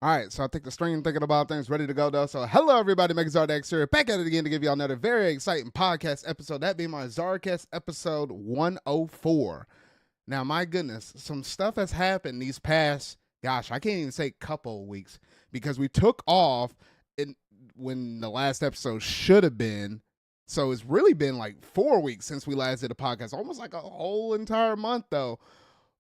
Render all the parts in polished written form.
All right, so I think the stream thinking about things ready to go though. So hello everybody, Mega ZardX here, back at it again to give y'all another very exciting podcast episode. That being my ZardCast episode 104. Now, my goodness, some stuff has happened these past, gosh, I can't even say couple of weeks because we took off in when the last episode should have been. So it's really been like 4 weeks since we last did a podcast, almost like a whole entire month though.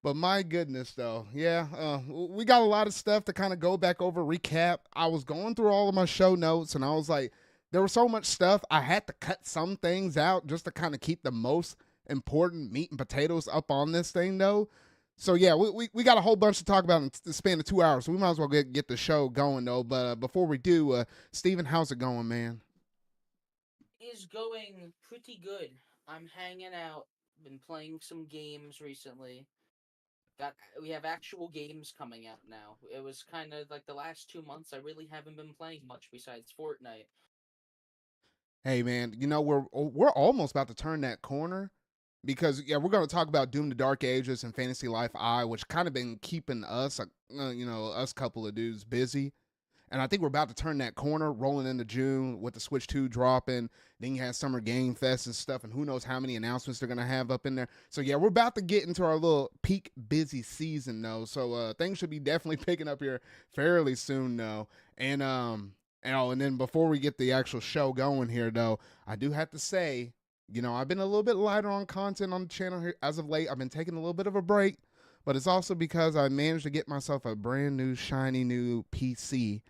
But my goodness, though, yeah, we got a lot of stuff to kind of go back over, recap. I was going through all of my show notes, and I was like, there was so much stuff. I had to cut some things out just to kind of keep the most important meat and potatoes up on this thing, though. So, yeah, we got a whole bunch to talk about in the span of 2 hours, so we might as well get the show going, though. But before we do, Steven, how's it going, man? Is going pretty good. I'm hanging out, been playing some games recently. We have actual games coming out now. It was kind of like the last 2 months. I really haven't been playing much besides Fortnite. Hey, man, you know, we're almost about to turn that corner because yeah, we're going to talk about Doom: The Dark Ages and Fantasy Life I, which kind of been keeping us, us couple of dudes busy. And I think we're about to turn that corner, rolling into June with the Switch 2 dropping. Then you have Summer Game Fest and stuff, and who knows how many announcements they're going to have up in there. So, yeah, we're about to get into our little peak busy season, though. So, things should be definitely picking up here fairly soon, though. And then before we get the actual show going here, though, I do have to say, I've been a little bit lighter on content on the channel here as of late. I've been taking a little bit of a break, but it's also because I managed to get myself a brand new, shiny new PC.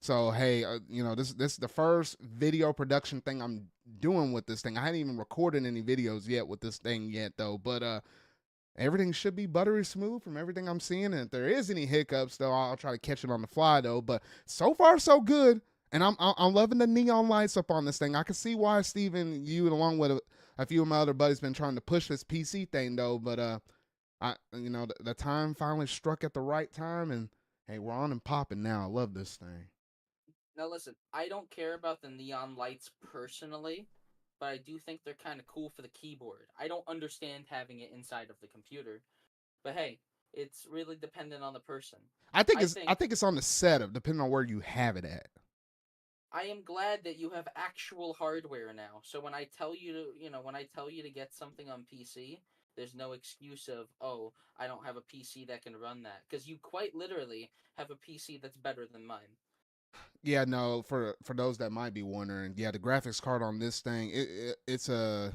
So hey, this is the first video production thing I'm doing with this thing. I hadn't even recorded any videos yet with this thing yet though, but everything should be buttery smooth from everything I'm seeing. And if there is any hiccups though, I'll try to catch it on the fly though. But so far so good, and I'm loving the neon lights up on this thing. I can see why Steven, you along with a few of my other buddies, been trying to push this PC thing though. But the time finally struck at the right time, and hey, we're on and popping now. I love this thing. Now, listen, I don't care about the neon lights personally, but I do think they're kind of cool for the keyboard. I don't understand having it inside of the computer, but hey, it's really dependent on the person. I think it's on the setup, depending on where you have it at. I am glad that you have actual hardware now. So when I tell you to, when I tell you to get something on PC, there's no excuse of, oh, I don't have a PC that can run that, because you quite literally have a PC that's better than mine. Yeah, no. For those that might be wondering, yeah, the graphics card on this thing, it's a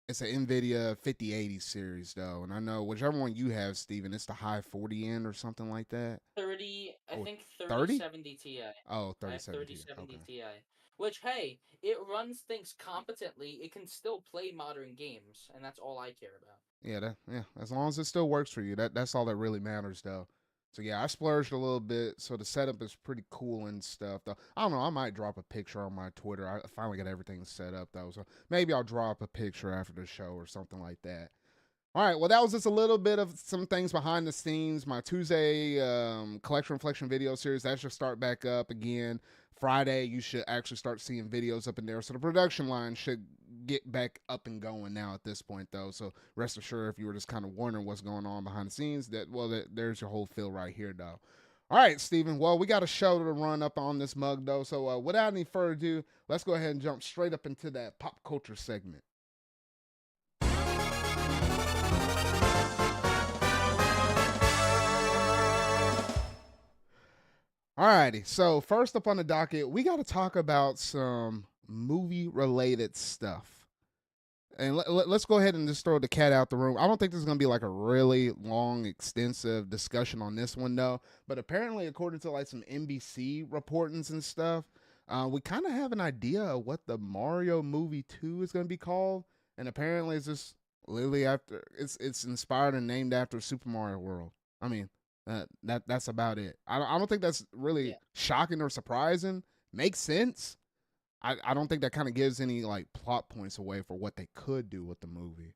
Nvidia 5080 series though, and I know whichever one you have, Steven, it's the high 40 end or something like that. 30, I Oh, think 30? 3070 Ti. Oh, I have 3070 Ti. 3070 Okay. Ti. Which, hey, it runs things competently. It can still play modern games, and that's all I care about. Yeah, as long as it still works for you, that's all that really matters though. So yeah, I splurged a little bit, so the setup is pretty cool and stuff. Though I don't know, I might drop a picture on my Twitter. I finally got everything set up though, so maybe I'll drop a picture after the show or something like that. All right, well, that was just a little bit of some things behind the scenes. My Tuesday collection reflection video series that should start back up again. Friday, you should actually start seeing videos up in there. So the production line should get back up and going now at this point, though. So rest assured, if you were just kind of wondering what's going on behind the scenes, there's your whole feel right here, though. All right, Steven. Well, we got a show to run up on this mug, though. So without any further ado, let's go ahead and jump straight up into that pop culture segment. Alrighty, so first up on the docket, we got to talk about some movie related stuff. And let's go ahead and just throw the cat out the room. I don't think this is going to be like a really long, extensive discussion on this one, though. But apparently, according to like some NBC reportings and stuff, we kind of have an idea of what the Mario movie 2 is going to be called. And apparently, it's just literally after it's inspired and named after Super Mario World. I mean, that's about it. I don't think that's really Yeah. shocking or surprising. Makes sense. I don't think that kind of gives any like plot points away for what they could do with the movie.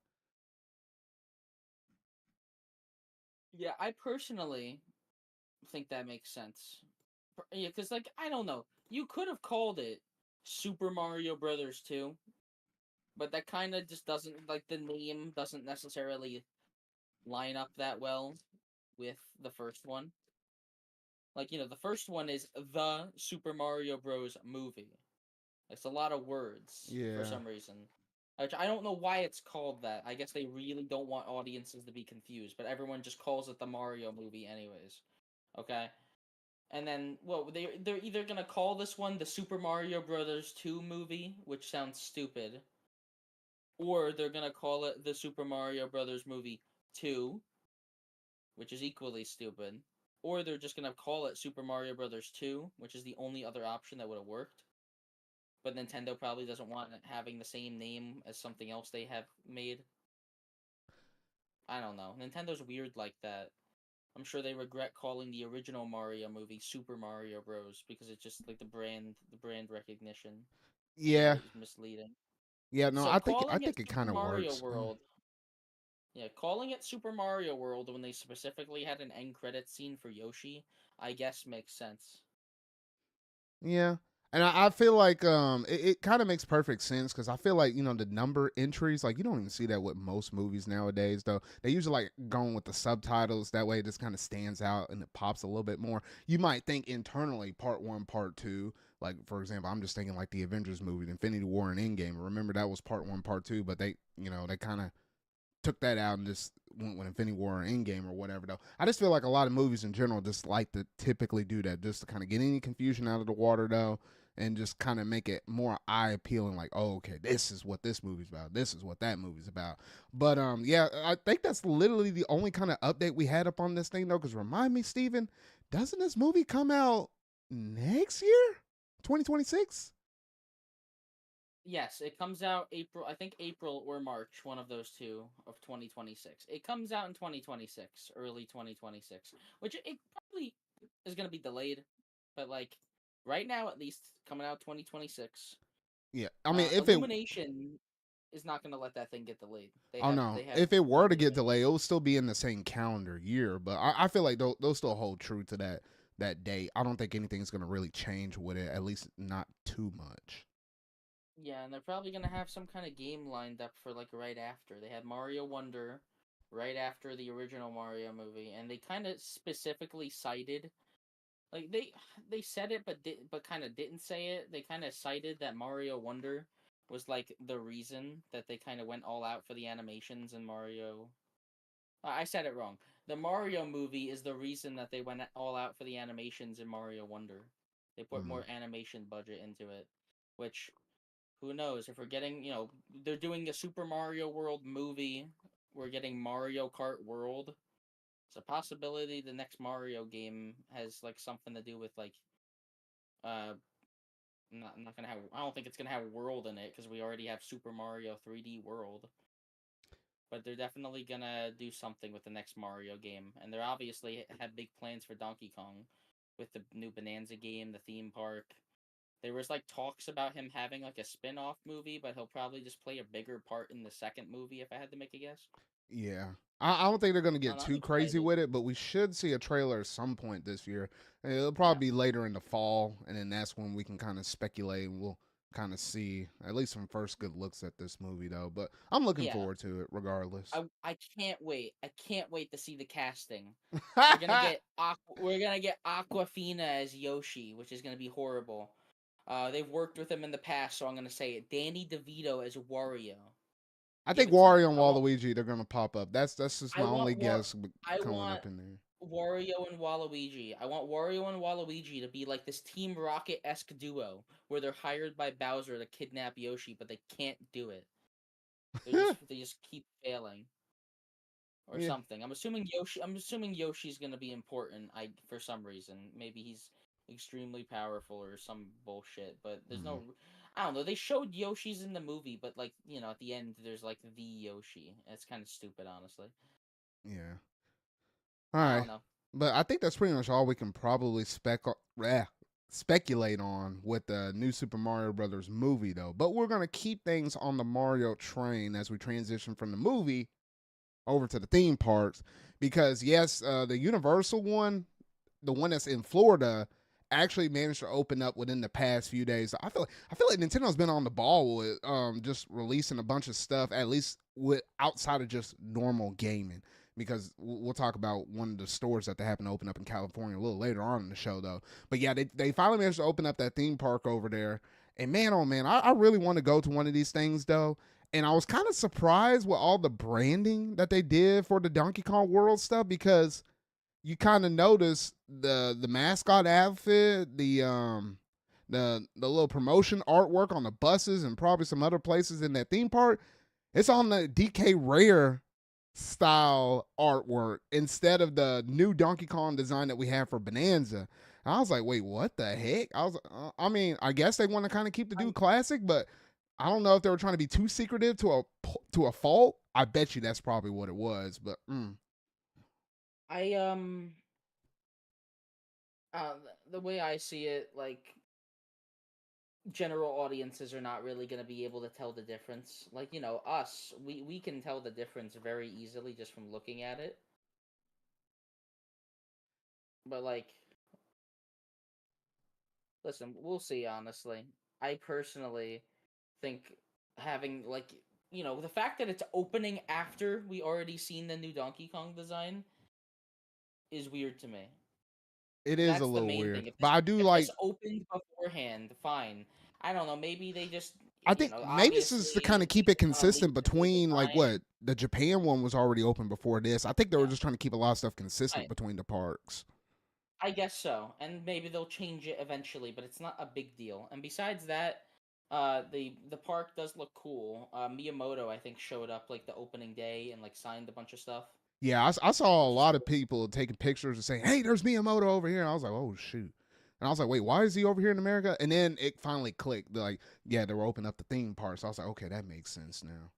Yeah, I personally think that makes sense. Yeah, because, like, I don't know. You could have called it Super Mario Brothers 2, but that kind of just doesn't, like, the name doesn't necessarily line up that well. with the first one. Like, the first one is the Super Mario Bros. Movie. It's a lot of words for Yeah. some reason. Which I don't know why it's called that. I guess they really don't want audiences to be confused, but everyone just calls it the Mario movie anyways. Okay? And then, well, they're either gonna call this one the Super Mario Brothers 2 movie, which sounds stupid, or they're gonna call it the Super Mario Brothers movie 2, which is equally stupid, or they're just gonna call it Super Mario Brothers 2, which is the only other option that would have worked. But Nintendo probably doesn't want it having the same name as something else they have made. I don't know. Nintendo's weird like that. I'm sure they regret calling the original Mario movie Super Mario Bros. Because it's just like the brand recognition Yeah. is misleading. Yeah, no, So I calling it think it Super kind of Mario works. World, yeah, calling it Super Mario World when they specifically had an end credit scene for Yoshi, I guess makes sense. Yeah. And I feel like it kind of makes perfect sense because I feel like the number entries, like you don't even see that with most movies nowadays though. They usually like going with the subtitles, that way it just kind of stands out and it pops a little bit more. You might think internally part one, part two, like for example, I'm just thinking like the Avengers movie, Infinity War and Endgame. Remember that was part one, part two, but they kind of took that out and just went with Infinity War or Endgame or whatever. Though I just feel like a lot of movies in general just like to typically do that, just to kind of get any confusion out of the water though, and just kind of make it more eye appealing. Like, oh, okay, this is what this movie's about. This is what that movie's about. But yeah, I think that's literally the only kind of update we had up on this thing though. Because remind me, Steven, doesn't this movie come out next year, 2026? Yes, it comes out April, I think April or March, one of those two of 2026. It comes out in 2026, early 2026, which it probably is going to be delayed, but like right now at least coming out 2026. Yeah, I mean, if it Illumination is not going to let that thing get delayed. They Oh have no! they have If it were to get unlimited. delayed, it will still be in the same calendar year. But I feel like they'll still hold true to that date. I don't think anything's gonna really change with it. At least not too much. Yeah, and they're probably gonna have some kind of game lined up for like right after. They had Mario Wonder right after the original Mario movie, and they kind of specifically cited, like they said it but kind of didn't say it. They kind of cited that Mario Wonder was like the reason that they kind of went all out for the animations in Mario. I said it wrong. The Mario movie is the reason that they went all out for the animations in Mario Wonder. They put Mm. more animation budget into it, which who knows if we're getting, they're doing a Super Mario World movie. We're getting Mario Kart World. It's a possibility the next Mario game has like something to do with like uh not gonna have. I don't think it's gonna have World in it because we already have Super Mario 3D World. But they're definitely gonna do something with the next Mario game, and they're obviously have big plans for Donkey Kong, with the new Bonanza game, the theme park. There was like talks about him having like a spin-off movie, but he'll probably just play a bigger part in the second movie if I had to make a guess. Yeah, I don't think they're gonna get And I'm too crazy excited. with it, but we should see a trailer at some point this year. It'll Yeah. probably be later in the fall, and then that's when we can kind of speculate and we'll kind of see at least some first good looks at this movie though. But I'm looking Yeah. forward to it regardless. I can't wait. I can't wait to see the casting. We're gonna get Aquafina as Yoshi, which is gonna be horrible. They've worked with him in the past, so I'm gonna say it. Danny DeVito as Wario. I Give think it to me. Wario and Waluigi they're gonna pop up. That's just I my want only War guess I coming want up in there. Wario and Waluigi. I want Wario and Waluigi to be like this Team Rocket esque duo where they're hired by Bowser to kidnap Yoshi, but they can't do it. They just keep failing or Yeah. something. I'm assuming Yoshi's gonna be important. For some reason, maybe he's extremely powerful or some bullshit. But there's Mm, no, I don't know. They showed Yoshi's in the movie, but like at the end there's like the Yoshi. It's kind of stupid, honestly. yeah. All I right. don't know. But I think that's pretty much all we can probably speculate on with the new Super Mario Brothers movie, though. But we're gonna keep things on the Mario train as we transition from the movie over to the theme parks, because yes, the Universal one, the one that's in Florida, actually managed to open up within the past few days. I feel like Nintendo's been on the ball with just releasing a bunch of stuff, at least with outside of just normal gaming. Because we'll talk about one of the stores that they happen to open up in California a little later on in the show, though. But yeah, they finally managed to open up that theme park over there. And man, oh man, I really want to go to one of these things, though. And I was kind of surprised with all the branding that they did for the Donkey Kong World stuff, because you kind of notice the mascot outfit, the little promotion artwork on the buses and probably some other places in that theme park. It's on the DK Rare style artwork instead of the new Donkey Kong design that we have for Bonanza. And I was like, wait, what the heck? I mean, I guess they want to kind of keep the dude classic, but I don't know if they were trying to be too secretive to a fault. I bet you that's probably what it was, but. I the way I see it, like, general audiences are not really going to be able to tell the difference. Like, us, we can tell the difference very easily just from looking at it. But, like, listen, we'll see, honestly. I personally think having, like, the fact that it's opening after we already seen the new Donkey Kong design is weird to me. It is a That's the little main weird, thing. but I do If like. this opened beforehand, fine. I don't know. Maybe they just, I think maybe this is to kind of obviously, keep it consistent leaked the new between like design. what the Japan one was already open before this. I think they were Yeah, just trying to keep a lot of stuff consistent right. between the parks. I guess so. And maybe they'll change it eventually, but it's not a big deal. And besides that, the park does look cool. Miyamoto, I think, showed up like the opening day and like signed a bunch of stuff, Yeah, I saw a which is lot of cool. people taking pictures and saying, "Hey, there's Miyamoto over here." And I was like, "Oh shoot!" And I was like, "Wait, why is he over here in America?" And then it finally clicked. Like, yeah, they were opening up the theme park. So I was like, "Okay, that makes sense now."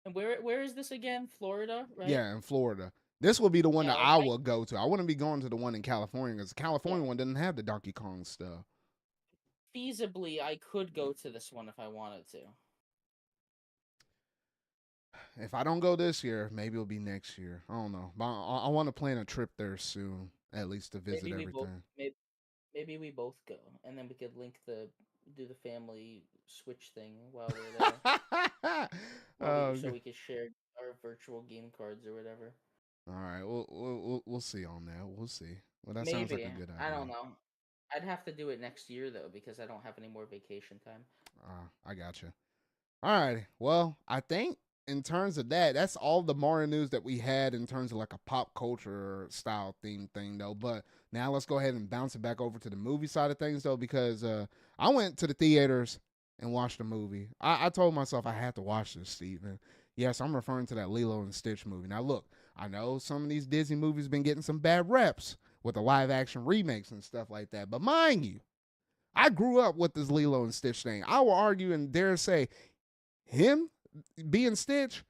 And where is this again? Florida, right? Yeah, in Florida, this will be the one Yeah, that like I will go to. I wouldn't be going to the one in California because the yeah. California one didn't have the Donkey Kong stuff. Feasibly, I could go to this one if I wanted to. If I don't go this year, maybe it'll be next year. I don't know. But I want to plan a trip there soon, at least to visit Maybe we both everything. maybe we both go, and then we could do the family switch thing while we're there. So Okay. we could share our virtual game cards or whatever. All right. We'll see on that. We'll see. Well, that sounds like a Maybe. good I idea. don't know. I'd have to do it next year though because I don't have any more vacation time. I got you. All right. Well, I think in terms of that, that's all the Mario news that we had in terms of like a pop culture style theme thing, though. But now let's go ahead and bounce it back over to the movie side of things, though, because I went to the theaters and watched a movie. I told myself I had to watch this, Steven. Yes, I'm referring to that Lilo and Stitch movie. Now, look, I know some of these Disney movies been getting some bad reps with the live action remakes and stuff like that. But mind you, I grew up with this Lilo and Stitch thing. I will argue and dare say him being Stitch,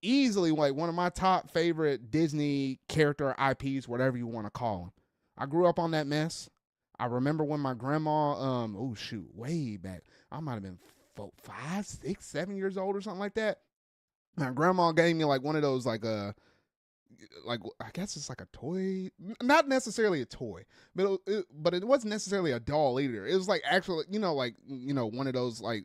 easily like one of my top favorite Disney character IPs, whatever you want to call him. I grew up on that mess. I remember when my grandma, oh shoot, way back, I might have been 5, 6, 7 years old or something like that. My grandma gave me like one of those like I guess it's like a toy, not necessarily a toy, but it wasn't necessarily a doll either. It was like actually, one of those like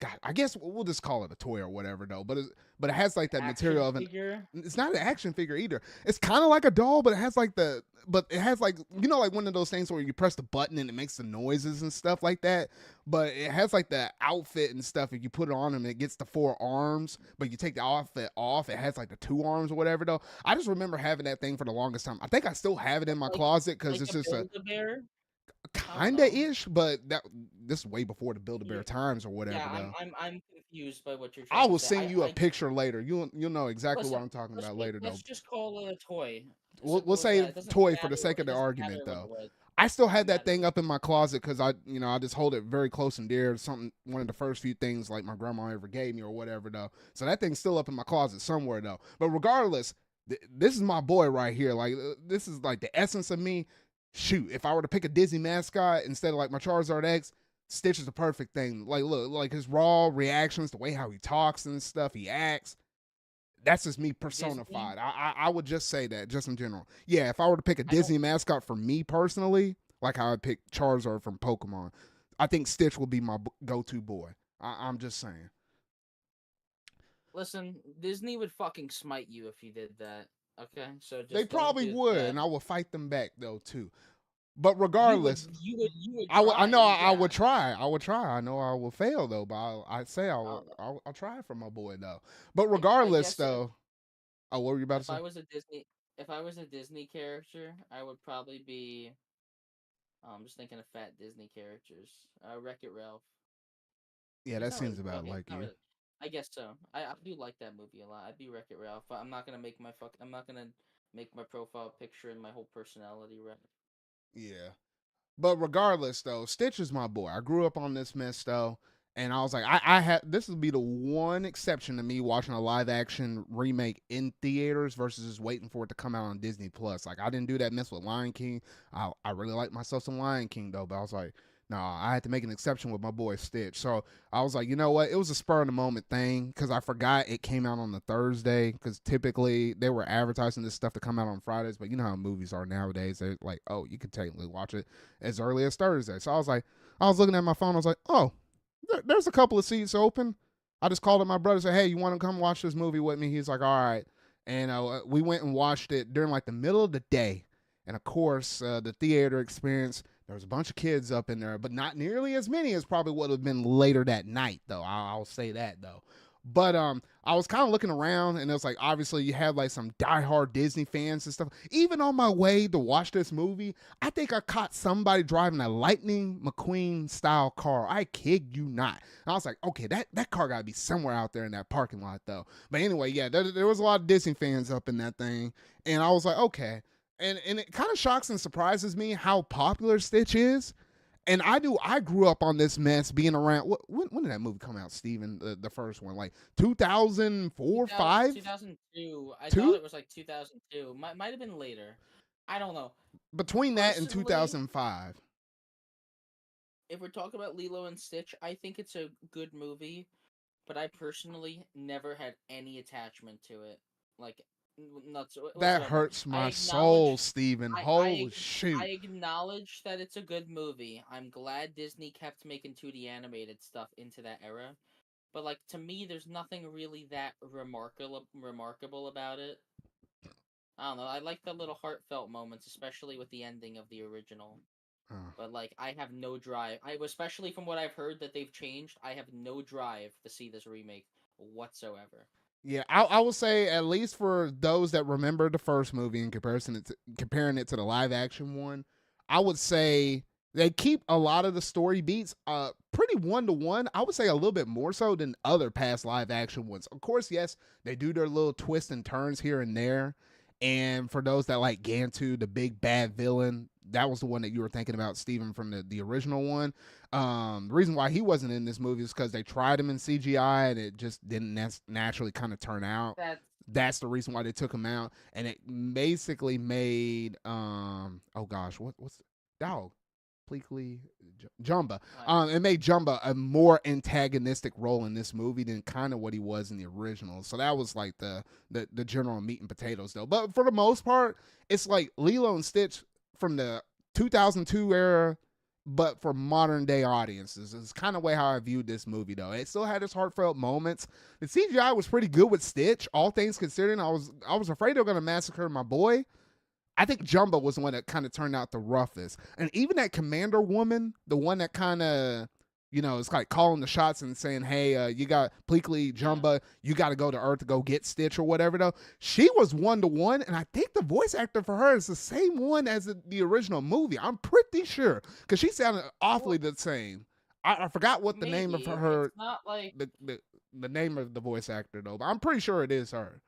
God, I guess we'll just call it a toy or whatever though. But it has like that Action material of an. figure. It's not an action figure either. It's kind of like a doll, but it has like like one of those things where you press the button and it makes the noises and stuff like that. But it has like the outfit and stuff. If you put it on him, it gets the 4 arms. But you take the outfit off, it has like the 2 arms or whatever though. I just remember having that thing for the longest time. I think I still have it in my Like closet because like it's a just a Build-A-Bear. I don't kinda know. ish. But this is way before the Build a Bear Yeah, times or yeah. whatever I'm though. I'm I'm confused by what you're I trying to will say. send you a I picture later. You'll know exactly what listen. I'm talking Let's about later though. let's just call it a toy. So, We'll yeah, say it doesn't toy for the matter. sake of It the doesn't argument matter what though. it was. I still Doesn't had that matter. thing up in my closet because I just hold it very close and dear. Something one of the first few things like my grandma ever gave me or whatever though. So that thing's still up in my closet somewhere though. But regardless, this is my boy right here. Like this is like the essence of me. Shoot, if I were to pick a Disney mascot instead of like my Charizard X, Stitch is the perfect thing. Like look, like his raw reactions, the way how he talks and stuff, he acts. That's just me Disney. personified. I would just say that just in general. Yeah, if I were to pick a I don't. Disney mascot for me personally, like how I picked Charizard from Pokemon. I think Stitch will be my go-to boy. I'm just saying. Listen, Disney would fucking smite you if you did that. Okay, so They just don't probably do would, that. and I will fight them back though too. But You would, regardless, you would, you would I try. know I Yeah. would try. I would try. I know I will fail though, but I say Uh, I'll try for my boy though. But I regardless guess though, oh, what were you about to if say? I was a Disney, if I was a Disney character, I would probably be. I'm just thinking of fat Disney characters. Wreck-It Ralph. Yeah, He's that not really seems about okay. like Not you. really. I guess so. I do like that movie a lot. I'd be Wreck-It Ralph, but I'm not gonna make my fuck. I'm not gonna make my profile picture and my whole personality right. Yeah. But regardless, though, Stitch is my boy. I grew up on this mess, though, and I was like, I had this would be the one exception to me watching a live action remake in theaters versus just waiting for it to come out on Disney Plus. Like I didn't do that mess with Lion King. I really like myself some Lion King though, but I was like, no, I had to make an exception with my boy Stitch. So I was like, you know what? It was a spur of the moment thing because I forgot it came out on the Thursday because typically they were advertising this stuff to come out on Fridays, but you know how movies are nowadays. They're like, oh, you can technically watch it as early as Thursday. So I was like, I was looking at my phone. I was like, oh, there's a couple of seats open. I just called up my brother and said, hey, you want to come watch this movie with me? He's like, all right. And we went and watched it during like the middle of the day. And of course, the theater experience, there was a bunch of kids up in there, but not nearly as many as probably would have been later that night, though. I'll say that, though. But I was kind of looking around, and it was like obviously you had like some diehard Disney fans and stuff. Even on my way to watch this movie, I think I caught somebody driving a Lightning McQueen style car. I kid you not. And I was like, okay, that car gotta be somewhere out there in that parking lot, though. But anyway, yeah, there was a lot of Disney fans up in that thing, and I was like, okay. And it kind of shocks and surprises me how popular Stitch is. And I grew up on this mess being around. When did that movie come out, Steven? The first one, like 2004, 5, 2002. I thought 2? it was like 2002. Might have been later. I don't know. Between that and Personally, 2005. if we're talking about Lilo and Stitch, I think it's a good movie, but I personally never had any attachment to it, like nuts That whatsoever. hurts I my soul, acknowledge, Steven. I Holy I I shoot. acknowledge that it's a good movie. I'm glad Disney kept making 2D animated stuff into that era, but like to me, there's nothing really that remarkable about it. I don't know. I like the little heartfelt moments, especially with the ending of the original. Oh. But like, I have no drive. I especially from what I've heard that they've changed. I have no drive to see this remake whatsoever. Yeah, I will say at least for those that remember the first movie in comparison comparing it to the live action one, I would say they keep a lot of the story beats pretty one to one. I would say a little bit more so than other past live action ones. Of course, yes, they do their little twists and turns here and there. And for those that like Gantu, the big bad villain, that was the one that you were thinking about, Steven, from the original one. The reason why he wasn't in this movie is because they tried him in CGI and it just didn't naturally kind of turn out. That's That's the reason why they took him out, and it basically made oh gosh, what's the dog? Pleakley Jumba. like It made Jumba a more antagonistic role in this movie than kind of what he was in the original. So that was like the general meat and potatoes though. But for the most part, it's like Lilo and Stitch from the 2002 era, but for modern day audiences. It's kind of way how I viewed this movie though. It still had its heartfelt moments. The CGI was pretty good with Stitch, all things considering. I was afraid they were gonna massacre my boy. I think Jumbo was the one that kind of turned out the roughest. And even that commander woman, the one that kind of, is like calling the shots and saying, hey, you got Pleakley, yeah. Jumbo, you got to go to Earth to go get Stitch or whatever, though. She was 1-to-1. And I think the voice actor for her is the same one as the original movie. I'm pretty sure. Because she sounded awfully Well, the same. I forgot what the name of maybe it's her, not like the name of the voice actor, though. But I'm pretty sure it is her.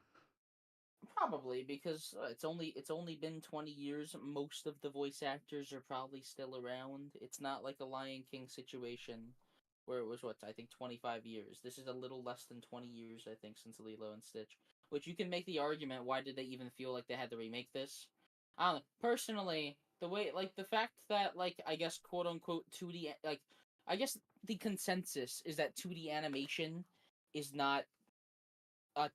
probably because it's only been 20 years. Most of the voice actors are probably still around. It's not like a Lion King situation where it was what I think 25 years. This is a little less than 20 years I think since Lilo and Stitch, which you can make the argument why did they even feel like they had to remake this? I don't know. Personally, the way like the fact that like I guess quote unquote 2D like I guess the consensus is that 2D animation is not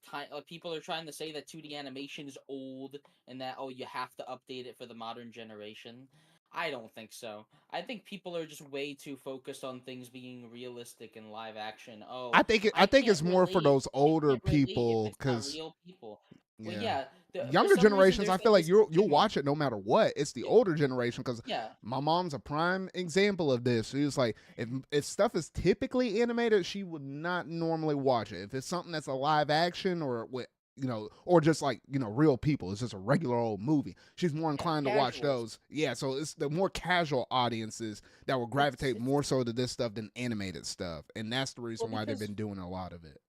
time. People are trying to say that 2D animation is old and that oh you have to update it for the modern generation. I don't think so. I think people are just way too focused on things being realistic in live action. Oh, I I think can't it's more for relate. those I older can't relate if people it's not because real people. Well, yeah. yeah. For Younger some reason, generations, I there's feel like like this you'll stigma. watch it no matter what. It's the Y- older generation because Yeah, my mom's a prime example of this. She was like, if stuff is typically animated, she would not normally watch it. If it's something that's a live action or with or just like real people, it's just a regular old movie. She's more yeah. inclined to watch Casuals. those. Yeah, so it's the more casual audiences that will gravitate It's more so to this stuff than animated stuff, and that's the well reason why they've because been doing a lot of it.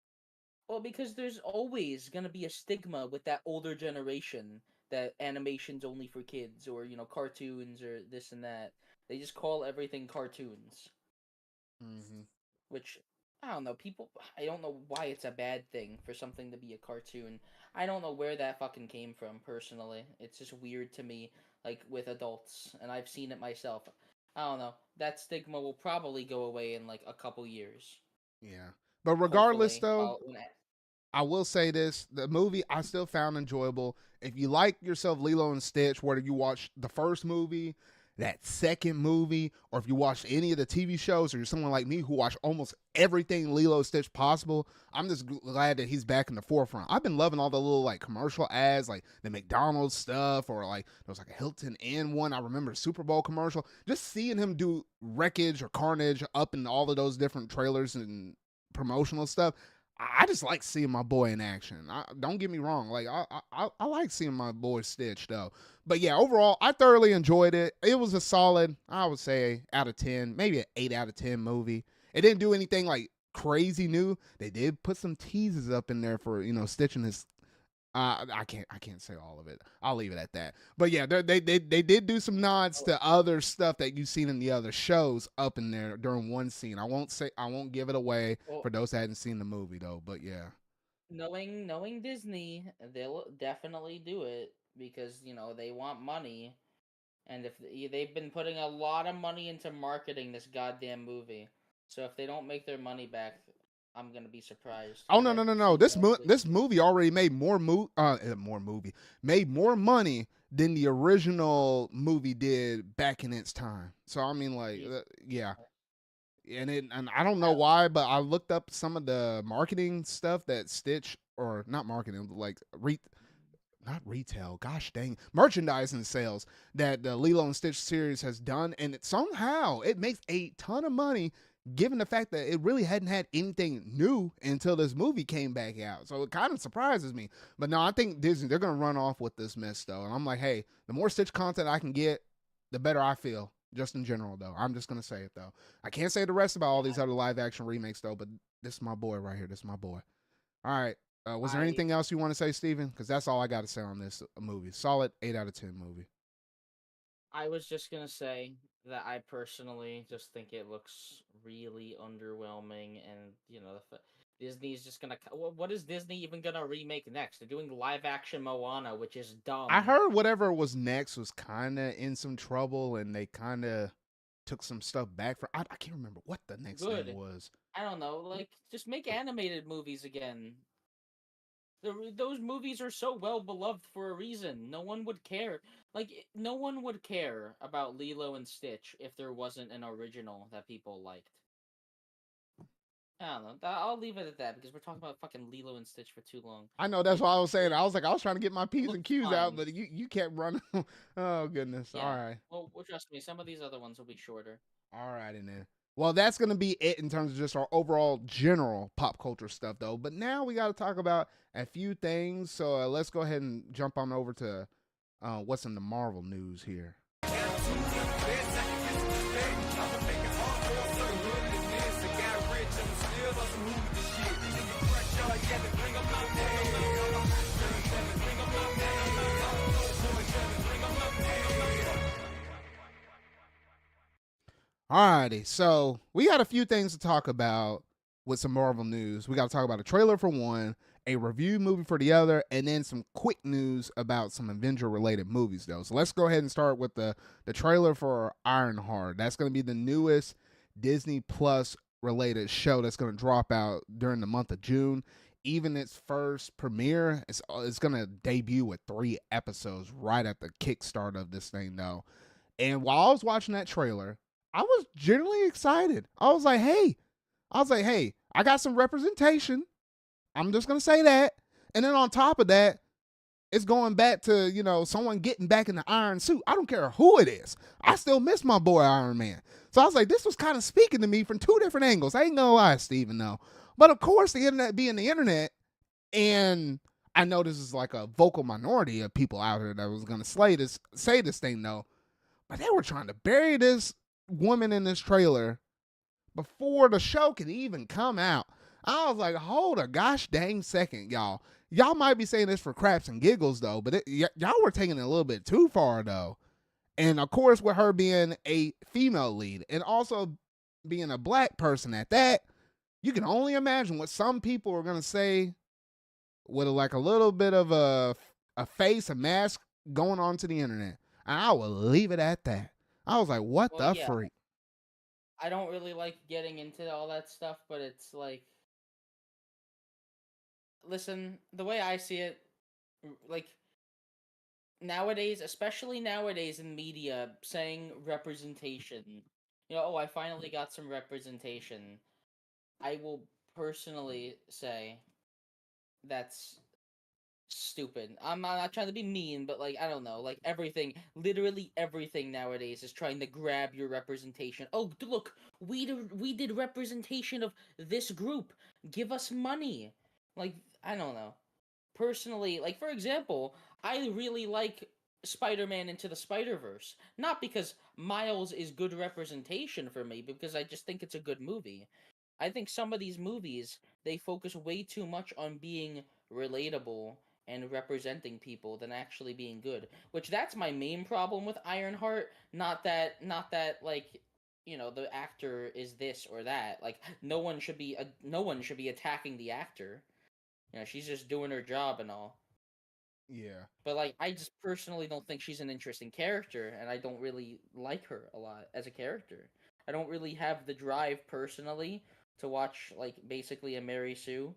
because there's always gonna be a stigma with that older generation that animation's only for kids or cartoons or this and that. They just call everything cartoons, Mm-hmm. which I don't know. People, I don't know why it's a bad thing for something to be a cartoon. I don't know where that fucking came from. Personally, it's just weird to me. Like with adults, and I've seen it myself. I don't know. That stigma will probably go away in like a couple years. Yeah, but regardless, Hopefully, though, I will say this: the movie I still found enjoyable. If you like yourself Lilo and Stitch, whether you watch the first movie, that second movie, or if you watched any of the TV shows, or you're someone like me who watched almost everything Lilo and Stitch possible, I'm just glad that he's back in the forefront. I've been loving all the little like commercial ads, like the McDonald's stuff, or like there was like a Hilton Inn one. I remember a Super Bowl commercial. Just seeing him do wreckage or carnage up in all of those different trailers and promotional stuff. I just like seeing my boy in action. Don't get me wrong, like I like seeing my boy Stitch though. But yeah, overall, I thoroughly enjoyed it. It was a solid, I would say, out of 10, maybe an 8 out of 10 movie. It didn't do anything like crazy new. They did put some teases up in there for Stitch and his I can't say all of it. I'll leave it at that. But yeah, they did do some nods to other stuff that you've seen in the other shows up in there during one scene. I won't give it away well, for those that hadn't seen the movie though. But yeah, knowing Disney, they'll definitely do it because they want money, and if they've been putting a lot of money into marketing this goddamn movie, so if they don't make their money back, I'm gonna be surprised oh because no I've no no no, seen mostly. this movie already made more movie made more money than the original movie did back in its time. So I mean, like, Jesus. yeah. And I don't know I why, but I looked up some of the marketing stuff that Stitch, or not marketing, like not retail, gosh dang, merchandising sales that the Lilo and Stitch series has done, and somehow it makes a ton of money given the fact that it really hadn't had anything new until this movie came back out. So it kind of surprises me. But no, I think Disney, they're going to run off with this mess though. And I'm like, hey, the more Stitch content I can get, the better I feel. Just in general, though. I'm just going to say it, though. I can't say the rest about all these other live action remakes, though, but this is my boy right here. This is my boy. All right. Was there I anything else you want to say, Steven? Because that's all I got to say on this movie. Solid 8 out of 10 movie. I was just gonna say that I personally just think it looks really underwhelming, and Disney's just gonna. What is Disney even gonna remake next? They're doing live action Moana, which is I dumb. heard whatever was next was kind of in some trouble, and they kind of took some stuff back for. I can't remember what the next thing Good. was. I don't know. Like, just make animated movies again. Those movies are so well beloved for a reason. No one would care. Like, no one would care about Lilo and Stitch if there wasn't an original that people liked. I don't know. I'll leave it at that because we're talking about fucking Lilo and Stitch for too long. I know that's It what I was saying. I was like, I was trying to get my it P's and looked Q's out, fine. but you kept running. Oh, goodness. All Yeah. right. Well, trust me, some of these other ones will be shorter. All righty then. Well, that's going to be it in terms of just our overall general pop culture stuff, though. But now we got to talk about a few things. So let's go ahead and jump on over to what's in the Marvel news here. Alrighty, so we got a few things to talk about with some Marvel news. We got to talk about a trailer for one, a review movie for the other, and then some quick news about some Avenger related movies, though. So let's go ahead and start with the trailer for Ironheart. That's going to be the newest Disney Plus related show that's going to drop out during the month of June. Even its first premiere, it's going to debut with 3 episodes right at the kickstart of this thing, though. And while I was watching that trailer, I was genuinely excited. I was like, hey, I got some representation. I'm just gonna say that. And then on top of that, it's going back to, someone getting back in the iron suit. I don't care who it is. I still miss my boy Iron Man. So I was like, this was kind of speaking to me from two different angles. I ain't gonna lie, Steven, though. But of course, the internet being the internet, and I know this is like a vocal minority of people out here that was gonna say this thing though, but they were trying to bury this woman in this trailer before the show could even come out. I was like, hold a gosh dang second, y'all. Y'all might be saying this for craps and giggles though, but y'all were taking it a little bit too far though. And of course, with her being a female lead and also being a black person at that, you can only imagine what some people are gonna say with like a little bit of a face, a mask going onto the internet. And I will leave it at that. I was like, what Well, the yeah, freak? I don't really like getting into all that stuff, but it's like, listen, the way I see it, like nowadays, especially nowadays in media, saying representation, oh, I finally got some representation. I will personally say that's stupid. I'm not trying to be mean, but like I don't know, like everything, literally everything nowadays is trying to grab your representation. Oh, look, we did representation of this group. Give us money. Like I don't know. Personally, like for example, I really like Spider-Man Into the Spider-Verse. Not because Miles is good representation for me, because I just think it's a good movie. I think some of these movies they focus way too much on being relatable and representing people than actually being good. Which that's my main problem with Ironheart. Not that like the actor is this or that. Like no one should be attacking the actor. She's just doing her job and all. Yeah. But like I just personally don't think she's an interesting character and I don't really like her a lot as a character. I don't really have the drive personally to watch like basically a Mary Sue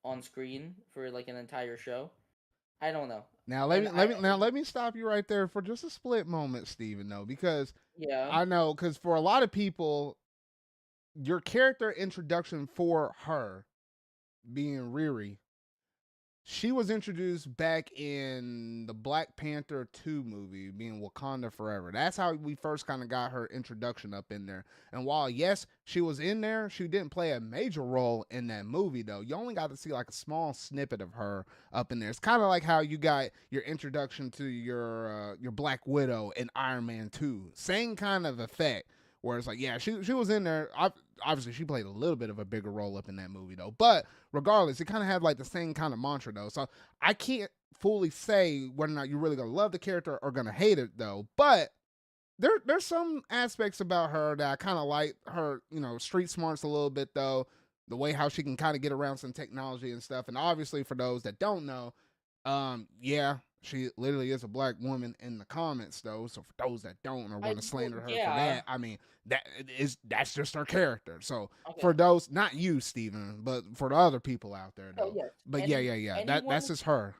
on screen for like an entire show. I don't know. Now let And me let me now let me stop you right there for just a split moment, Steven, though, because yeah. I know because for a lot of people, your character introduction for her being Riri, she was introduced back in the Black Panther 2 movie, being Wakanda Forever. That's how we first kind of got her introduction up in there. And while, yes, she was in there, she didn't play a major role in that movie, though. You only got to see like a small snippet of her up in there. It's kind of like how you got your introduction to your Black Widow in Iron Man 2. Same kind of effect. Where it's like, yeah, she was in there. Obviously, she played a little bit of a bigger role up in that movie, though. But regardless, it kind of had like the same kind of mantra though. So I can't fully say whether or not you're really gonna love the character or gonna hate it though. But there's some aspects about her that I kind of like. Her, street smarts a little bit though. The way how she can kind of get around some technology and stuff. And obviously, for those that don't know, yeah, she literally is a black woman in the comments though. So for those that don't or want to slander her for Yeah. that, I mean that's just her character. So Okay. for those, not you, Steven, but for the other people out there Oh though. yes. But yeah. That's Anyone just her.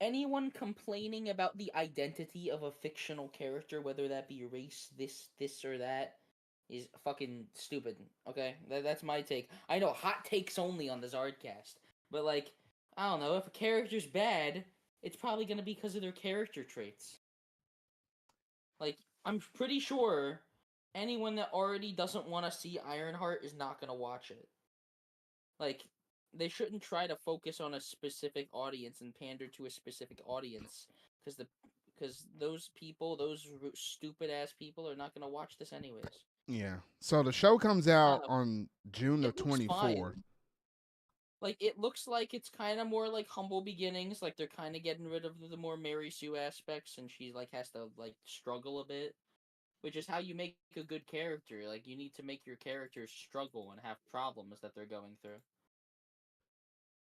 anyone complaining about the identity of a fictional character, whether that be race, this or that, is fucking stupid. Okay, that's my take. I know hot takes only on the ZardCast, but like I don't know if a character's bad, it's probably gonna be because of their character traits. Like I'm pretty sure anyone that already doesn't want to see Ironheart is not gonna watch it. Like they shouldn't try to focus on a specific audience and pander to a specific audience because those people, those stupid ass people, are not gonna watch this anyways. Yeah. So the show comes I out don't know. on June the It looks 24th. fine. Like it looks like it's kind of more like humble beginnings. Like they're kind of getting rid of the more Mary Sue aspects, and she like has to like struggle a bit, which is how you make a good character. Like you need to make your characters struggle and have problems that they're going through.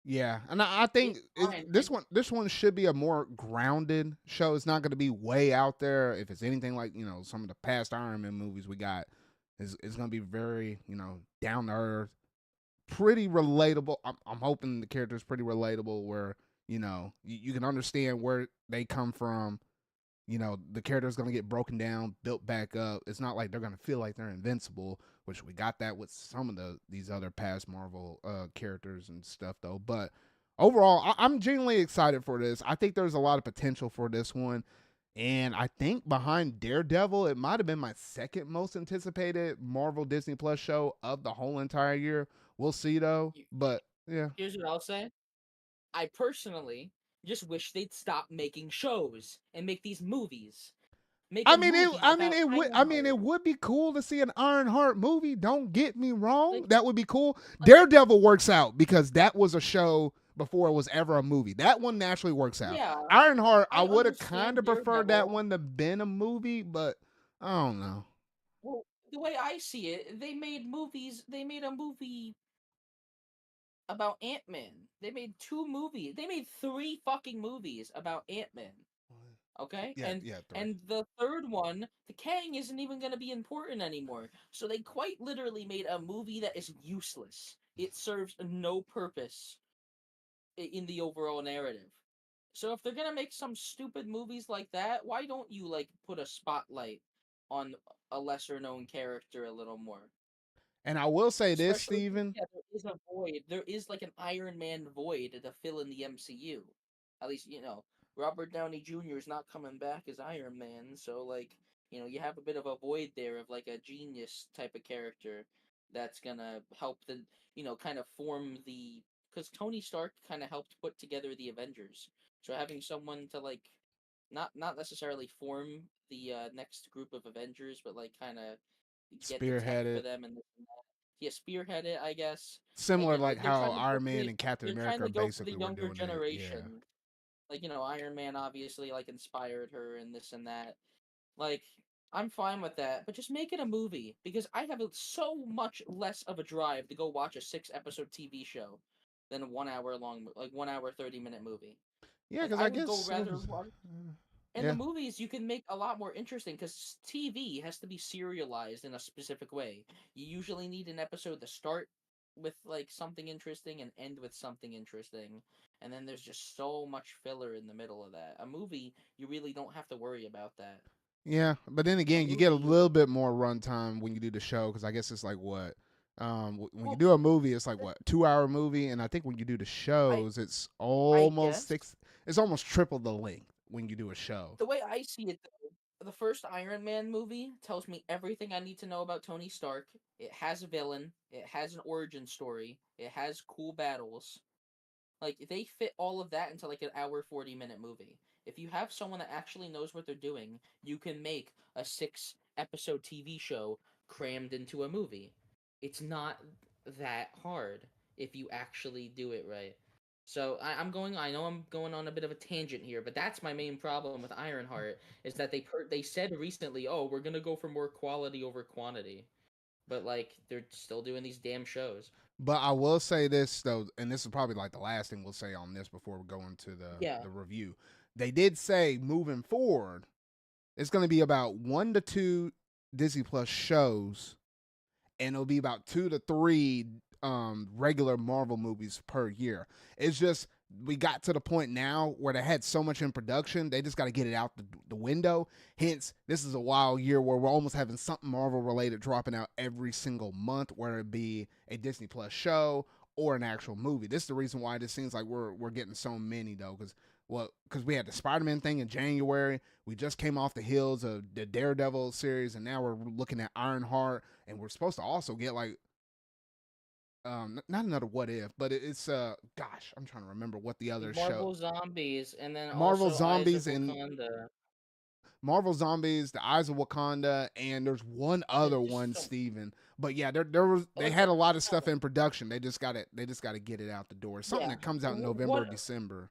Yeah, and I think It's fine. this one should be a more grounded show. It's not going to be way out there. If it's anything like some of the past Iron Man movies we got, is going to be very down to earth, pretty relatable. I'm hoping the character is pretty relatable, where you can understand where they come from. the character's going to get broken down, built back up. It's not like they're going to feel like they're invincible, which we got that with some of these other past Marvel characters and stuff though. But overall, I'm genuinely excited for this. I think there's a lot of potential for this one. And I think behind Daredevil, it might have been my second most anticipated Marvel Disney Plus show of the whole entire year. We'll see though. But yeah. Here's what I'll say. I personally just wish they'd stop making shows and make these movies. Make a movie about It Ironheart. would be cool to see an Ironheart movie. Don't get me wrong, Like, that would be cool. like, Daredevil works out because that was a show before it was ever a movie. That one naturally works out. yeah, Ironheart, I I would have kind understand of preferred that Daredevil. one to been a movie, but I don't know. Well, the way I see it, they made movies. They made a movie about Ant-Man. They made two movies. They made three fucking movies about Ant-Man. Okay? Yeah, And yeah, three. and the third one, the Kang isn't even going to be important anymore. So they quite literally made a movie that is useless. It serves no purpose in the overall narrative. So if they're going to make some stupid movies like that, why don't you like put a spotlight on a lesser known character a little more? And I will say this, Especially Steven. yeah, there is a void. There is like an Iron Man void to fill in the MCU. At least Robert Downey Jr. is not coming back as Iron Man, so like you have a bit of a void there of like a genius type of character that's gonna help the kind of form the because Tony Stark kind of helped put together the Avengers. So having someone to like not necessarily form the next group of Avengers, but like kind of get the tech for Spearheaded, them and this and that. Yeah, spearhead it, I guess. Like similar like they're how trying to go Iron for Man the and Captain they're trying America to go for the basically were younger doing that. Yeah. generation. Like Iron Man obviously like inspired her and this and that. Like I'm fine with that, but just make it a movie because I have so much less of a drive to go watch a 6 episode TV show than a 1 hour long, like 1 hour 30 minute movie. Yeah, Like because I I would go guess rather watch in the yeah. movies you can make a lot more interesting because TV has to be serialized in a specific way. You usually need an episode to start with like something interesting and end with something interesting, and then there's just so much filler in the middle of that. A movie, you really don't have to worry about that. Yeah, but then A again, you get a movie, little bit more runtime when you do the show because I guess it's like what, when you well, do a movie, it's like what 2 hour movie, and I think when you do the I shows, it's I almost guess six. It's almost triple the length when you do a show. the way I see it, though, the first Iron Man movie tells me everything I need to know about Tony Stark. It has a villain. It has an origin story. It has cool battles. Like they fit all of that into like an hour 40-minute movie. If you have someone that actually knows what they're doing, you can make a 6 episode TV show crammed into a movie. It's not that hard if you actually do it right. So I know I'm going on a bit of a tangent here, but that's my main problem with Ironheart is that they said recently, oh, we're gonna go for more quality over quantity, but like they're still doing these damn shows. But I will say this though, and this is probably like the last thing we'll say on this before we go into Yeah, the review. They did say moving forward, it's going to be about 1 to 2 Disney Plus shows and it'll be about 2 to 3 regular Marvel movies per year. It's just we got to the point now where they had so much in production, they just got to get it out the window. Hence, this is a wild year where we're almost having something Marvel related dropping out every single month, whether it be a Disney Plus show or an actual movie. This is the reason why this seems like we're getting so many though, because we had the Spider-Man thing in January. We just came off the heels of the Daredevil series, and now we're looking at Ironheart, and we're supposed to also get like not another What If, but it's gosh, I'm trying to remember what the other show. Marvel Zombies, and then Marvel also Eyes of Zombies and Wakanda. Marvel Zombies, The Eyes of Wakanda, and there's one other There's just one, so Steven. But yeah, they like had a lot of stuff in production. They just got to get it out the door. Something yeah. that comes out in November or What December.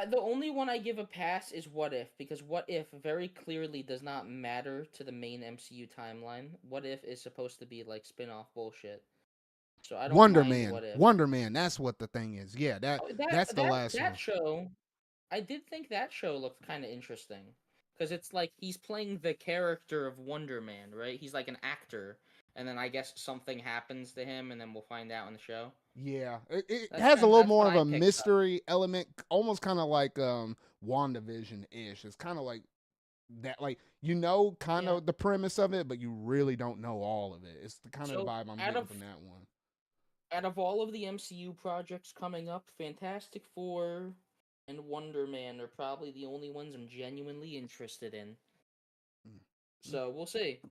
the only one I give a pass is What If because What If very clearly does not matter to the main MCU timeline. What If is supposed to be like spin-off bullshit. So I don't Wonder mind Man, What If. Wonder Man. That's what the thing is. Yeah, Oh, that's the last that one. show, I did think that show looked kind of interesting because it's like he's playing the character of Wonder Man, right? He's like an actor, and then I guess something happens to him, and then we'll find out in the show. Yeah, it has a little That's more what of I a picked up. mystery element, almost kind of like WandaVision ish. It's kind of like that like you know kind Yeah. of the premise of it, but you really don't know all of it. It's the kind of the So vibe I'm out getting of from that one. out of all of the MCU projects coming up, Fantastic Four and Wonder Man are probably the only ones I'm genuinely interested in. Mm-hmm. So we'll see.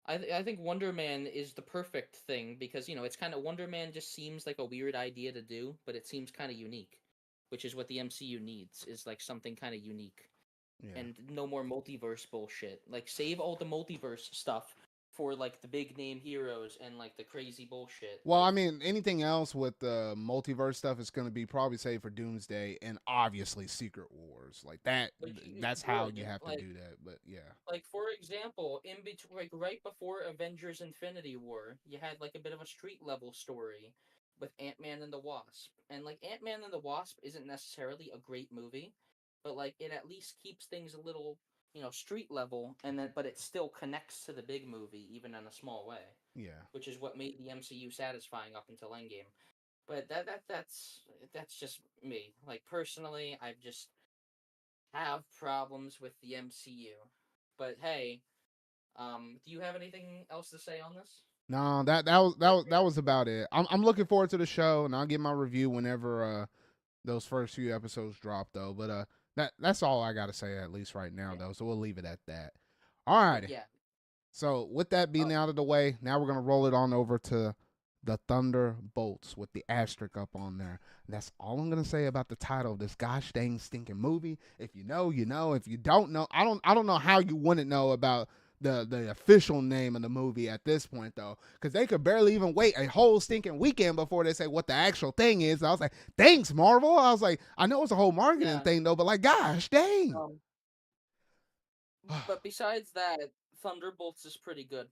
I think Wonder Man is the perfect thing because it's kind of Wonder Man just seems like a weird idea to do, but it seems kind of unique, which is what the MCU needs is like something kind of unique Yeah. and no more multiverse bullshit. Like save all the multiverse stuff for like the big name heroes and like the crazy bullshit. Well, I Like mean, anything else with the multiverse stuff is going to be probably saved for Doomsday and obviously Secret Wars. Like that. which you That's how should you have to do that. But yeah, like for example, in between, like right before Avengers: Infinity War, you had like a bit of a street level story with Ant-Man and the Wasp, and like Ant-Man and the Wasp isn't necessarily a great movie, but like it at least keeps things a little street level, and then but it still connects to the big movie even in a small way, yeah. which is what made the MCU satisfying up until Endgame. But that's just me. Like personally, I've just have problems with the MCU. But hey, do you have anything else to say on this? No, that was about it. I'm looking forward to the show, and I'll get my review whenever those first few episodes drop, though. But that's all I got to say at least right now, Yeah. though. So we'll leave it at that. All But right. yeah. So with that being Oh, out of the way, now we're gonna roll it on over to the Thunderbolts with the asterisk up on there. And that's all I'm gonna say about the title of this gosh dang stinking movie. If you know, you know. If you don't know, I don't know how you wouldn't know about the official name of the movie at this point though, because they could barely even wait a whole stinking weekend before they say what the actual thing is. And I was like, thanks Marvel. I was like, I know it's a whole marketing yeah. thing though, but like, gosh dang. Um, but besides that, Thunderbolts is pretty good.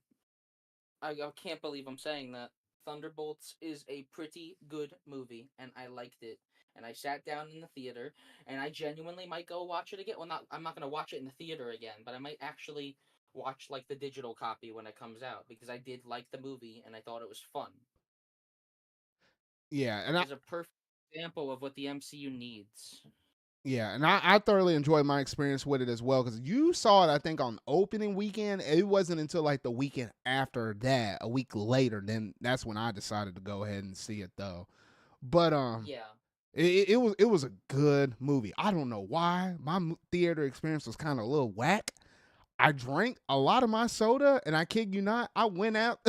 I can't believe I'm saying that. Thunderbolts is a pretty good movie, and I liked it. And I sat down in the theater, and I genuinely might go watch it again. Well, I'm not gonna watch it in the theater again, but I might actually watch like the digital copy when it comes out because I did like the movie and I thought it was fun. Yeah, and Like, it's a perfect example of what the MCU needs. I thoroughly enjoyed my experience with it as well because you saw it, I think, on opening weekend. It wasn't until like the weekend after that, a week later, then that's when I decided to go ahead and see it though. But Yeah, it was a good movie. I don't know why my theater experience was kind of a little whack. I drank a lot of my soda, and I kid you not, I went out.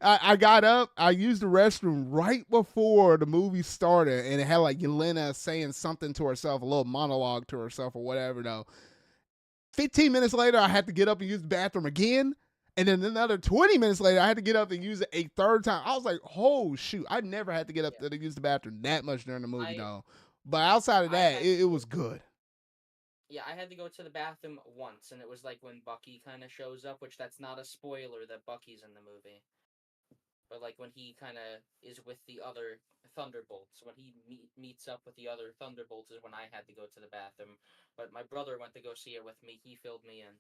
I got up. I used the restroom right before the movie started, and it had like Yelena saying something to herself, a little monologue to herself or whatever. Though, 15 minutes later, I had to get up and use the bathroom again, and then another 20 minutes later, I had to get up and use it a third time. I was like, "Oh shoot!" I never had to get up yeah. to use the bathroom that much during the movie, I though. But outside of I that, had it was good. yeah, I had to go to the bathroom once, and it was like when Bucky kind of shows up, which that's not a spoiler that Bucky's in the movie, but like when he kind of is with the other Thunderbolts, when he meets up with the other Thunderbolts, is when I had to go to the bathroom. But my brother went to go see it with me. He filled me in.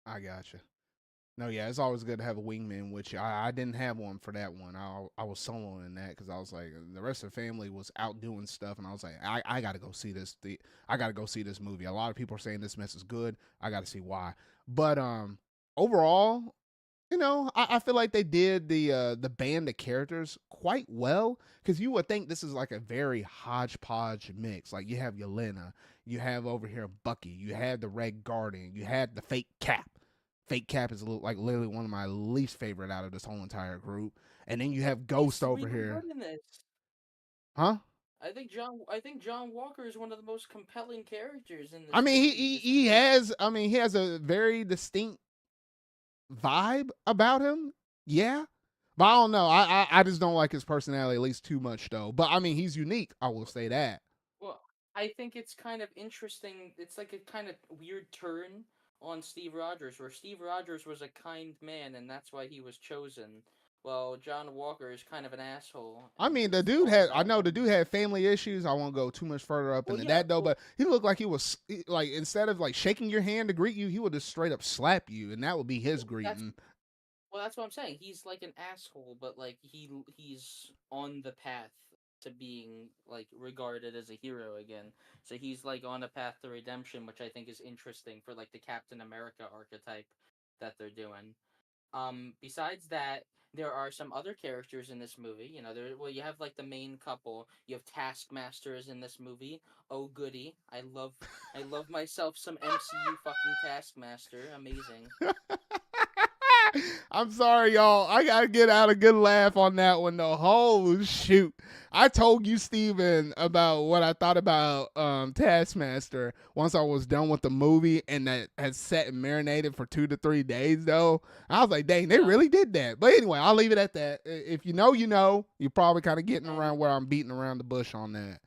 I gotcha. No, yeah, it's always good to have a wingman, which I didn't have one for that one. I was soloing in that because I was like the rest of the family was out doing stuff, and I was like I got to go see this. I got to go see this movie. A lot of people are saying this mess is good. I got to see why. But overall, I feel like they did the band of characters quite well because you would think this is like a very hodgepodge mix. Like you have Yelena, you have over here Bucky, you had the Red Guardian, you had the fake Cap. Fake Cap is like literally one of my least favorite out of this whole entire group. And then you have He's Ghost over really here, good in this. huh? I think John Walker is one of the most compelling characters in I this mean, movie, just because. he has a very distinct vibe about him. Yeah. But I don't know. I just don't like his personality at least too much though. But I mean, he's unique. I will say that. Well, I think it's kind of interesting. It's like a kind of weird turn on Steve Rogers, where Steve Rogers was a kind man, and that's why he was chosen. Well, John Walker is kind of an asshole, I and mean, the it's dude all had. I about know the him. dude had family issues. I won't go too much further up Well, into yeah. that though. But he looked like he was like instead of like shaking your hand to greet you, he would just straight up slap you, and that would be his Well, that's greeting. well, that's what I'm saying. He's like an asshole, but like he's on the path to being like regarded as a hero again. So he's like on a path to redemption, which I think is interesting for like the Captain America archetype that they're doing. Besides that, there are some other characters in this movie. You know, you have like the main couple. You have Taskmaster is in this movie. Oh goody, I love myself some MCU fucking Taskmaster. Amazing. I'm sorry, y'all. I gotta get out a good laugh on that one though. Holy shoot. I told you, Steven, about what I thought about Taskmaster once I was done with the movie and that had sat and marinated for 2 to 3 days though. I was like, dang, they Yeah, really did that. But anyway, I'll leave it at that. If you know, you know. You're probably kind of getting and around where I'm beating around the bush on that.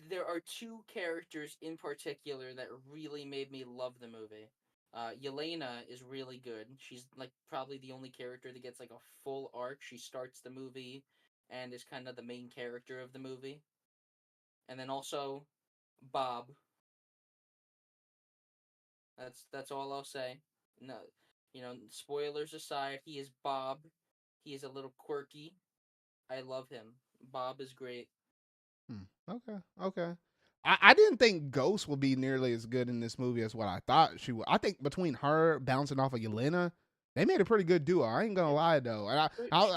there are two characters in particular that really made me love the movie. Yelena is really good. She's like probably the only character that gets like a full arc. She starts the movie and is kind of the main character of the movie. And then also Bob. That's all I'll say. No, spoilers aside, he is Bob. He is a little quirky. I love him. Bob is great. Okay, okay. I didn't think Ghost would be nearly as good in this movie as what I thought she would. I think between her bouncing off of Yelena, they made a pretty good duo. I ain't gonna Yeah. lie though,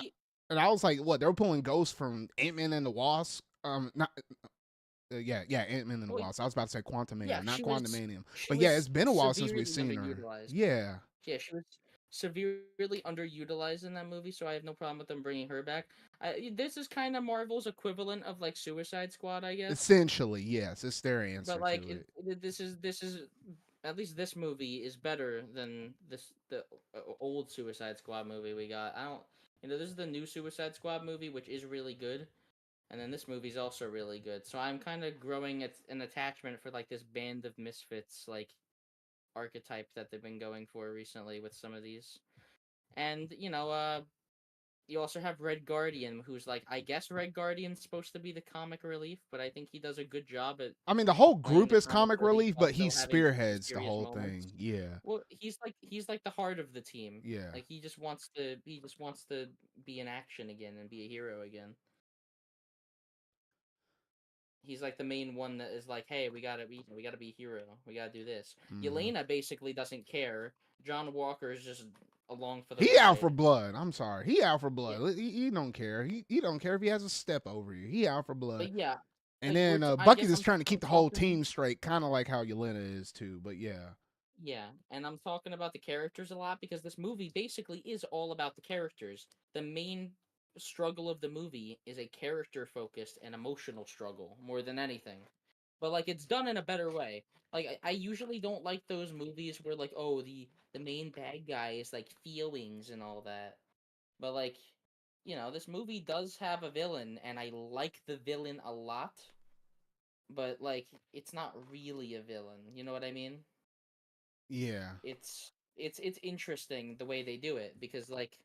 She and I was like, what they were pulling Ghost from Ant-Man and the Wasp. Not yeah, Ant-Man and the well, Wasp. I was about to say yeah, Quantumania, not Quantumanium, she but yeah, was it's been a while since we've severely seen her. underutilized. Yeah, Yeah, she was severely underutilized in that movie, so I have no problem with them bringing her back. This is kind of Marvel's equivalent of like Suicide Squad, I guess. essentially, yes, it's their But answer like to it. this is at least this movie is better than the old Suicide Squad movie we got. I don't this is the new Suicide Squad movie, which is really good, and then this movie's also really good. So I'm kind of growing an attachment for like this band of misfits like archetype that they've been going for recently with some of these. And you also have Red Guardian, who's like I guess Red Guardian's supposed to be the comic relief, but I think he does a good job at I mean, the whole playing group the is comic comic relief relief, while but he still having spearheads the serious whole moments. thing. Yeah, Well, he's like the heart of the team. yeah. Like he just wants to be in action again and be a hero again. He's like the main one that is like, hey, we gotta be a hero. We gotta do this. Mm-hmm. Yelena basically doesn't care. John Walker is just along for the He out for ride. blood. I'm sorry. He out for Yeah, blood. He don't care. He don't care if he has a step over you. He out for blood. but yeah, And like then I Bucky guess just trying to I'm keep the whole talking. team straight, kind of like how Yelena is too. But yeah, Yeah, and I'm talking about the characters a lot because this movie basically is all about the characters. The main struggle of the movie is a character focused and emotional struggle more than anything. But like it's done in a better way. Like I usually don't like those movies where like oh the main bad guy is like feelings and all that. But like this movie does have a villain and I like the villain a lot, but like it's not really a villain. You know what I mean? yeah, It's interesting the way they do it because like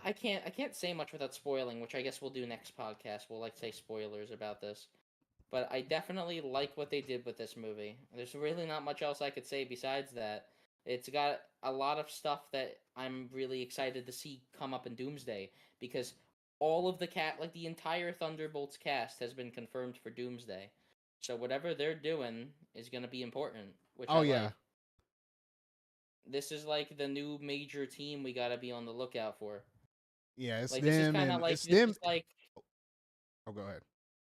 I can't say much without spoiling, which I guess we'll do next podcast. We'll like say spoilers about this. But I definitely like what they did with this movie. There's really not much else I could say besides that. It's got a lot of stuff that I'm really excited to see come up in Doomsday because all of like the entire Thunderbolts cast has been confirmed for Doomsday. So whatever they're doing is going to be important, which oh I yeah, like. This is like the new major team we got to be on the lookout for. yeah. It's Like this is them kind of and like it's this them. is like Oh, go ahead.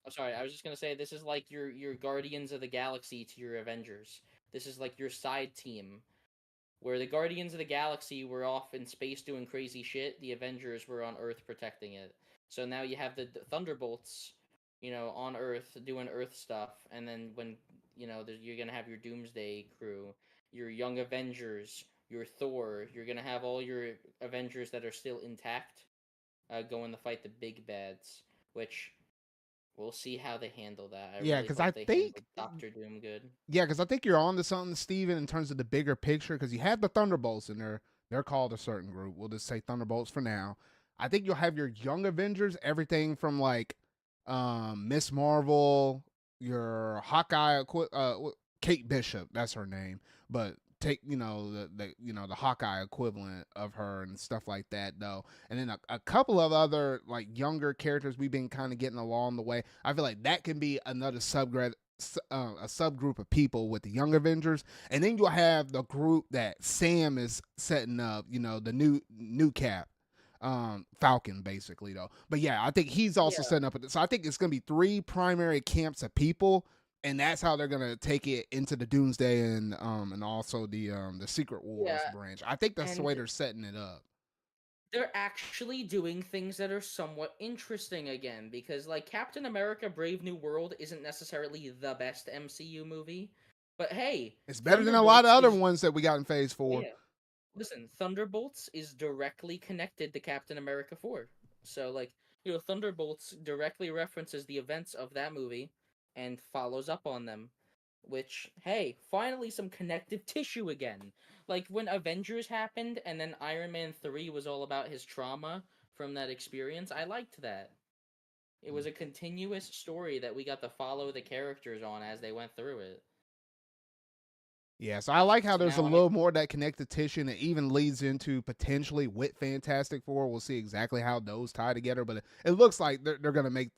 I'm sorry, I was just gonna say this is like your Guardians of the Galaxy to your Avengers. This is like your side team, where the Guardians of the Galaxy were off in space doing crazy shit. The Avengers were on Earth protecting it. So now you have the Thunderbolts, on Earth doing Earth stuff, and then when you're gonna have your Doomsday crew, your Young Avengers, your Thor. You're gonna have all your Avengers that are still intact, going to fight the big bads, which we'll see how they handle that. I Yeah, really because hope they handle Doctor Doom good. I think you're on to something, Steven, in terms of the bigger picture. Because you have the Thunderbolts, and they're called a certain group. We'll just say Thunderbolts for now. I think you'll have your young Avengers, everything from like Miss Marvel, your Hawkeye, Kate Bishop, that's her name, but take the Hawkeye equivalent of her and stuff like that though. And then a couple of other like younger characters we've been kind of getting along the way. I feel like that can be another a subgroup of people with the Young Avengers, and then you'll have the group that Sam is setting up. The new Cap, Falcon, basically though. But yeah, I think he's also Yeah, setting up. So I think it's gonna be three primary camps of people, and that's how they're gonna take it into the Doomsday and also the Secret Wars yeah, branch. I think that's the way and they're setting it up. they're actually doing things that are somewhat interesting again because like Captain America Brave New World isn't necessarily the best MCU movie, but hey, It's better than a lot of Thunderbolts other is ones that we got in Phase oh Four. yeah. Listen, Thunderbolts is directly connected to Captain America 4. So like, Thunderbolts directly references the events of that movie and follows up on them. Which, hey, finally some connective tissue again. Like when Avengers happened and then Iron Man 3 was all about his trauma from that experience, I liked that. It was a continuous story that we got to follow the characters on as they went through it. Yeah, so I like how So there's a now little more of that connective tissue, and it even leads into potentially with Fantastic Four. We'll see exactly how those tie together, but it looks like they're gonna make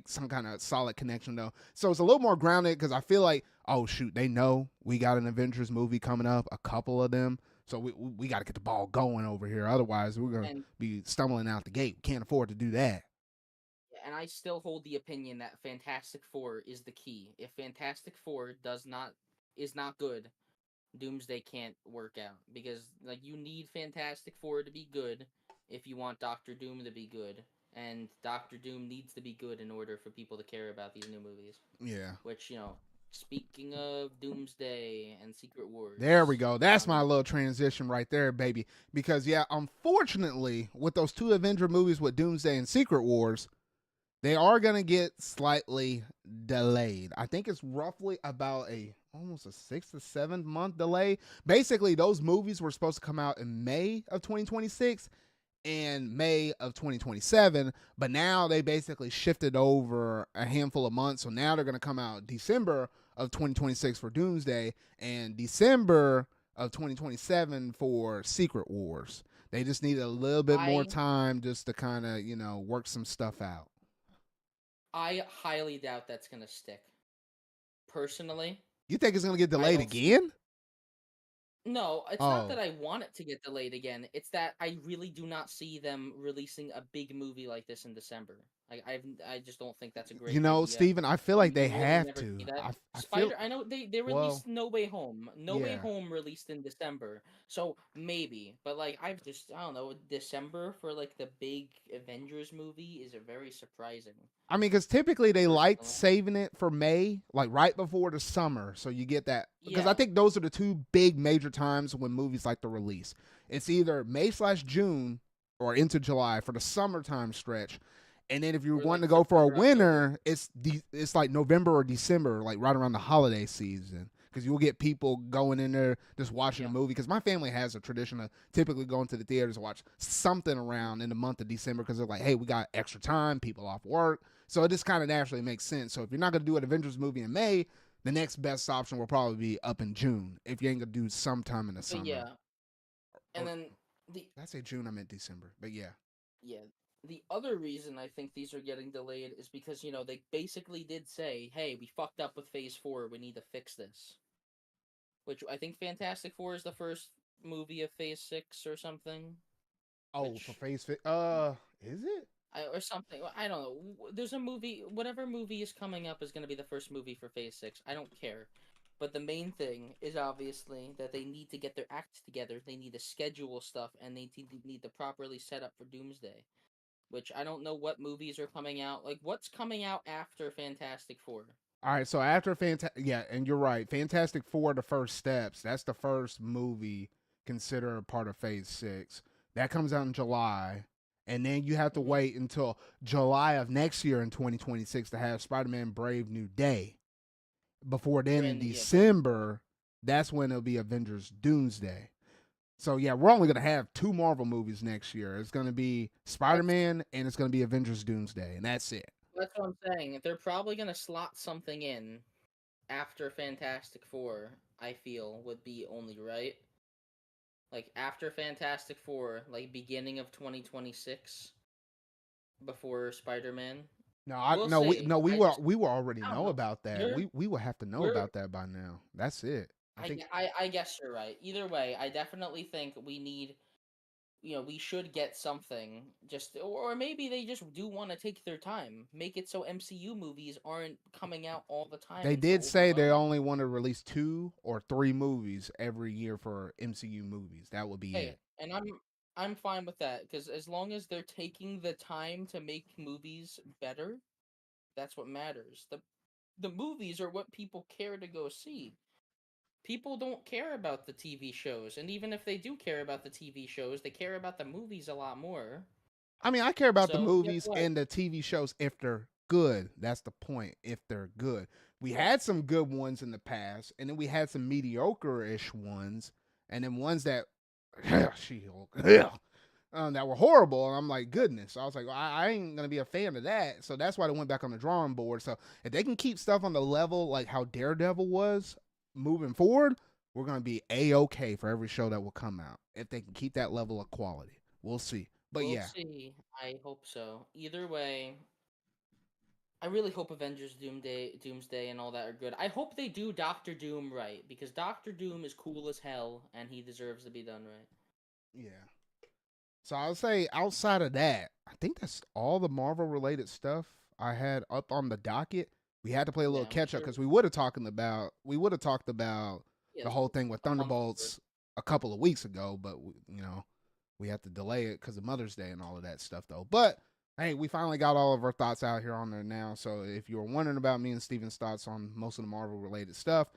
some kind of solid connection though. So it's a little more grounded because I feel like, oh shoot, they know we got an Avengers movie coming up, a couple of them, so we got to get the ball going over here. Otherwise, we're gonna and be stumbling out the gate. We can't afford to do that. I still hold the opinion that Fantastic Four is the key. If Fantastic Four is not good, Doomsday can't work out because like you need Fantastic Four to be good if you want Doctor Doom to be good, and Doctor Doom needs to be good in order for people to care about these new movies. Yeah. Which speaking of Doomsday and Secret There we Wars, go. That's my little transition right there, baby. Because yeah, unfortunately, with those two Avenger movies with Doomsday and Secret Wars, they are gonna get slightly delayed. I think it's roughly about almost a 6 to 7 month delay. Basically, those movies were supposed to come out in May of 2026 and May of 2027, but now they basically shifted over a handful of months. So now they're gonna come out December of 2026 for Doomsday and December of 2027 for Secret Wars. They just need a little bit more I time just to kind of, work some stuff out. I highly doubt that's gonna stick. Personally, You think it's gonna get I delayed don't see again? No, it's not that Oh, I want it to get delayed again. It's that I really do not see them releasing a big movie like this in December. I just don't think that's a great idea. Steven, I feel like You they really have never see to. that. I feel I know they well, released No Way Home. No Way yeah. Home released in December. So maybe, but like I don't know, December for like the big Avengers movie is a very surprising I mean, because typically they like personally. saving it for May, like right before the summer, so you get that. Because I Yeah, think those are the two big major times when movies like to release. It's either May/June or into July for the summertime stretch, and then if you're or wanting like to go for a September, October. winter, it's like November or December, like right around the holiday season. Because you'll get people going in there just watching a Yeah. movie. Because my family has a tradition of typically going to the theaters to watch something around in the month of December. Because they're like, hey, we got extra time, people off work, so it just kind of naturally makes sense. So if you're not going to do an Avengers movie in May, the next best option will probably be up in June. If you ain't going to do sometime in the But summer, yeah, and or then the did I say June? I meant December. But yeah. Yeah. The other reason I think these are getting delayed is because, they basically did say, hey, we fucked up with Phase 4. We need to fix this. Which I think Fantastic Four is the first movie of Phase 6 or something. Oh, for Which, Phase Fit. Is it? or something. I don't know. There's a movie, whatever movie is coming up is going to be the first movie for Phase 6. I don't care. But the main thing is obviously that they need to get their act together. They need to schedule stuff, and they need to properly set up for Doomsday. Which I don't know what movies are coming out. Like, what's coming out after Fantastic Four? All right, so after yeah, and you're right. Fantastic Four, the first steps. That's the first movie considered a part of Phase 6. That comes out in July, and then you have to Mm-hmm. wait until July of next year in 2026 to have Spider-Man: Brave New Day. Before then, in Brand. December, that's when it'll be Avengers: Doomsday. So yeah, we're only gonna have two Marvel movies next year. It's gonna be That's Spider-Man and it's gonna be Avengers: Doomsday, and that's it. that's what I'm saying. They're probably gonna slot something in after Fantastic Four, I feel would be only right. Like after Fantastic Four, like beginning of 2026, before Spider Man. No, We'll see. I just we will already I don't know know. about that. You're We will have to know we're about that by now. That's it. I think I guess you're right. Either way, I definitely think we need, we should get something, just, or maybe they just do want to take their time, make it so MCU movies aren't coming out all the time they and so did say they overwhelming. only want to release 2 or 3 movies every year for MCU movies. That would be Hey, it. and I'm fine with that because as long as they're taking the time to make movies better, that's what matters. The movies are what people care to go see. People don't care about the TV shows, and even if they do care about the TV shows, they care about the movies a lot more. I mean, I care about the So guess movies what? and the TV shows if they're good. That's the point. If they're good, we Right. had some good ones in the past, and then we had some mediocre-ish ones, and then ones that She-Hulk, that were horrible. And I'm like, goodness. So I was like, well, I ain't gonna be a fan of that. So that's why they went back on the drawing board. So if they can keep stuff on the level like how Daredevil was moving forward, we're gonna be a-okay for every show that will come out. If they can keep that level of quality, we'll see. But We'll yeah, see. I hope so. Either way, I really hope Avengers Doomsday and all that are good. I hope they do Doctor Doom right because Doctor Doom is cool as hell and he deserves to be done right. yeah. So I'll say outside of that, I think that's all the Marvel related stuff I had up on the docket. We had to play a little Yeah, we catch up sure. because we would have talked about the Yes, whole thing with a month over. Thunderbolts a couple of weeks ago, but we had to delay it because of Mother's Day and all of that stuff though. But hey, we finally got all of our thoughts out here on there now. So if you were wondering about me and Steven's thoughts on most of the Marvel related stuff,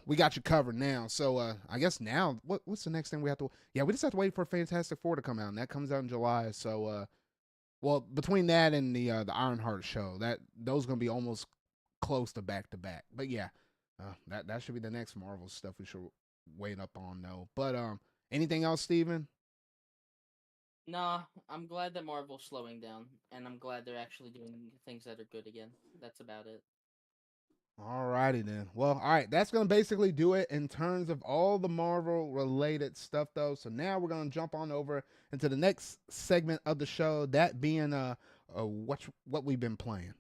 we got you covered now. So I guess now what's the next thing we have to? Yeah, we just have to wait for Fantastic Four to come out, and that comes out in July. So well, between that and the Ironheart show, those gonna be almost close to back. But yeah, that should be the next Marvel stuff we should wait up on though. But anything else, Steven? Nah, I'm glad that Marvel's slowing down, and I'm glad they're actually doing things that are good again. That's about it. Alrighty then. Well, all right, that's gonna basically do it in terms of all the Marvel related stuff though. So now we're gonna jump on over into the next segment of the show, that being what we've been playing.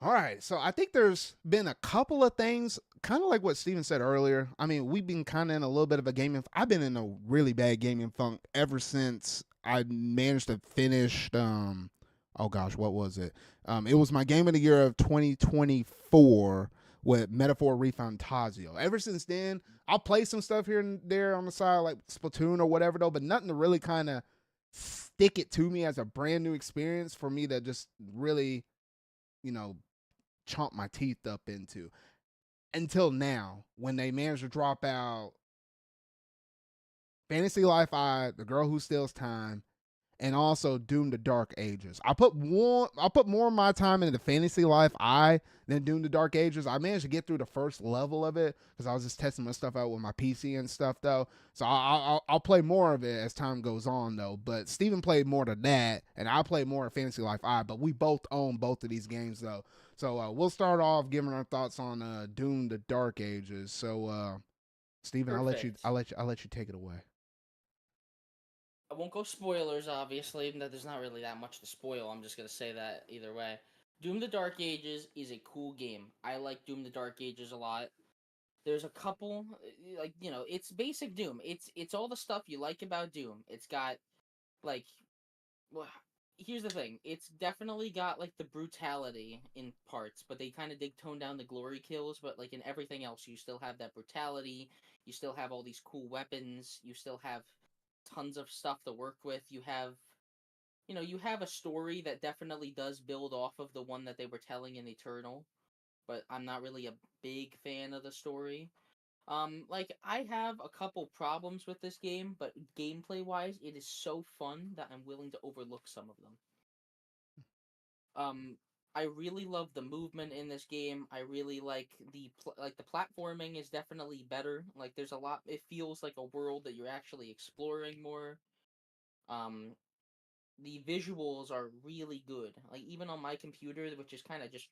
All right, so I think there's been a couple of things, kind of like what Steven said earlier. I mean, we've been kind of in a little bit of a gaming. I've been in a really bad gaming funk ever since I managed to finish. Oh gosh, what was it? It was my game of the year of 2024 with Metaphor Refantasio. Ever since then, I'll play some stuff here and there on the side, like Splatoon or whatever, though, but nothing to really kind of stick it to me as a brand new experience for me to just really, you know, chomp my teeth up into until now when they managed to drop out Fantasy Life I, The Girl Who Steals Time, and also Doom the Dark Ages. I put more of my time into the Fantasy Life I than Doom the Dark Ages. I managed to get through the first level of it because I was just testing my stuff out with my PC and stuff though. So I'll play more of it as time goes on though. But Steven played more than that, and I played more of Fantasy Life I. But we both own both of these games though. So we'll start off giving our thoughts on Doom the Dark Ages. So Steven, Perfect. I'll let you take it away. I won't go spoilers, obviously, even though there's not really that much to spoil. I'm just gonna say that either way. Doom the Dark Ages is a cool game. I like Doom the Dark Ages a lot. There's a couple, like, it's basic Doom. It's all the stuff you like about Doom. It's got, like, well, here's the thing. It's definitely got, like, the brutality in parts, but they kind of did tone down the glory kills. But, like, in everything else, you still have that brutality. You still have all these cool weapons. You still have tons of stuff to work with. You have a story that definitely does build off of the one that they were telling in Eternal, but I'm not really a big fan of the story. Like, I have a couple problems with this game, but gameplay wise, it is so fun that I'm willing to overlook some of them. Um, I really love the movement in this game. I really like the platforming is definitely better. Like, there's a lot. It feels like a world that you're actually exploring more. Um, the visuals are really good. Like even on my computer, which is kind of just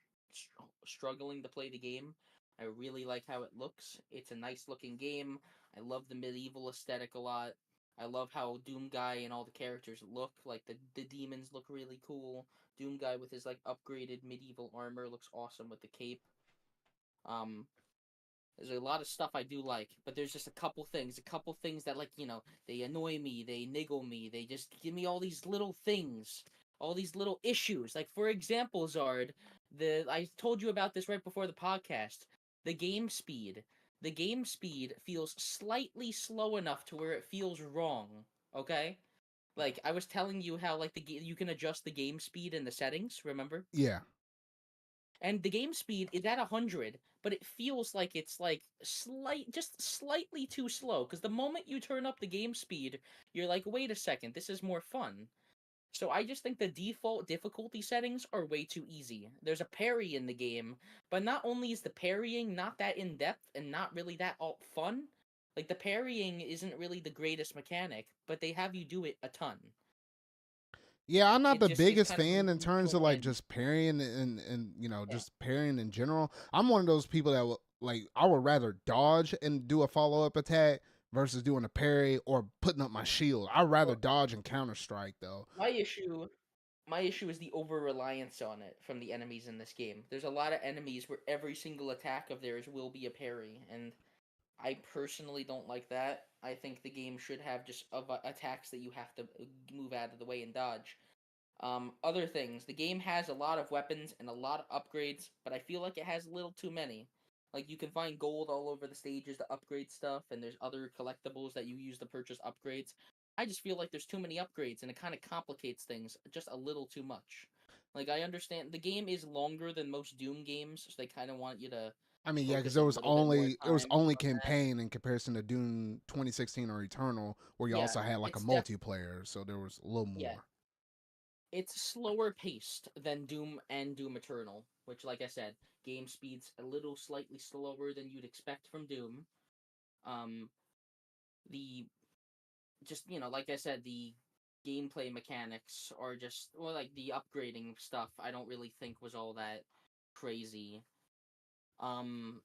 struggling to play the game, I really like how it looks. It's a nice looking game. I love the medieval aesthetic a lot. I love how Doom Guy and all the characters look. Like the demons look really cool. Doom Guy with his like upgraded medieval armor looks awesome with the cape. Um, there's a lot of stuff I do like, but there's just a couple things that like, they annoy me, they niggle me, they just give me all these little things, all these little issues. Like for example, Zard, the I told you about this right before the podcast. The game speed. The game speed feels slightly slow enough to where it feels wrong, okay? Like I was telling you how like you can adjust the game speed in the settings, remember? Yeah. And the game speed is at 100, but it feels like it's like just slightly too slow, because the moment you turn up the game speed, you're like, wait a second, this is more fun. So I just think the default difficulty settings are way too easy. There's a parry in the game, but not only is the parrying not that in depth and not really that all fun, like the parrying isn't really the greatest mechanic, but they have you do it a ton. Yeah, I'm not the It's biggest kind of a fan in terms of neutral like in. just parrying and Yeah. just parrying in general. I'm one of those people that will like I would rather dodge and do a follow up attack versus doing a parry or putting up my shield. I'd rather Well, dodge and counter strike though. my issue my issue is the over reliance on it from the enemies in this game. There's a lot of enemies where every single attack of theirs will be a parry, and I personally don't like that. I think the game should have just attacks that you have to move out of the way and dodge. Other things, the game has a lot of weapons and a lot of upgrades, but I feel like it has a little too many. Like you can find gold all over the stages to upgrade stuff, and there's other collectibles that you use to purchase upgrades. I just feel like there's too many upgrades, and it kind of complicates things just a little too much. Like I understand the game is longer than most Doom games, so they kind of want you to I mean, yeah, because focus a little bit more it was time only on that. campaign in comparison to Doom 2016 or Eternal, where you Yeah, also had like a it's def multiplayer, so there was a little yeah, more. it's slower paced than Doom and Doom Eternal, which, like I said, game speed's a little slightly slower than you'd expect from Doom. Um, the like I said, the gameplay mechanics are just like the upgrading stuff. I don't really think was all that crazy. Um,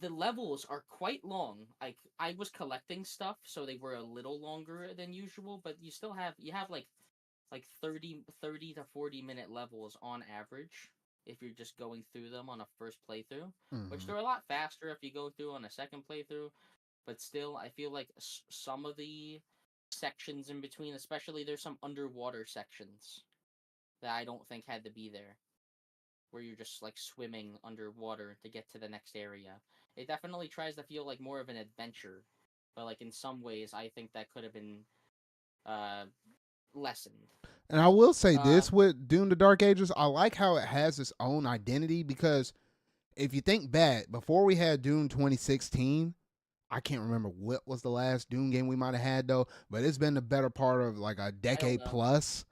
the levels are quite long. Like I was collecting stuff, so they were a little longer than usual. But you have like 30 to 40-minute levels on average if you're just going through them on a first playthrough, which Hmm. they're a lot faster if you go through on a second playthrough. But still, I feel like some of the sections in between, especially there's some underwater sections that I don't think had to be there, where you're just like swimming underwater to get to the next area. It definitely tries to feel like more of an adventure, but like in some ways, I think that could have been uh lessened. And I will say Uh, this with Doom: The Dark Ages, I like how it has its own identity because if you think back, before we had Doom 2016, I can't remember what was the last Doom game we might have had though, but it's been the better part of like a I don't decade know. plus.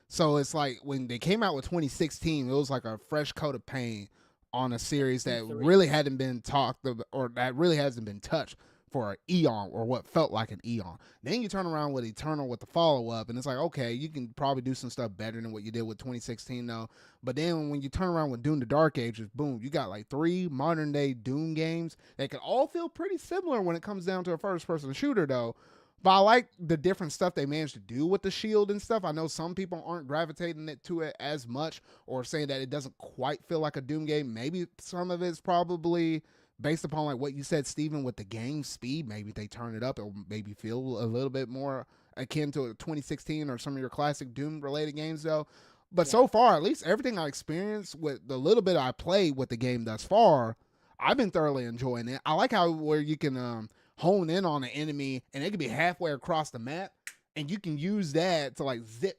So it's like when they came out with 2016, it was like a fresh coat of paint on a Yeah, series Doom that 3. really hadn't been talked about, or that really hasn't been touched for an eon or what felt like an eon. Then you turn around with Eternal with the follow up, and it's like, okay, you can probably do some stuff better than what you did with 2016 though. But then when you turn around with Doom: The Dark Ages, boom, you got like three modern day Doom games that can all feel pretty similar when it comes down to a first person shooter though. But I like the different stuff they managed to do with the shield and stuff. I know some people aren't gravitating to it as much or saying that it doesn't quite feel like a Doom game. Maybe some of it's probably based upon like what you said, Steven, with the game speed. Maybe they turn it up. It'll maybe feel a little bit more akin to 2016 or some of your classic Doom related games though. But Yeah, so far, at least everything I experienced with the little bit I played with the game thus far, I've been thoroughly enjoying it. I like how where you can hone in on an enemy and it could be halfway across the map, and you can use that to like zip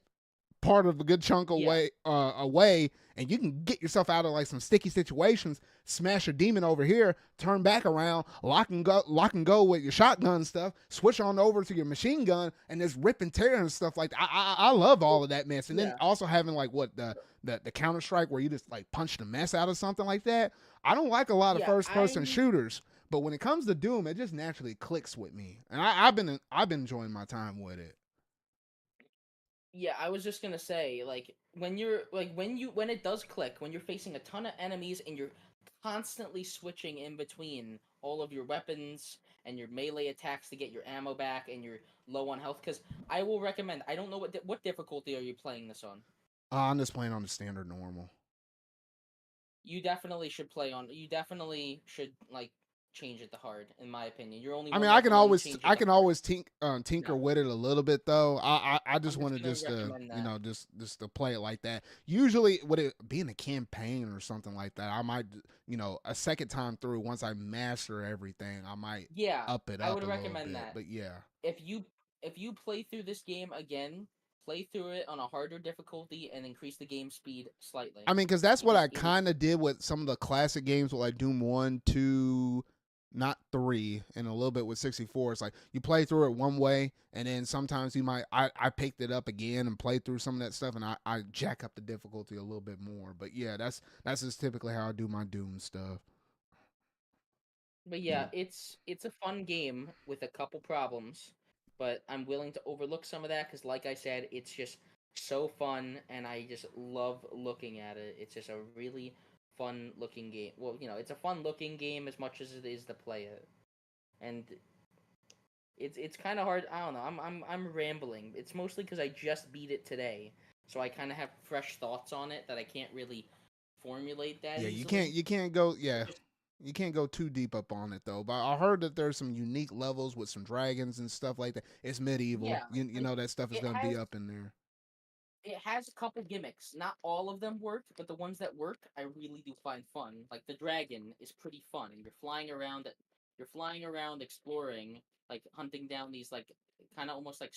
part of a good chunk yeah, away, and you can get yourself out of like some sticky situations. Smash a demon over here, turn back around, lock and go with your shotgun stuff. Switch on over to your machine gun, and just rip and tear and stuff like that. I love all of that mess, and then yeah, also having like what the Counter Strike where you just like punch the mess out of something like that. I don't like a lot of yeah. first person shooters, but when it comes to Doom, it just naturally clicks with me, and I've been enjoying my time with it. Yeah, I was just gonna say, like, when it does click, when you're facing a ton of enemies and you're constantly switching in between all of your weapons and your melee attacks to get your ammo back and you're low on health. Because I will recommend. I don't know what difficulty are you playing this on. I'm just playing on the standard normal. You definitely should play on. You definitely should like change it to hard. In my opinion, you're only I mean, one level in. Change it I to can hard. always tinker No, with it a little bit though. I I'm just just wanted gonna just to recommend that. just to play it like that. Usually, would it being a campaign or something like that, I might a second time through once I master everything, I might Yeah, up it I up would a little recommend bit. that. But yeah, if you if you play through this game again, play through it on a harder difficulty and increase the game speed slightly I mean, because that's what because I it is kind of did with some of the classic games, with like Doom 1, 2, not 3, and a little bit with 64. It's like you play through it one way, and then sometimes I picked it up again and played through some of that stuff, and I jack up the difficulty a little bit more. But yeah, that's just typically how I do my Doom stuff. but yeah, it's a fun game with a couple problems, but I'm willing to overlook some of that cuz like I said, it's just so fun and I just love looking at it. It's just a really fun looking game. Well, it's a fun looking game as much as it is to play it. And it's kind of hard. I don't know. I'm rambling. It's mostly because I just beat it today, so I kind of have fresh thoughts on it that I can't really formulate that Yeah, easily. you can't go But yeah. just You can't go too deep up on it though. But I heard that there's some unique levels with some dragons and stuff like that. It's medieval. yeah, You like know that stuff is it gonna be has up in there. it has a couple gimmicks. Not all of them work, but the ones that work, I really do find fun. Like the dragon is pretty fun, and you're flying around exploring, like hunting down these like kind of almost like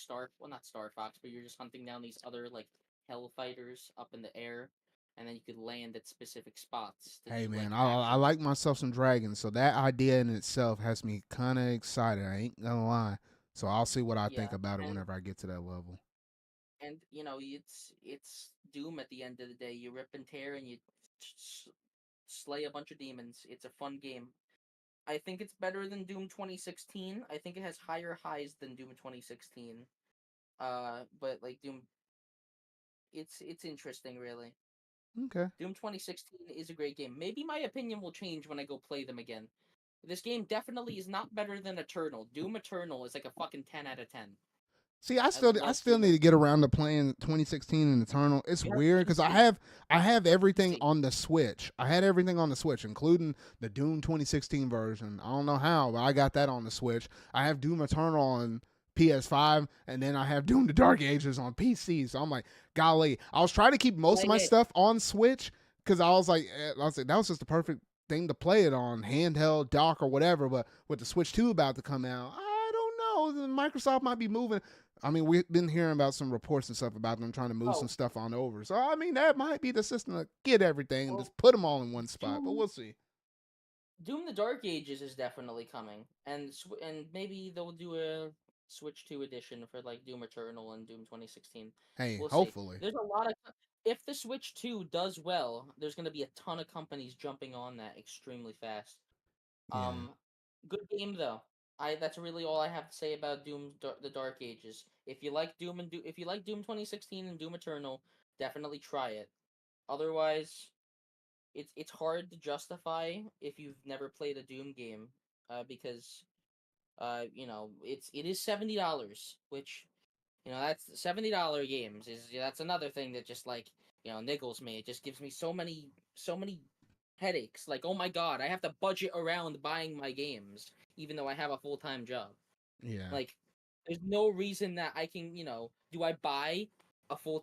not Star Fox, but you're just hunting down these other like hell fighters up in the air, and then you could land at specific spots to Hey do like man, I action. like myself some dragons, so that idea in itself has me kind of excited. I ain't gonna lie. So I'll see what I think Yeah, about it and whenever I get to that level. it's Doom at the end of the day. You rip and tear, and you s- slay a bunch of demons. It's a fun game. I think it's better than Doom 2016. I think it has higher highs than Doom 2016. But like Doom, it's interesting, really. Okay. Doom 2016 is a great game. Maybe my opinion will change when I go play them again. This game definitely is not better than Eternal. Doom Eternal is like a fucking 10 out of 10. See, I I love still Doom need to Eternal. get around to playing 2016 and Eternal. It's You have weird because PC. I have everything PC. on the Switch. I had everything on the Switch, including the Doom 2016 version. I don't know how, but I got that on the Switch. I have Doom Eternal on PS5, and then I have Doom: The Dark Ages on PC. So I'm like, golly, I was trying to keep most of Play my it. stuff on Switch because I was like, that was just the perfect thing to play it on, handheld, dock, or whatever. But with the Switch 2 about to come out, I don't know. Microsoft might be moving. I mean, we've been hearing about some reports and stuff about them trying to move some Oh, stuff on over. So, I mean, that might be the system to get everything and well, just put them all in one spot. But Doom we'll see. Doom: The Dark Ages is definitely coming, and maybe they'll do a Switch 2 edition for like Doom Eternal and Doom 2016. Hey, We'll see. hopefully. There's a lot of if the Switch 2 does well, there's going to be a ton of companies jumping on that extremely fast. Yeah. Um, good game though. That's really all I have to say about The Dark Ages. If you like Doom 2016 and Doom Eternal, definitely try it. Otherwise, it's hard to justify if you've never played a Doom game, because it is $70, which that's $70 games that's another thing that just like niggles me. It just gives me so many headaches. Like, oh my god, I have to budget around buying my games, even though I have a full time job. Yeah. Like, there's no reason that I can, do I buy a full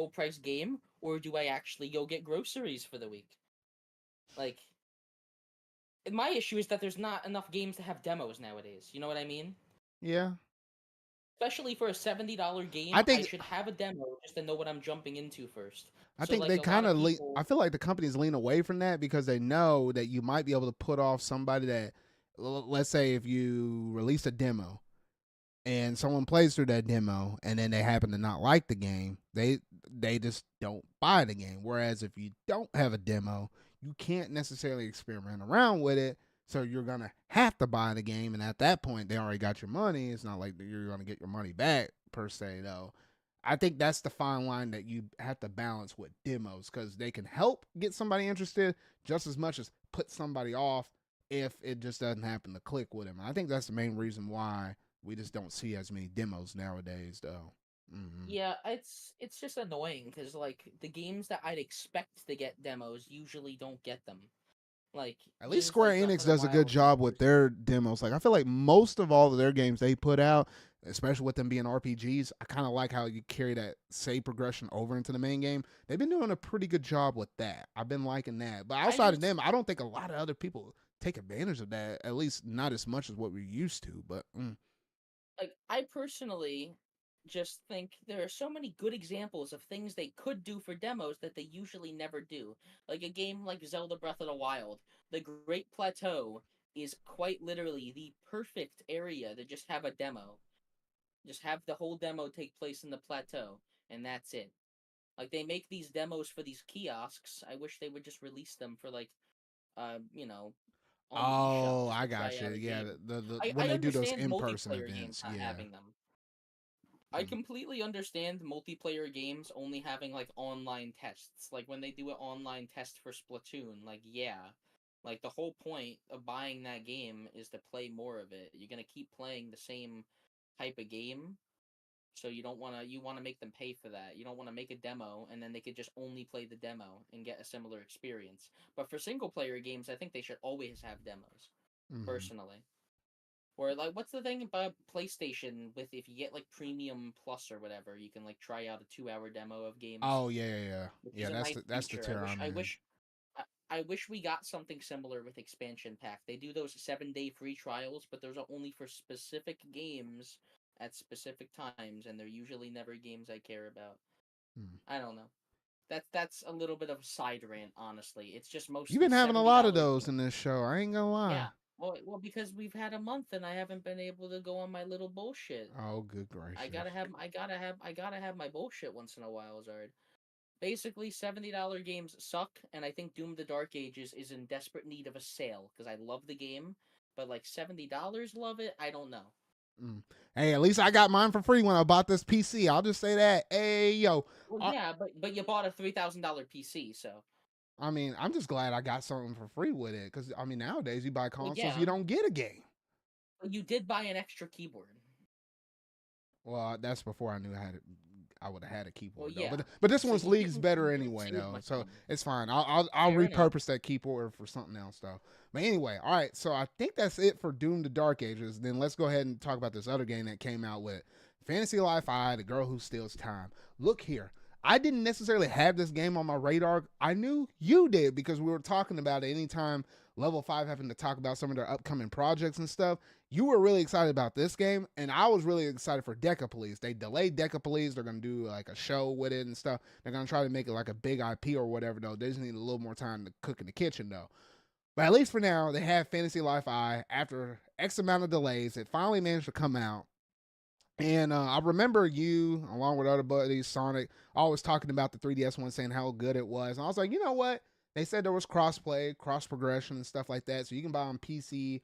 price game, or do I actually go get groceries for the week? Like, my issue is that there's not enough games to have demos nowadays. You know what I mean? Yeah. Especially for a $70 I game, I think should have a demo just to know what I'm jumping into first. I So think like they a lot kind of of people, I feel like the companies lean away from that because they know that you might be able to put off somebody that let's say if you release a demo and someone plays through that demo and then they happen to not like the game, they just don't buy the game. Whereas if you don't have a demo, you can't necessarily experiment around with it. So you're gonna have to buy the game, and at that point, they already got your money. It's not like you're gonna get your money back per se, though. I think that's the fine line that you have to balance with demos because they can help get somebody interested just as much as put somebody off if it just doesn't happen to click with them. I think that's the main reason why we just don't see as many demos nowadays, though. Mm-hmm. Yeah, it's just annoying because like the games that I'd expect to get demos usually don't get them. Like At least games Square like Breath Enix of the does a good Wild and job with their demos. Like I feel like most of all of their games they put out, especially with them being RPGs, I kind of like how you carry that save progression over into the main game. They've been doing a pretty good job with that. I've been liking that. But I outside of just them, I don't think a lot of other people take advantage of that. At least not as much as what we're used to. But like I personally just think there are so many good examples of things they could do for demos that they usually never do. Like a game like Zelda Breath of the Wild, the Great Plateau is quite literally the perfect area to just have a demo. Just have the whole demo take place in the plateau, and that's it. Like they make these demos for these kiosks. I wish they would just release them for like, you know, on the eShop oh, just I to got try you. out a Yeah, game. the I when I they do those understand in person multiplayer games events, not yeah. having them. I Mm. completely understand multiplayer games only having like online tests. Like when they do an online test for Splatoon, like yeah. Like the whole point of buying that game is to play more of it. You're going to keep playing the same type of game, so you want to make them pay for that. You don't want to make a demo and then they could just only play the demo and get a similar experience. But for single player games, I think they should always have demos, Mm-hmm. personally. Or like, what's the thing about PlayStation with if you get like Premium Plus or whatever, you can like try out a 2 hour demo of games, Oh yeah, yeah, yeah. which is Yeah, a nice that's the feature. tier I'm in. I wish we got something similar with expansion pack. They do those 7 day free trials, but those are only for specific games at specific times, and they're usually never games I care about. Hmm. I don't know. That's a little bit of a side rant, honestly. It's just You've mostly been having a seventy lot of dollar those games. in this show. I ain't gonna lie. Yeah. Well, because we've had a month and I haven't been able to go on my little bullshit. Oh, good gracious. I gotta have my bullshit once in a while, Zard. Basically, $70 games suck, and I think Doom: The Dark Ages is in desperate need of a sale because I love the game, but like $70, love it. I don't know. Mm. Hey, at least I got mine for free when I bought this PC. I'll just say that. Hey, yo. Well, I, yeah, but you bought a $3,000 PC, so I mean, I'm just glad I got something for free with it. Because, I mean, nowadays you buy well, consoles, you yeah, don't get a game. but you did buy an extra keyboard. Well, that's before I knew I would have had a Well, keyboard though. yeah, But this so one's leagues better you didn't anyway save though, much so money. it's fine. I'll Fair enough. repurpose that keyboard for something else though. But anyway, all right. So I think that's it for Doom: The Dark Ages. Then let's go ahead and talk about this other game that came out with Fantasy Life I, The Girl Who Steals Time. Look here. I didn't necessarily have this game on my radar. I knew you did because we were talking about it anytime Level 5 having to talk about some of their upcoming projects and stuff. You were really excited about this game, and I was really excited for Deca Police. They delayed Deca Police. They're gonna do like a show with it and stuff. They're gonna try to make it like a big IP or whatever. Though they just need a little more time to cook in the kitchen though. But at least for now, they have Fantasy Life I. After X amount of delays, it finally managed to come out. And I remember you, along with other buddies, Sonic, always talking about the 3DS one, saying how good it was. And I was like, you know what? They said there was crossplay, cross progression, and stuff like that. So you can buy on PC,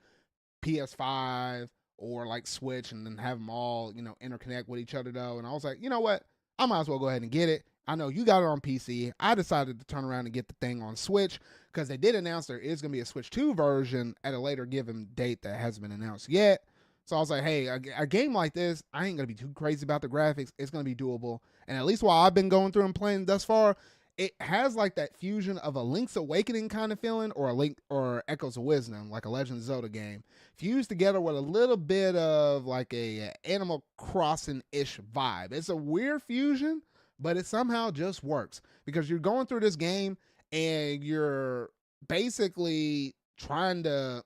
PS5 or like Switch and then have them all, interconnect with each other though. And I was like, you know what? I might as well go ahead and get it. I know you got it on PC. I decided to turn around and get the thing on Switch because they did announce there is going to be a Switch 2 version at a later given date that hasn't been announced yet. So I was like, hey, a game like this, I ain't going to be too crazy about the graphics. It's going to be doable. And at least while I've been going through and playing thus far, it has like that fusion of a Link's Awakening kind of feeling or a Link or Echoes of Wisdom, like a Legend of Zelda game, fused together with a little bit of like a Animal Crossing ish vibe. It's a weird fusion, but it somehow just works because you're going through this game and you're basically trying to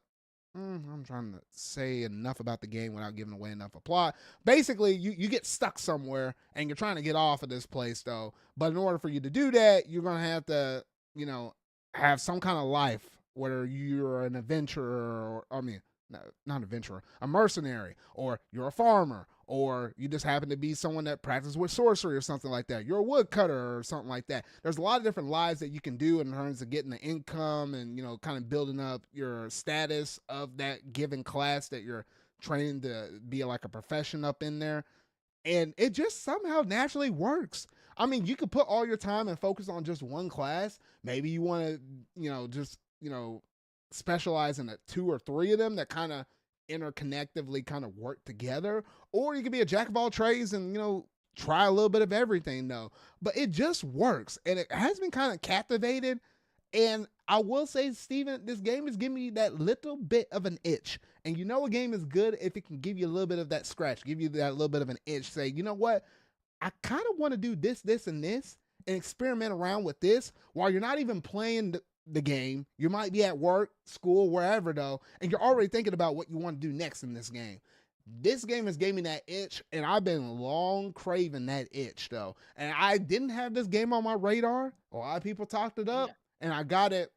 I'm trying to say enough about the game without giving away enough of plot. Basically, you get stuck somewhere and you're trying to get off of this place though. But in order for you to do that, you're gonna have to, have some kind of life, whether you're an adventurer or I mean, no, not an adventurer, a mercenary, or you're a farmer, or you just happen to be someone that practices with sorcery or something like that. You're a woodcutter or something like that. There's a lot of different lives that you can do in terms of getting the income and, kind of building up your status of that given class that you're training to be like a profession up in there. and it just somehow naturally works. I mean, you could put all your time and focus on just one class. Maybe you want to, just, specialize in 2 or 3 of them that kind of interconnectively kind of work together. Or you could be a jack of all trades and, try a little bit of everything, though. But it just works. And it has been kind of captivated. And I will say, Steven, this game is giving me that little bit of an itch. And a game is good if it can give you a little bit of that scratch, give you that little bit of an itch. Say, you know what? I kind of want to do this, and this, and experiment around with this while you're not even playing the game. You might be at work, school, wherever, though, and you're already thinking about what you want to do next in this game. This game has gave me that itch, and I've been long craving that itch, though. And I didn't have this game on my radar. A lot of people talked it up, and I got it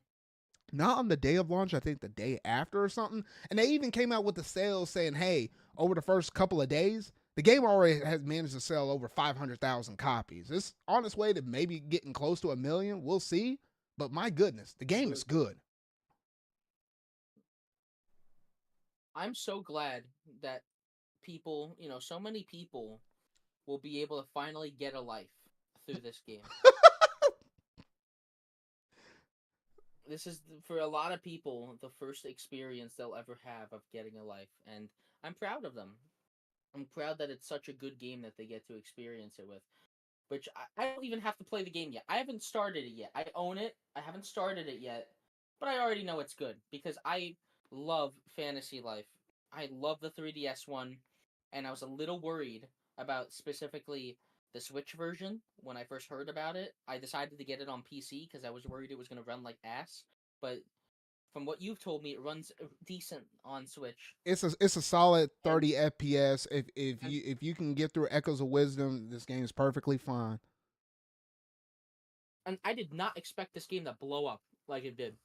not on the day of launch, I think the day after or something. And they even came out with the sales saying, hey, over the first couple of days, the game already has managed to sell over 500,000 copies. It's on its way to maybe getting close to 1 million. We'll see. But my goodness, the game is good. I'm so glad that people, so many people will be able to finally get a life through this game. This is, for a lot of people, the first experience they'll ever have of getting a life, and I'm proud of them. I'm proud that it's such a good game that they get to experience it with. Which I don't even have to play the game yet. I haven't started it yet. I own it. I haven't started it yet, but I already know it's good because I love Fantasy Life. I love the 3DS one, and I was a little worried about specifically the Switch version when I first heard about it. I decided to get it on PC because I was worried it was going to run like ass, but from what you've told me, it runs decent on Switch. It's a solid 30 FPS. If you can get through Echoes of Wisdom, this game is perfectly fine. And I did not expect this game to blow up like it did.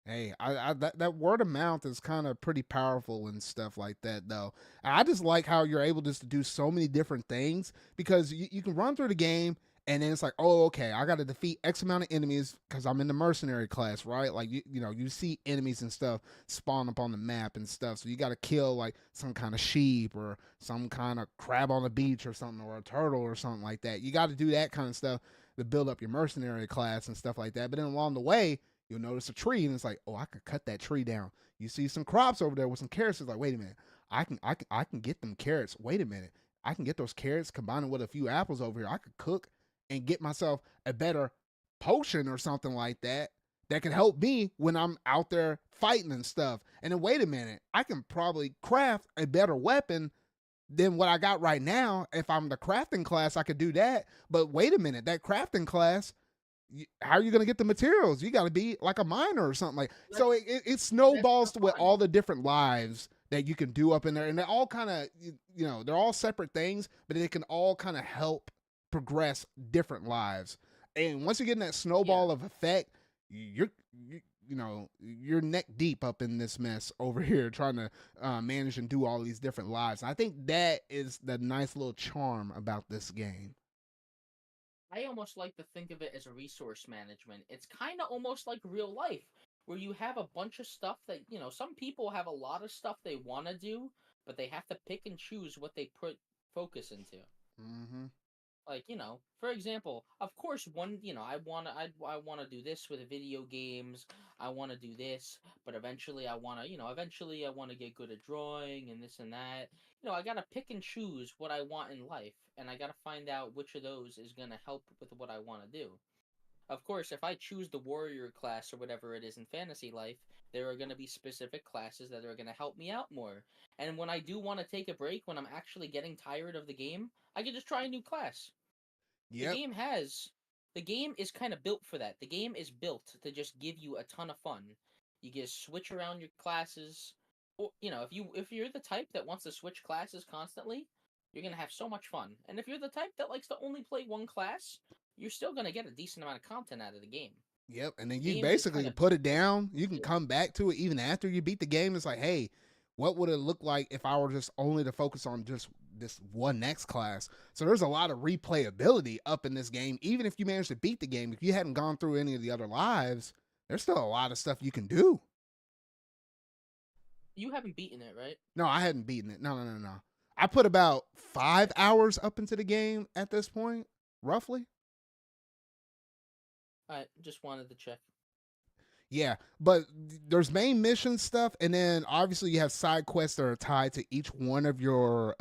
Hey, that word of mouth is kind of pretty powerful and stuff like that, though. I just like how you're able just to do so many different things because you can run through the game and then it's like, oh, okay, I got to defeat X amount of enemies because I'm in the mercenary class, right? Like, you see enemies and stuff spawn up on the map and stuff. So you got to kill like some kind of sheep or some kind of crab on the beach or something, or a turtle or something like that. You got to do that kind of stuff to build up your mercenary class and stuff like that. But then along the way, you'll notice a tree and it's like, oh, I could cut that tree down. You see some crops over there with some carrots. It's like, wait a minute, I can get them carrots. Wait a minute, I can get those carrots combined with a few apples over here. I could cook and get myself a better potion or something like that can help me when I'm out there fighting and stuff. And then wait a minute, I can probably craft a better weapon than what I got right now. If I'm the crafting class, I could do that. But wait a minute, that crafting class, how are you going to get the materials? You got to be like a miner or something like. So it snowballs with all the different lives that you can do up in there, and they all kind of, they're all separate things, but they can all kind of help progress different lives. And once you get in that snowball of effect, you're neck deep up in this mess over here trying to manage and do all these different lives. And I think that is the nice little charm about this game. I almost like to think of it as a resource management. It's kind of almost like real life, where you have a bunch of stuff that, some people have a lot of stuff they want to do, but they have to pick and choose what they put focus into. Mm-hmm. Like, for example, of course, I want to do this with video games. I want to do this, but eventually I want to get good at drawing and this and that. I got to pick and choose what I want in life, and I got to find out which of those is going to help with what I want to do. Of course, if I choose the warrior class or whatever it is in Fantasy Life, there are going to be specific classes that are going to help me out more. And when I do want to take a break, when I'm actually getting tired of the game, I can just try a new class. Yep. The game is kind of built for that. The game is built to just give you a ton of fun. You just switch around your classes. Or, if you're the type that wants to switch classes constantly, you're going to have so much fun. And if you're the type that likes to only play one class, you're still going to get a decent amount of content out of the game. Yep, and then you basically put it down. You can come back to it even after you beat the game. It's like, hey, what would it look like if I were just only to focus on just this one next class? So there's a lot of replayability up in this game. Even if you manage to beat the game, if you hadn't gone through any of the other lives, there's still a lot of stuff you can do. You haven't beaten it, right? No, I hadn't beaten it. No. I put about 5 hours up into the game at this point, roughly. I just wanted to check. Yeah, but there's main mission stuff, and then obviously you have side quests that are tied to each one of your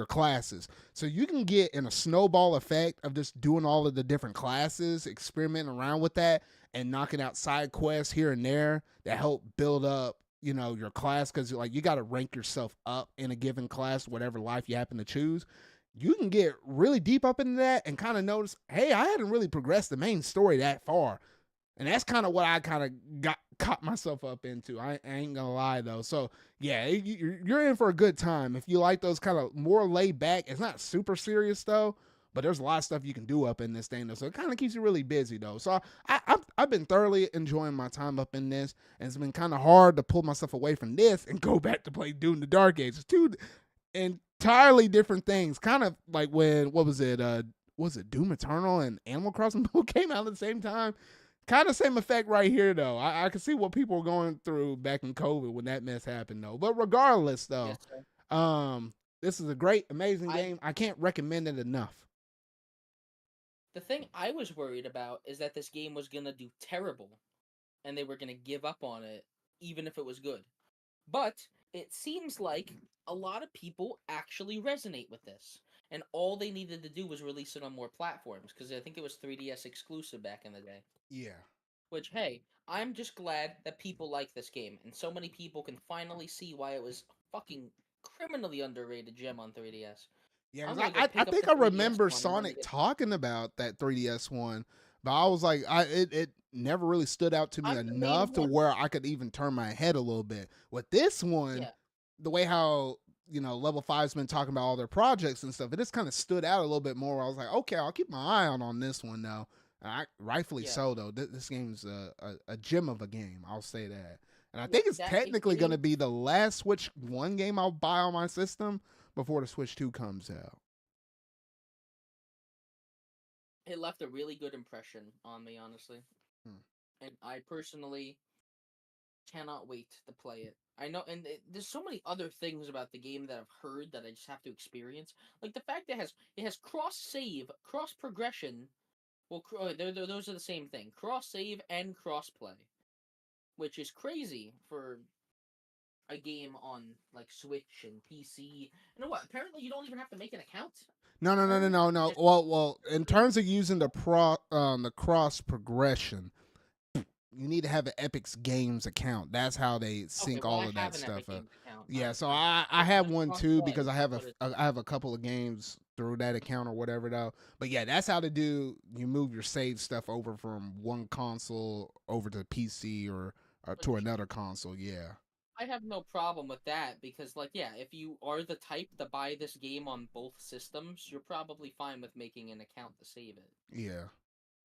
classes. So you can get in a snowball effect of just doing all of the different classes, experimenting around with that, and knocking out side quests here and there that help build up, your class, because like you got to rank yourself up in a given class, whatever life you happen to choose. You can get really deep up into that and kind of notice, hey, I hadn't really progressed the main story that far. And that's kind of what I kind of caught myself up into. I ain't gonna lie though. So yeah, you're in for a good time if you like those kind of more laid back. It's not super serious though, but there's a lot of stuff you can do up in this thing though. So it kind of keeps you really busy though. So I've been thoroughly enjoying my time up in this, and it's been kind of hard to pull myself away from this and go back to play Doom: The Dark Ages. Two entirely different things. Kind of like when was it Doom Eternal and Animal Crossing both came out at the same time. Kind of same effect right here, though. I can see what people were going through back in COVID when that mess happened, though. But regardless, though, Yes, this is a great, amazing game. I can't recommend it enough. the thing I was worried about is that this game was gonna do terrible, and they were gonna give up on it, even if it was good. But it seems like a lot of people actually resonate with this, and all they needed to do was release it on more platforms, because I think it was 3DS exclusive back in the day. Yeah. Which, hey, I'm just glad that people like this game, and so many people can finally see why it was a fucking criminally underrated gem on 3DS. Yeah, I'm because gonna go I pick up think the I 3DS remember one when they Sonic get. talking about that 3DS one, but I was like, it never really stood out to me I'm the main enough to one. where I could even turn my head a little bit. With this one, Yeah, the way how Level 5's been talking about all their projects and stuff, it just kind of stood out a little bit more. I was like, okay, I'll keep my eye out on this one now. Rightfully yeah, so, though. This game's a gem of a game. I'll say that. And I yeah. think it's That technically it going to is. be the last Switch 1 game I'll buy on my system before the Switch 2 comes out. It left a really good impression on me, honestly, Hmm. and I personally cannot wait to play it. I know, and there's so many other things about the game that I've heard that I just have to experience. Like the fact that it has cross save, cross progression. Well, those are the same thing: cross save and cross play, which is crazy for a game on like Switch and PC. You know what? Apparently, you don't even have to make an account. No, no, no, no, Apparently, no, you no. just Well, in literally. terms of using the cross progression, you need to have an Epic's Games account. That's how they Okay, sync well, all I of that have an stuff Epic up. Games account. Yeah, so I'm I It's have not one cross too because play, but it's I have a couple of games through that account or whatever though. But yeah, that's how to do. You move your save stuff over from one console over to PC or to which another console. Yeah, I have no problem with that because, like, yeah, if you are the type to buy this game on both systems, you're probably fine with making an account to save it. yeah,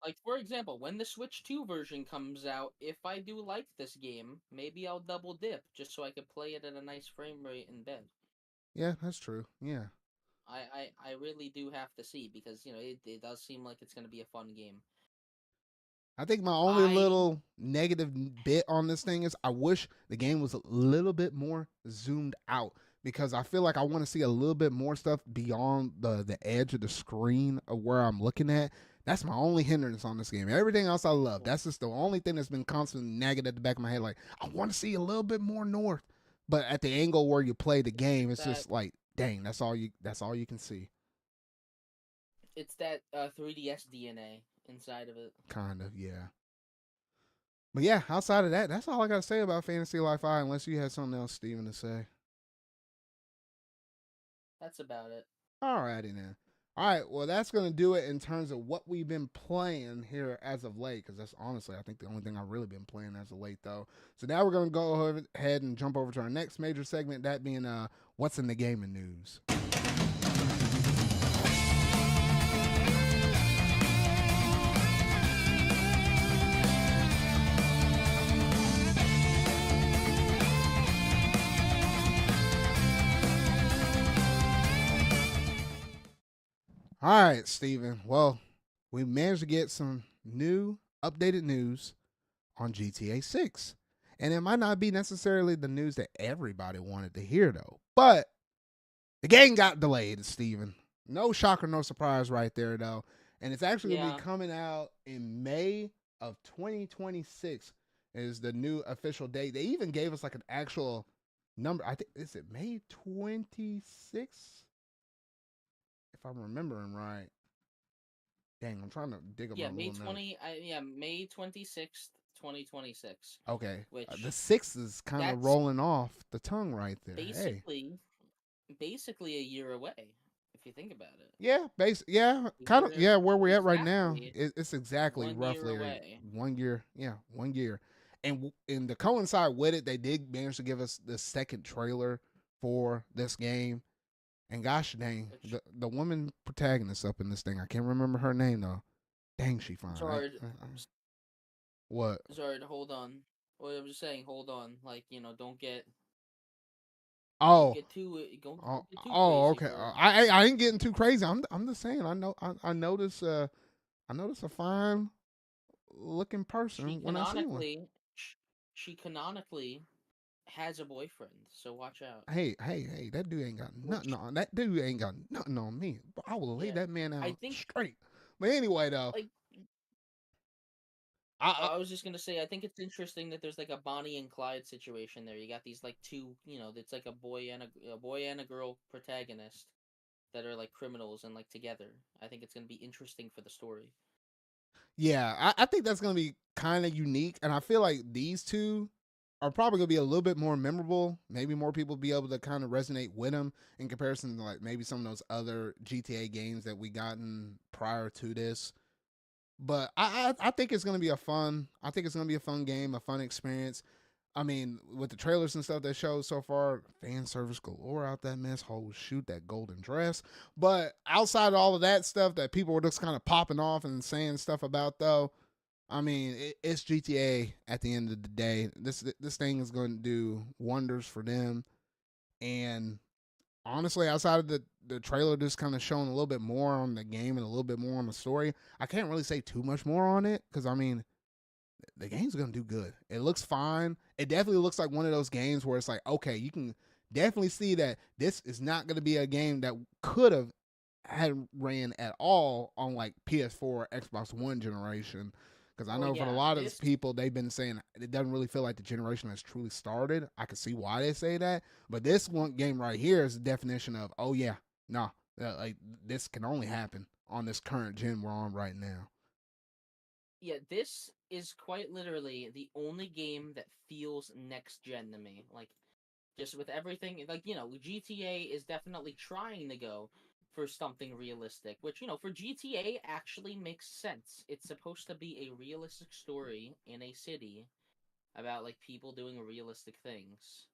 Like, for example, when the Switch 2 version comes out, if I do like this game, maybe I'll double dip just so I could play it at a nice frame rate in bed. yeah. That's true. Yeah. I really do have to see because, it does seem like it's going to be a fun game. I think my only I. little negative bit on this thing is I wish the game was a little bit more zoomed out because I feel like I want to see a little bit more stuff beyond the edge of the screen of where I'm looking at. That's my only hindrance on this game. Everything else I love. That's just the only thing that's been constantly nagging at the back of my head. Like I want to see a little bit more north, but at the angle where you play the game, it's That just like, dang, that's all you can see. it's that 3DS DNA inside of it. Kind of, yeah. But yeah, outside of that, that's all I gotta say about Fantasy Life I, unless you had something else, Steven, to say. That's about it. Alrighty then. All right, well, that's gonna do it in terms of what we've been playing here as of late, because that's honestly, I think the only thing I've really been playing as of late, though. So now we're gonna go ahead and jump over to our next major segment, that being what's in the gaming news. All right, Steven. Well, we managed to get some new, updated news on GTA 6. And it might not be necessarily the news that everybody wanted to hear, though. But the game got delayed, Steven. No shocker, no surprise right there, though. And it's actually going to be Yeah, coming out in May of 2026 is the new official date. They even gave us like an actual number. I think, is it May 26th? If I'm remembering right. Dang, I'm trying to dig up my yeah, little notes. May 26th, 2026, Okay. The which 6th is kind of that's rolling off the tongue right there. Hey. basically basically a year away if you think about it. Yeah, yeah, A kind of, year yeah. Where we're at right now, exactly it's exactly 1 year roughly away. 1 year. Yeah, 1 year. And to coincide with it, they did manage to give us the second trailer for this game. And gosh dang, Which the woman protagonist up in this thing, I can't remember her name though. Dang, she fine. Zard What? Zard, hold on. Well, I was just saying, hold on. Like, Oh, don't get too oh, crazy okay. for her. I ain't getting too crazy. I'm just saying. I notice I notice a fine looking She person when I see one. canonically, sh- she canonically has a boyfriend, so watch out. Hey, that dude ain't got nothing Which, on. That dude ain't got nothing on me. But I will lay yeah, that man I out think straight. But anyway, though, like I I was just gonna say, I think it's interesting that there's like a Bonnie and Clyde situation there. You got these like two, it's like a boy and a girl protagonist that are like criminals and like together. I think it's gonna be interesting for the story. yeah, I think that's gonna be kind of unique, and I feel like these two are probably gonna be a little bit more memorable. Maybe more people be able to kind of resonate with them in comparison to like maybe some of those other GTA games that we gotten prior to this. But I think it's gonna be a fun. I think it's gonna be a fun game, a fun experience. I mean, with the trailers and stuff that showed so far, fan service galore out that mess. Oh shoot, that golden dress. But outside of all of that stuff that people were just kind of popping off and saying stuff about, though, I mean, it's GTA at the end of the day. This thing is going to do wonders for them. And honestly, outside of the trailer just kind of showing a little bit more on the game and a little bit more on the story, I can't really say too much more on it because I mean, the game's gonna do good. It looks fine. It definitely looks like one of those games where it's like, okay, you can definitely see that this is not gonna be a game that could have had ran at all on like PS4 Xbox One generation. Because I Oh know for a yeah, lot of this people, they've been saying it doesn't really feel like the generation has truly started. I can see why they say that, but this one game right here is the definition of, oh yeah, no, like this can only happen on this current gen we're on right now. yeah, this is quite literally the only game that feels next gen to me. Like just with everything, like GTA is definitely trying to go for something realistic, which for GTA actually makes sense. It's supposed to be a realistic story in a city about like people doing realistic things.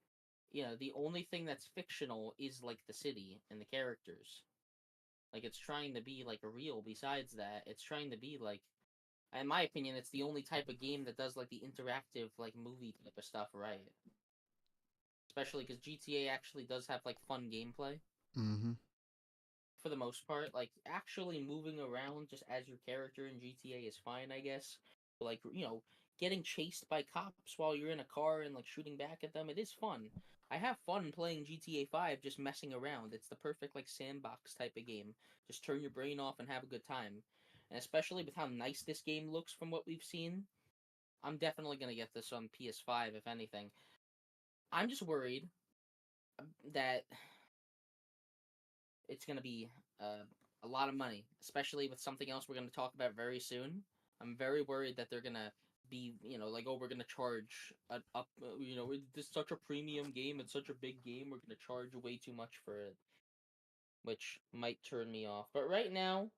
The only thing that's fictional is like the city and the characters. Like it's trying to be like real. Besides that, it's trying to be like, in my opinion, it's the only type of game that does like the interactive like movie type of stuff right. Especially because GTA actually does have like fun gameplay Mm-hmm. for the most part. Like actually moving around just as your character in GTA is fine, I guess. But, like getting chased by cops while you're in a car and like shooting back at them, it is fun. I have fun playing GTA 5 just messing around. It's the perfect like sandbox type of game. Just turn your brain off and have a good time. And especially with how nice this game looks from what we've seen, I'm definitely going to get this on PS5 if anything. I'm just worried that it's going to be a lot of money, especially with something else we're going to talk about very soon. I'm very worried that they're going to be, like, oh, we're going to charge up, this is such a premium game, it's such a big game, we're going to charge way too much for it, which might turn me off. But right now,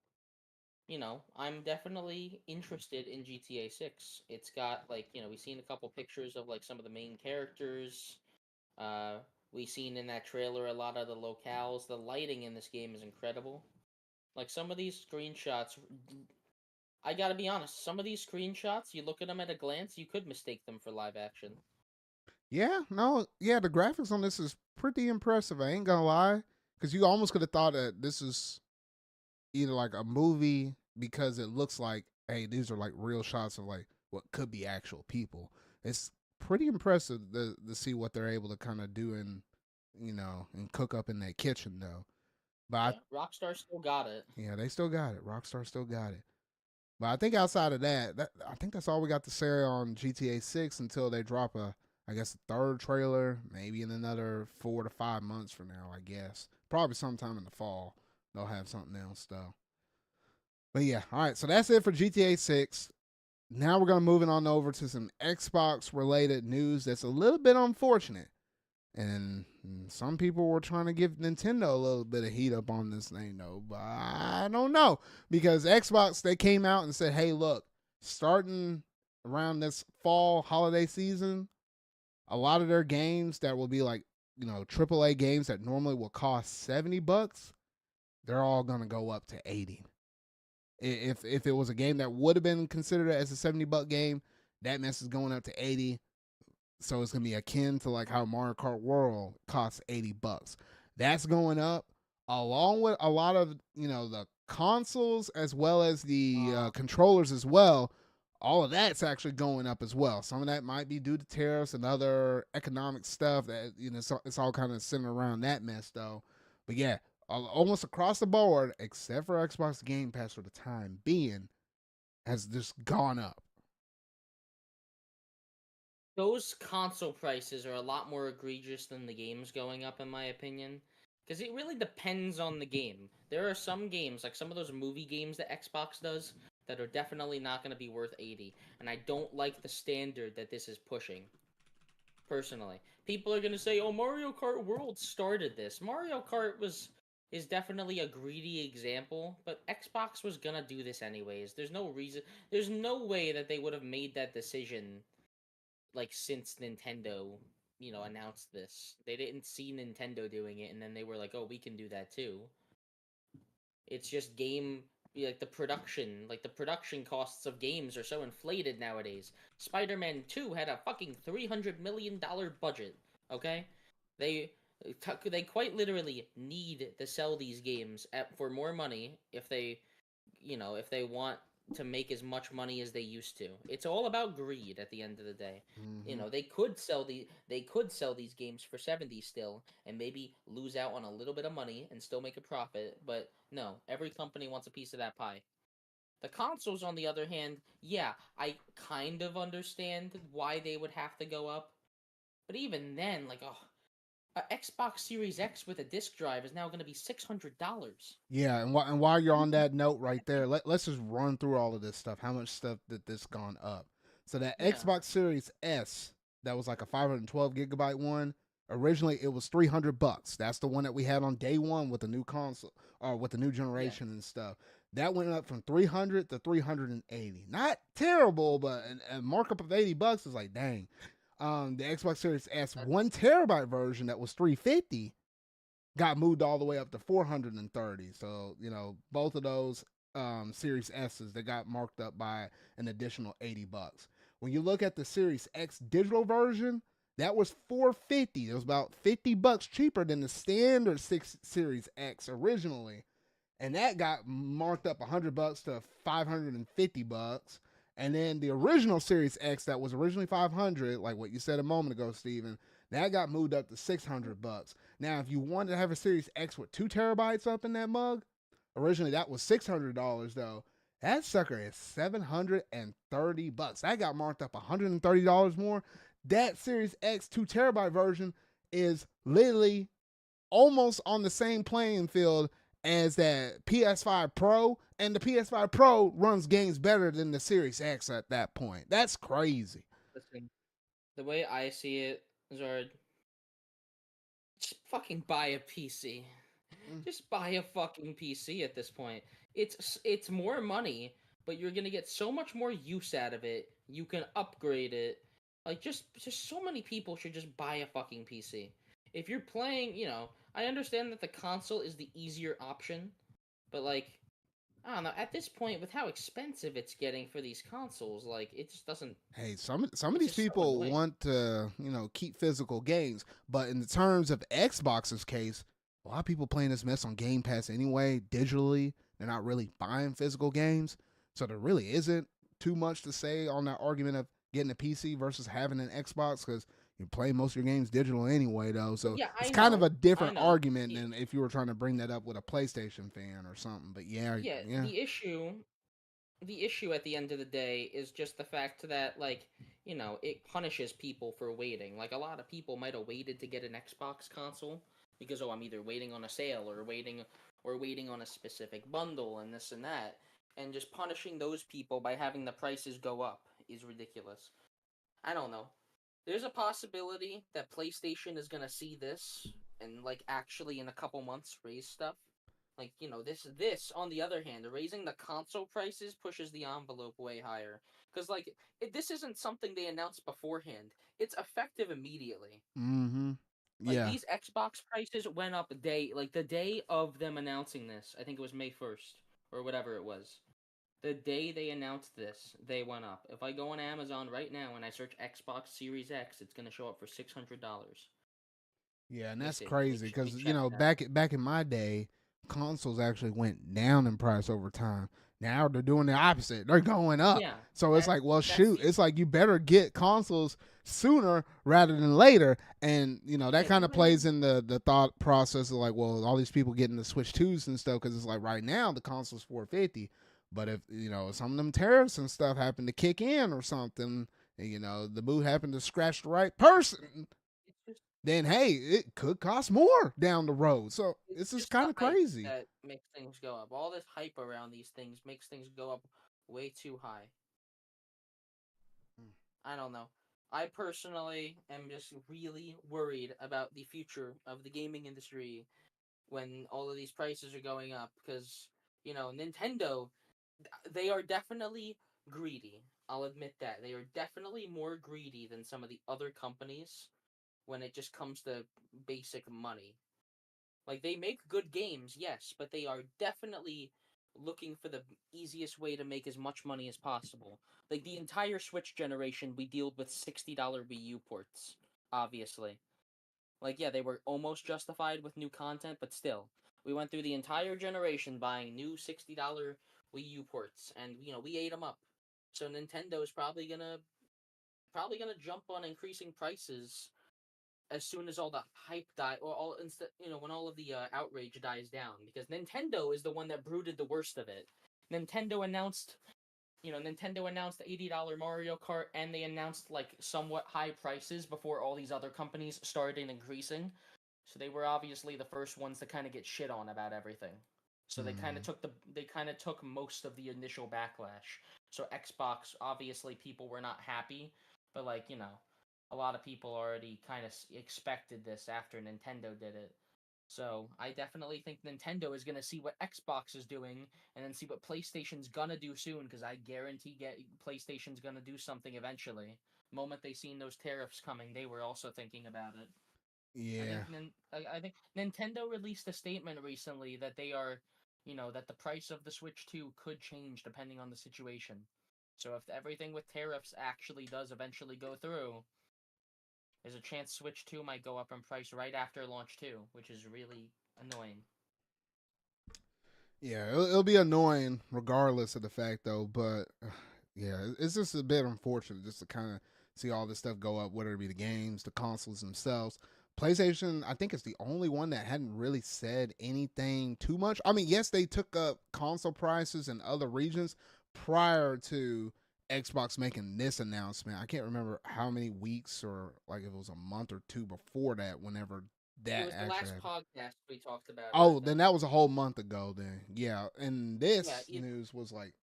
I'm definitely interested in GTA 6. It's got, like, we've seen a couple pictures of, like, some of the main characters. Uh, we seen in that trailer a lot of the locales. The lighting in this game is incredible. Like some of these screenshots, I gotta be honest. Some of these screenshots, you look at them at a glance, you could mistake them for live action. Yeah, no, yeah, the graphics on this is pretty impressive. I ain't gonna lie, because you almost could have thought that this is either like a movie because it looks like, hey, these are like real shots of like what could be actual people. It's pretty impressive to see what they're able to kind of do and cook up in that kitchen though. But Yeah, Rockstar still got it. yeah, they still got it. Rockstar still got it. But I think outside of that, I think that's all we got to say on GTA 6 until they drop I guess, a third trailer, maybe in another 4 to 5 months from now. I guess probably sometime in the fall they'll have something else though. But yeah, all right. So that's it for GTA 6. Now we're gonna move it on over to some Xbox related news that's a little bit unfortunate. And some people were trying to give Nintendo a little bit of heat up on this thing, though. But I don't know. Because Xbox, they came out and said, hey, look, starting around this fall holiday season, a lot of their games that will be like, AAA games that normally will cost $70, they're all going to go up to 80. If it was a game that would have been considered as a $70 game, that mess is going up to 80. So it's gonna be akin to like how Mario Kart World costs $80. That's going up, along with a lot of the consoles as well as the controllers as well. All of that's actually going up as well. Some of that might be due to tariffs and other economic stuff that it's all kind of centered around that mess though. But yeah, almost across the board, except for Xbox Game Pass for the time being, has just gone up. Those console prices are a lot more egregious than the games going up, in my opinion. Because it really depends on the game. There are some games, like some of those movie games that Xbox does, that are definitely not going to be worth 80. And I don't like the standard that this is pushing. Personally, people are going to say, "Oh, Mario Kart World started this." Mario Kart is definitely a greedy example, but Xbox was going to do this anyways. There's no way that they would have made that decision like since Nintendo, announced this. They didn't see Nintendo doing it and then they were like, "Oh, we can do that too." It's just like the production costs of games are so inflated nowadays. Spider-Man 2 had a fucking $300 million budget, okay? They they quite literally need to sell these games for more money if they want to make as much money as they used to. It's all about greed at the end of the day. Mm-hmm. They could sell these games for 70 still and maybe lose out on a little bit of money and still make a profit, but no, every company wants a piece of that pie. The consoles on the other hand, yeah, I kind of understand why they would have to go up. But even then, like a Xbox Series X with a disc drive is now going to be $600. Yeah, and while you're on that note right there, let's just run through all of this stuff. How much stuff did this gone up? So that Yeah. Xbox Series S, that was like a 512 gigabyte one. Originally, it was $300. That's the one that we had on day one with the new console or with the new Yeah. generation and stuff. That went up from 300 to 380. Not terrible, but a markup of $80 is like dang. The Xbox Series S That's 1 TB version that was 350 got moved all the way up to 430. So, both of those Series S's that got marked up by an additional $80. When you look at the Series X digital version, that was 450. It was about $50 cheaper than the standard Series X originally. And that got marked up $100 to $550. And then the original Series X that was originally 500, like what you said a moment ago, Steven, that got moved up to $600. Now, if you wanted to have a Series X with 2 TB up in that mug, originally that was $600 though. That sucker is $730. That got marked up $130 more. That Series X 2 TB version is literally almost on the same playing field as that PS5 Pro, and the PS5 Pro runs games better than the Series X at that point. That's crazy. Listen, the way I see it, Zard, just fucking buy a PC. Mm. Just buy a fucking PC at this point. It's more money, but you're gonna get so much more use out of it. You can upgrade it. Like just so many people should just buy a fucking PC. If you're playing, I understand that the console is the easier option, but like I don't know. At this point, with how expensive it's getting for these consoles, like it just doesn't. Hey, some of It's these just so people annoying. want to, keep physical games, but in the terms of Xbox's case, a lot of people playing this mess on Game Pass anyway, digitally. They're not really buying physical games, so there really isn't too much to say on that argument of, getting a PC versus having an Xbox because you play most of your games digital anyway, though. So Yeah, it's I kind of know. a I different know. argument than if you were trying to bring that up with a PlayStation fan or something. But yeah, Yeah, yeah, the issue at the end of the day is just the fact that, like, it punishes people for waiting. Like, a lot of people might have waited to get an Xbox console because, oh, I'm either waiting on a sale or waiting on a specific bundle and this and that. And just punishing those people by having the prices go up is ridiculous. I don't know. There's a possibility that PlayStation is gonna see this and, like, actually in a couple months raise stuff. Like, this on the other hand, raising the console prices pushes the envelope way higher. Because, like, this isn't something they announced beforehand. It's effective immediately. mm-hmm, Like, yeah, these Xbox prices went up the day of them announcing this. I think it was May 1st or whatever it was. The day they announced this, they went up. If I go on Amazon right now and I search Xbox Series X, it's gonna show up for $600. yeah, and Let me that's see. Let me crazy let me because check that. back in my day, consoles actually went down in price over time. Now they're doing the opposite; they're going up. Yeah, So it's that like, well, that's shoot, the it's like you better get consoles sooner rather than later, and that yeah. kind of Even plays in the thought process of like, well, all these people getting the Switch 2s and stuff because it's like right now the console's 450, but if some of them tariffs and stuff happen to kick in or something, and, the boot happened to scratch the right person, it's just then hey, it could cost more down the road. So it's it's just just the kind of hype crazy. that makes things go up. All this hype around these things makes things go up way too high. I don't know. I personally am just really worried about the future of the gaming industry when all of these prices are going up because, Nintendo, they are definitely greedy. I'll admit that. They are definitely more greedy than some of the other companies when it just comes to basic money. Like, they make good games, yes, but they are definitely looking for the easiest way to make as much money as possible. Like, the entire Switch generation, we dealt with $60 Wii U ports, obviously. Like, yeah, they were almost justified with new content, but still. We went through the entire generation buying new $60 Wii U ports, and, we ate them up. So Nintendo's probably gonna jump on increasing prices as soon as all the hype die or all instead when all of the outrage dies down, because Nintendo is the one that brooded the worst of it. Nintendo announced Nintendo announced the $80 Mario Kart, and they announced, like, somewhat high prices before all these other companies started increasing. So they were obviously the first ones to kind of get shit on about everything. So Mm. they kind of took most of the initial backlash. So Xbox, obviously people were not happy, but, like, a lot of people already kind of expected this after Nintendo did it. So I definitely think Nintendo is gonna see what Xbox is doing, and then see what PlayStation's gonna do soon. Because I guarantee PlayStation's gonna do something eventually. The moment they seen those tariffs coming, they were also thinking about it. Yeah, I think Nintendo released a statement recently that they are, that the price of the Switch 2 could change depending on the situation. So if everything with tariffs actually does eventually go through, there's a chance Switch 2 might go up in price right after launch too, which is really annoying. yeah, it'll be annoying regardless of the fact though. But yeah, it's just a bit unfortunate just to kind of see all this stuff go up, whether it be the games, the consoles themselves. PlayStation, I think, is the only one that hadn't really said anything too much. I mean, yes, they took up console prices in other regions prior to Xbox making this announcement. I can't remember how many weeks or like if it was a month or two before that, whenever It that was the actually last happened. podcast we talked about it, I Oh, then think. that was a whole month ago. Then yeah, and Yeah, this news was like,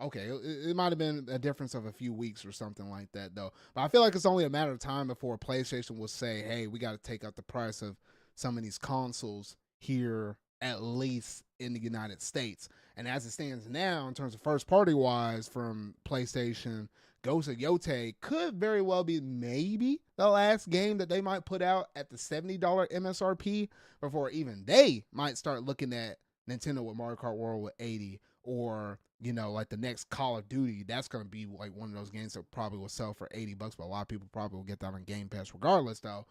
okay, it might have been a difference of a few weeks or something like that though. But I feel like it's only a matter of time before PlayStation will say, hey, we got to take up the price of some of these consoles here, at least in the United States. And as it stands now, in terms of first party wise from PlayStation, Ghost of Yote could very well be maybe the last game that they might put out at the $70 MSRP before even they might start looking at Nintendo with Mario Kart World with 80, or like the next Call of Duty. That's going to be like one of those games that probably will sell for $80, but a lot of people probably will get that on Game Pass regardless though.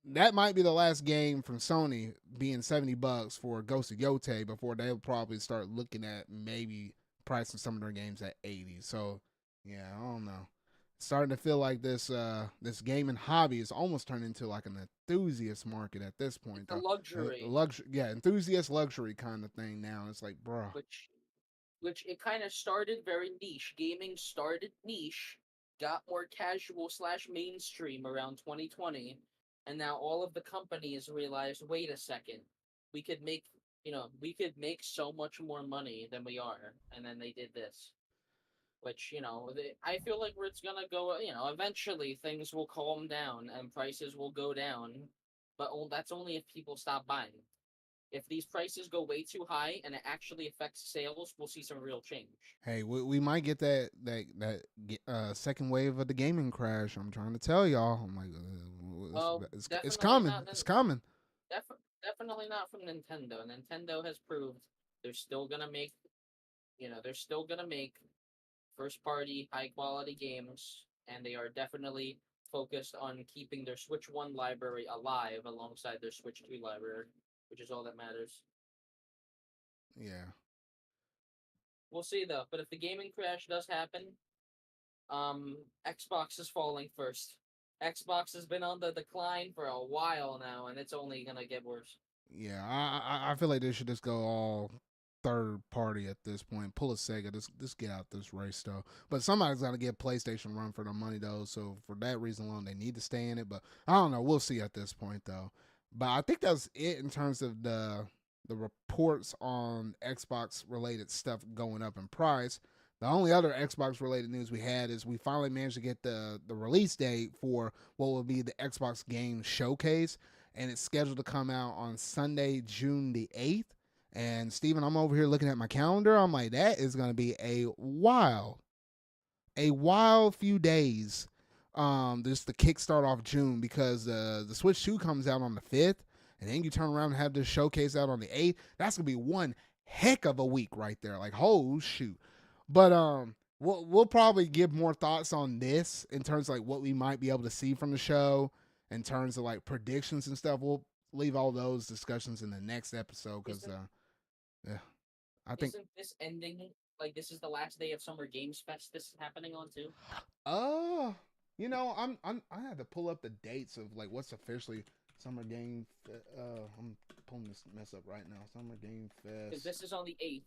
That might be the last game from Sony being $70 for Ghost of Yote before they'll probably start looking at maybe pricing some of their games at 80. So yeah, I don't know. starting to feel like this gaming hobby is almost turned into like an enthusiast market at this point It's a though. luxury, Luxury, yeah, enthusiast luxury kind of thing now. It's like, bruh. which it kind of started very niche. Gaming started niche, got more casual slash mainstream around 2020, and now all of the companies realized, wait a second, we could make we could make so much more money than we are, and then they did this. Which I feel like where it's gonna go. Eventually things will calm down and prices will go down, but that's only if people stop buying. If these prices go way too high and it actually affects sales, we'll see some real change. Hey, we might get that second wave of the gaming crash. I'm trying to tell y'all. I'm like, Well, it's definitely coming. not. It's coming. Definitely not from Nintendo. Nintendo has proved they're still gonna make. They're still gonna make first party high quality games, and they are definitely focused on keeping their Switch 1 library alive alongside their Switch 2 library, which is all that matters. Yeah. We'll see though. But if the gaming crash does happen, Xbox is falling first. Xbox has been on the decline for a while now, and it's only gonna get worse. Yeah, I feel like they should just go all third party at this point. Pull a Sega, just get out this race though. But somebody's got to get PlayStation run for the money though. So for that reason alone, they need to stay in it. But I don't know. We'll see at this point though. But I think that's it in terms of the reports on Xbox related stuff going up in price. The only other Xbox related news we had is we finally managed to get the release date for what will be the Xbox Game Showcase, and it's scheduled to come out on Sunday, June the 8th. And Steven, I'm over here looking at my calendar. I'm like, that is going to be a wild few days. This the kickstart off June because the Switch 2 comes out on the 5th, and then you turn around and have this showcase out on the 8th. That's gonna be one heck of a week right there. Like, oh shoot. But we'll probably give more thoughts on this in terms of like what we might be able to see from the show, in terms of like predictions and stuff. We'll leave all those discussions in the next episode because yeah, I think Isn't this ending like this is the last day of Summer Games Fest? This is happening on too. uh I had to pull up the dates of like what's officially Summer Game. I'm pulling this mess up right now. Summer Game Because Fest. this is on the 8th.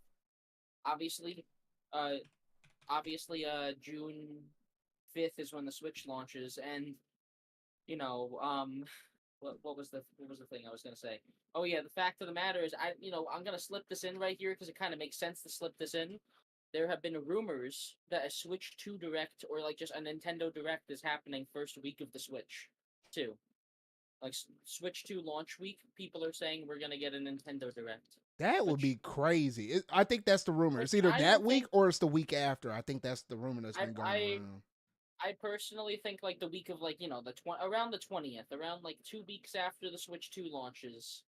Obviously, uh, June 5th is when the Switch launches, and you know, what was the thing I was gonna say? Oh yeah, the fact of the matter is, I'm gonna slip this in right here because it kind of makes sense to slip this in. There have been rumors that a Switch 2 Direct or like just a Nintendo Direct is happening first week of the Switch 2. Like Switch 2 launch week, people are saying we're gonna get a Nintendo Direct. That would Which, be crazy. I think that's the rumor. It's which either I that don't week think. or it's the week after. I think that's the rumor that's I been going I around. I personally think like the week of like around the 20th, around like 2 weeks after the Switch 2 launches.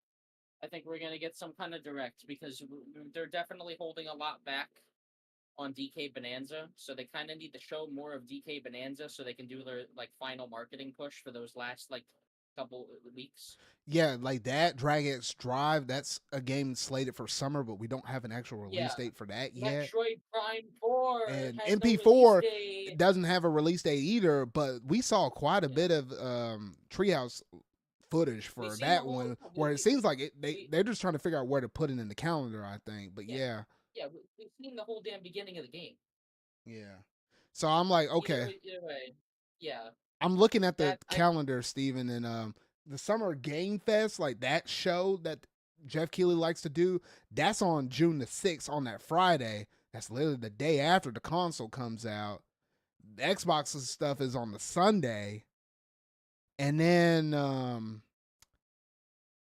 I think we're gonna get some kind of direct because they're definitely holding a lot back on DK Bonanza, so they kind of need to show more of DK Bonanza so they can do their like final marketing push for those last like couple weeks. Yeah, like that Dragon X Drive. That's a game slated for summer, but we don't have an actual release Yeah, date for that yet. Metroid Prime 4 And has no release MP4 date. doesn't have a release date either. But we saw quite a Yeah, bit of Treehouse footage we've for seen the that whole. one, where it seems like We they're just trying to figure out where to put it in the calendar. I think, but yeah yeah, we've seen the whole damn beginning of the game. yeah. So I'm like, Either okay, way, yeah. I'm looking at the That I calendar, Steven, and the Summer Game Fest, like that show that Jeff Keighley likes to do, that's on June the 6th on that Friday. That's literally the day after the console comes out. The Xbox's stuff is on the Sunday. And then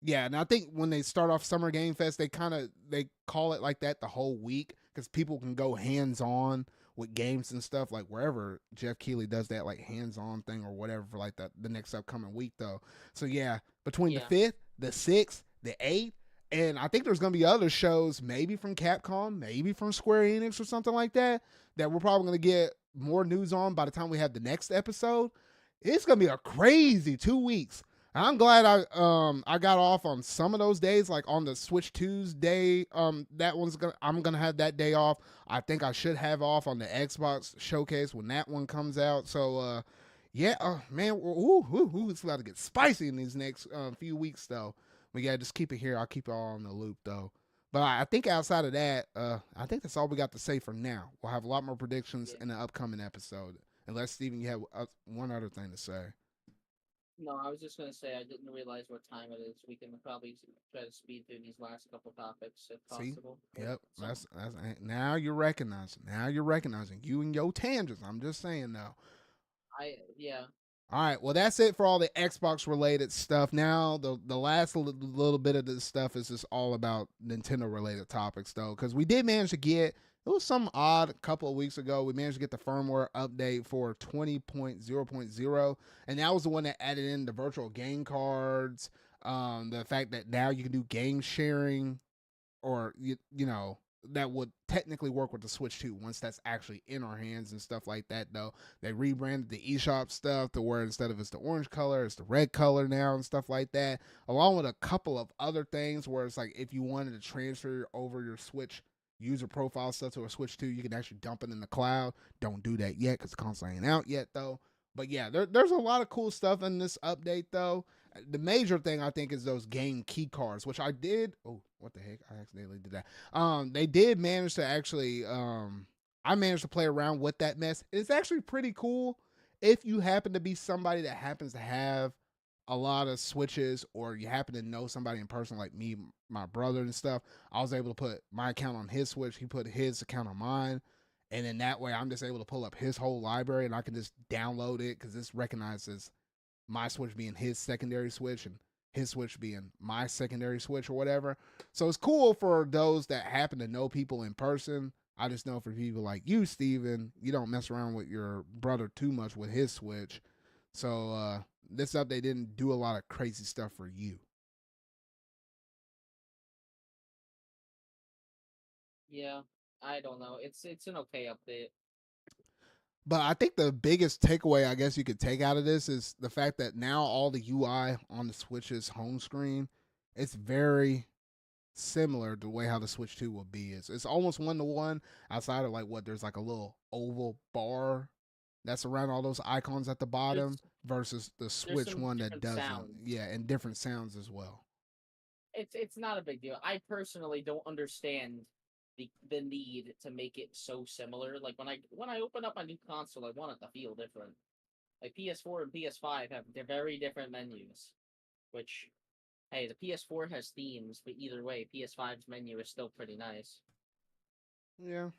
yeah, and I think when they start off Summer Game Fest, they call it like that the whole week because people can go hands on with games and stuff like wherever Jeff Keighley does that like hands on thing or whatever for like the next upcoming week though. So yeah, between the yeah 5th, the 6th, the 8th, and I think there's gonna be other shows maybe from Capcom, maybe from Square Enix or something like that we're probably gonna get more news on by the time we have the next episode. It's gonna be a crazy 2 weeks. I'm glad I got off on some of those days, like on the Switch Tuesday. That one's gonna I'm gonna have that day off. I think I should have off on the Xbox showcase when that one comes out. So yeah, man, it's about to get spicy in these next few weeks though. But yeah, just keep it here. I'll keep it all on the loop though. But I think outside of that, I think that's all we got to say for now. We'll have a lot more predictions Yeah. in the upcoming episode. Unless Steven, you have one other thing to say. No, I was just gonna say I didn't realize what time it is. We can probably try to speed through these last couple topics if See, possible. Or yep, some. that's now you're recognizing. Now you're recognizing you and your tangents. I'm just saying now. Yeah. All right, well that's it for all the Xbox related stuff. Now the last little bit of this stuff is just all about Nintendo related topics though, because we did manage to get it was some odd a couple of weeks ago. We managed to get the firmware update for 20.0.0, and that was the one that added in the virtual game cards. The fact that now you can do game sharing or you know that would technically work with the Switch 2 once that's actually in our hands and stuff like that though. They rebranded the eShop stuff to where instead of it's the orange color, it's the red color now and stuff like that. Along with a couple of other things where it's like if you wanted to transfer over your Switch user profile stuff to a Switch 2, you can actually dump it in the cloud. Don't do that yet because the console ain't out yet though. But yeah, there's a lot of cool stuff in this update though. The major thing I think is those game key cards, which I did. Oh, what the heck? I accidentally did that. They did manage to actually. I managed to play around with that mess. It's actually pretty cool if you happen to be somebody that happens to have a lot of switches, or you happen to know somebody in person like me, my brother and stuff. I was able to put my account on his Switch. He put his account on mine. And then that way, I'm just able to pull up his whole library and I can just download it because this recognizes my Switch being his secondary Switch and his Switch being my secondary Switch or whatever. So it's cool for those that happen to know people in person. I just know for people like you, Steven, you don't mess around with your brother too much with his Switch. So this update didn't do a lot of crazy stuff for you. Yeah. I don't know. It's an okay update. But I think the biggest takeaway I guess you could take out of this is the fact that now all the UI on the Switch's home screen, it's very similar to the way how the Switch 2 will be. It's almost one to one outside of like what there's like a little oval bar that's around all those icons at the bottom There's versus the there's Switch some one that different doesn't. sounds. Yeah, and different sounds as well. It's not a big deal. I personally don't understand the need to make it so similar. Like when I open up my new console, I want it to feel different. Like PS4 and PS5 have they're very different menus. Which, hey, the PS4 has themes, but either way, PS5's menu is still pretty nice. Yeah.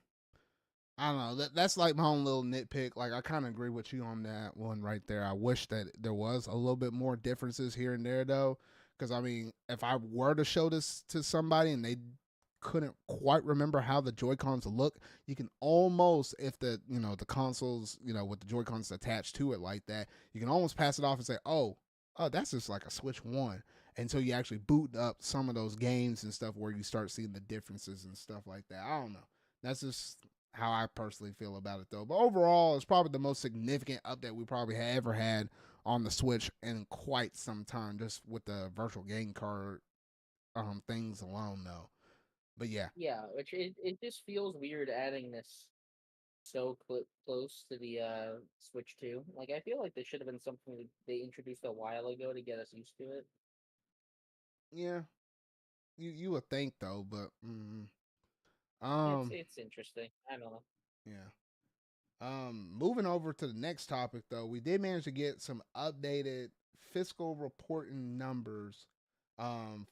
I don't know. That's like my own little nitpick. Like I kind of agree with you on that one right there. I wish that there was a little bit more differences here and there though, because I mean, if I were to show this to somebody and they couldn't quite remember how the Joy Cons look, you can almost, if the the consoles with the Joy Cons attached to it like that, you can almost pass it off and say, oh, that's just like a Switch One. Until you actually boot up some of those games and stuff where you start seeing the differences and stuff like that. I don't know. That's just how I personally feel about it though. But overall, it's probably the most significant update we probably ever had on the Switch in quite some time, just with the virtual game card things alone though. But yeah, Yeah, which it just feels weird adding this so close to the Switch 2. Like I feel like this should have been something that they introduced a while ago to get us used to it. yeah, you would think though, but It's interesting. I don't know. yeah. Moving over to the next topic though, we did manage to get some updated fiscal reporting numbers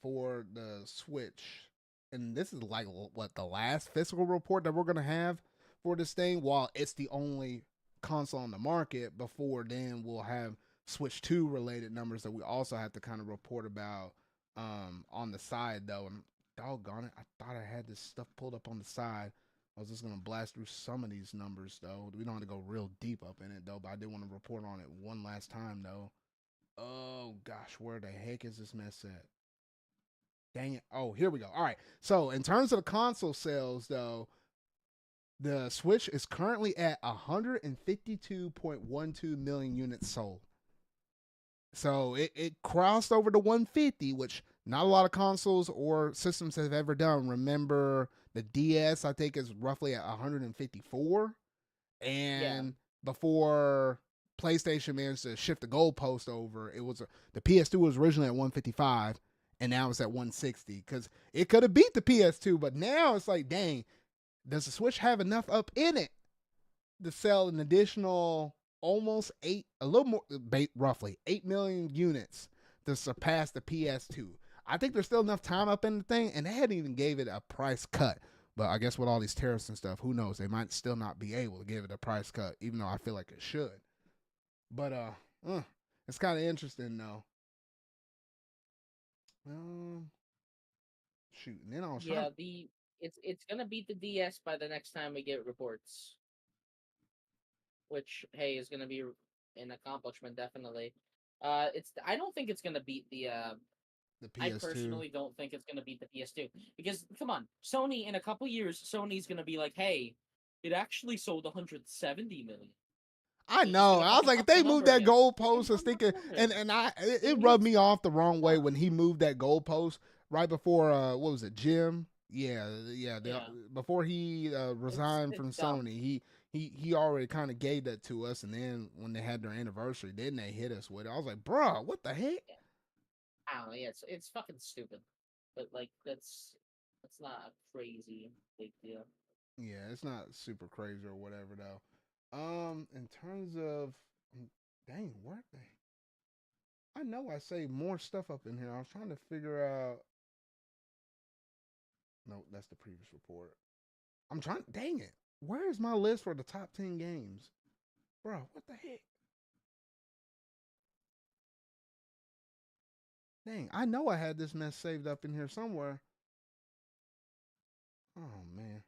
for the Switch. And this is like what the last fiscal report that we're gonna have for this thing, while it's the only console on the market. Before then we'll have Switch 2 related numbers that we also have to kind of report about on the side though. And doggone it, I thought I had this stuff pulled up on the side. I was just gonna blast through some of these numbers though. We don't have to go real deep up in it though, but I did want to report on it one last time though. Oh gosh, where the heck is this mess at? Dang it. Oh, here we go. All right. So in terms of the console sales though, the Switch is currently at 152.12 million units sold. So it crossed over to 150, which not a lot of consoles or systems have ever done. Remember, the DS, I think, is roughly at 154. Yeah, And before PlayStation managed to shift the goalpost over, the PS2 was originally at 155, and now it's at 160 because it could have beat the PS2, but now it's like, dang, does the Switch have enough up in it to sell an additional almost a little more, roughly 8 million units to surpass the PS2? I think there's still enough time up in the thing, and they hadn't even gave it a price cut. But I guess with all these tariffs and stuff, who knows? They might still not be able to give it a price cut, even though I feel like it should. But it's kind of interesting though. Um, shoot, and then I was trying. yeah. It's gonna beat the DS by the next time we get reports, which hey is gonna be an accomplishment definitely. It's I don't think it's gonna beat the. The I PS2. personally don't think it's gonna beat the PS2 because come on, Sony in a couple years, Sony's gonna be like, hey, it actually sold 170 million. I They're just know. gonna I was fucking like, if up the they moved number that again. They goalpost, I was moved up thinking, the number and again. it They rubbed moved me off the wrong way up. when he moved that goalpost right before what was it, Jim? Yeah, before he resigned it's from dumb. Sony, he already kind of gave that to us, and then when they had their anniversary, then they hit us with it. I was like, bro, what the heck? Yeah. I don't know. Yeah, it's fucking stupid, but like that's not a crazy big deal. Yeah, it's not super crazy or whatever though. In terms of, dang, where they? I know I saved more stuff up in here. I was trying to figure out. No, that's the previous report. I'm trying. Dang it! Where is my list for the top 10 games, bro? What the heck? Dang, I know I had this mess saved up in here somewhere. Oh man,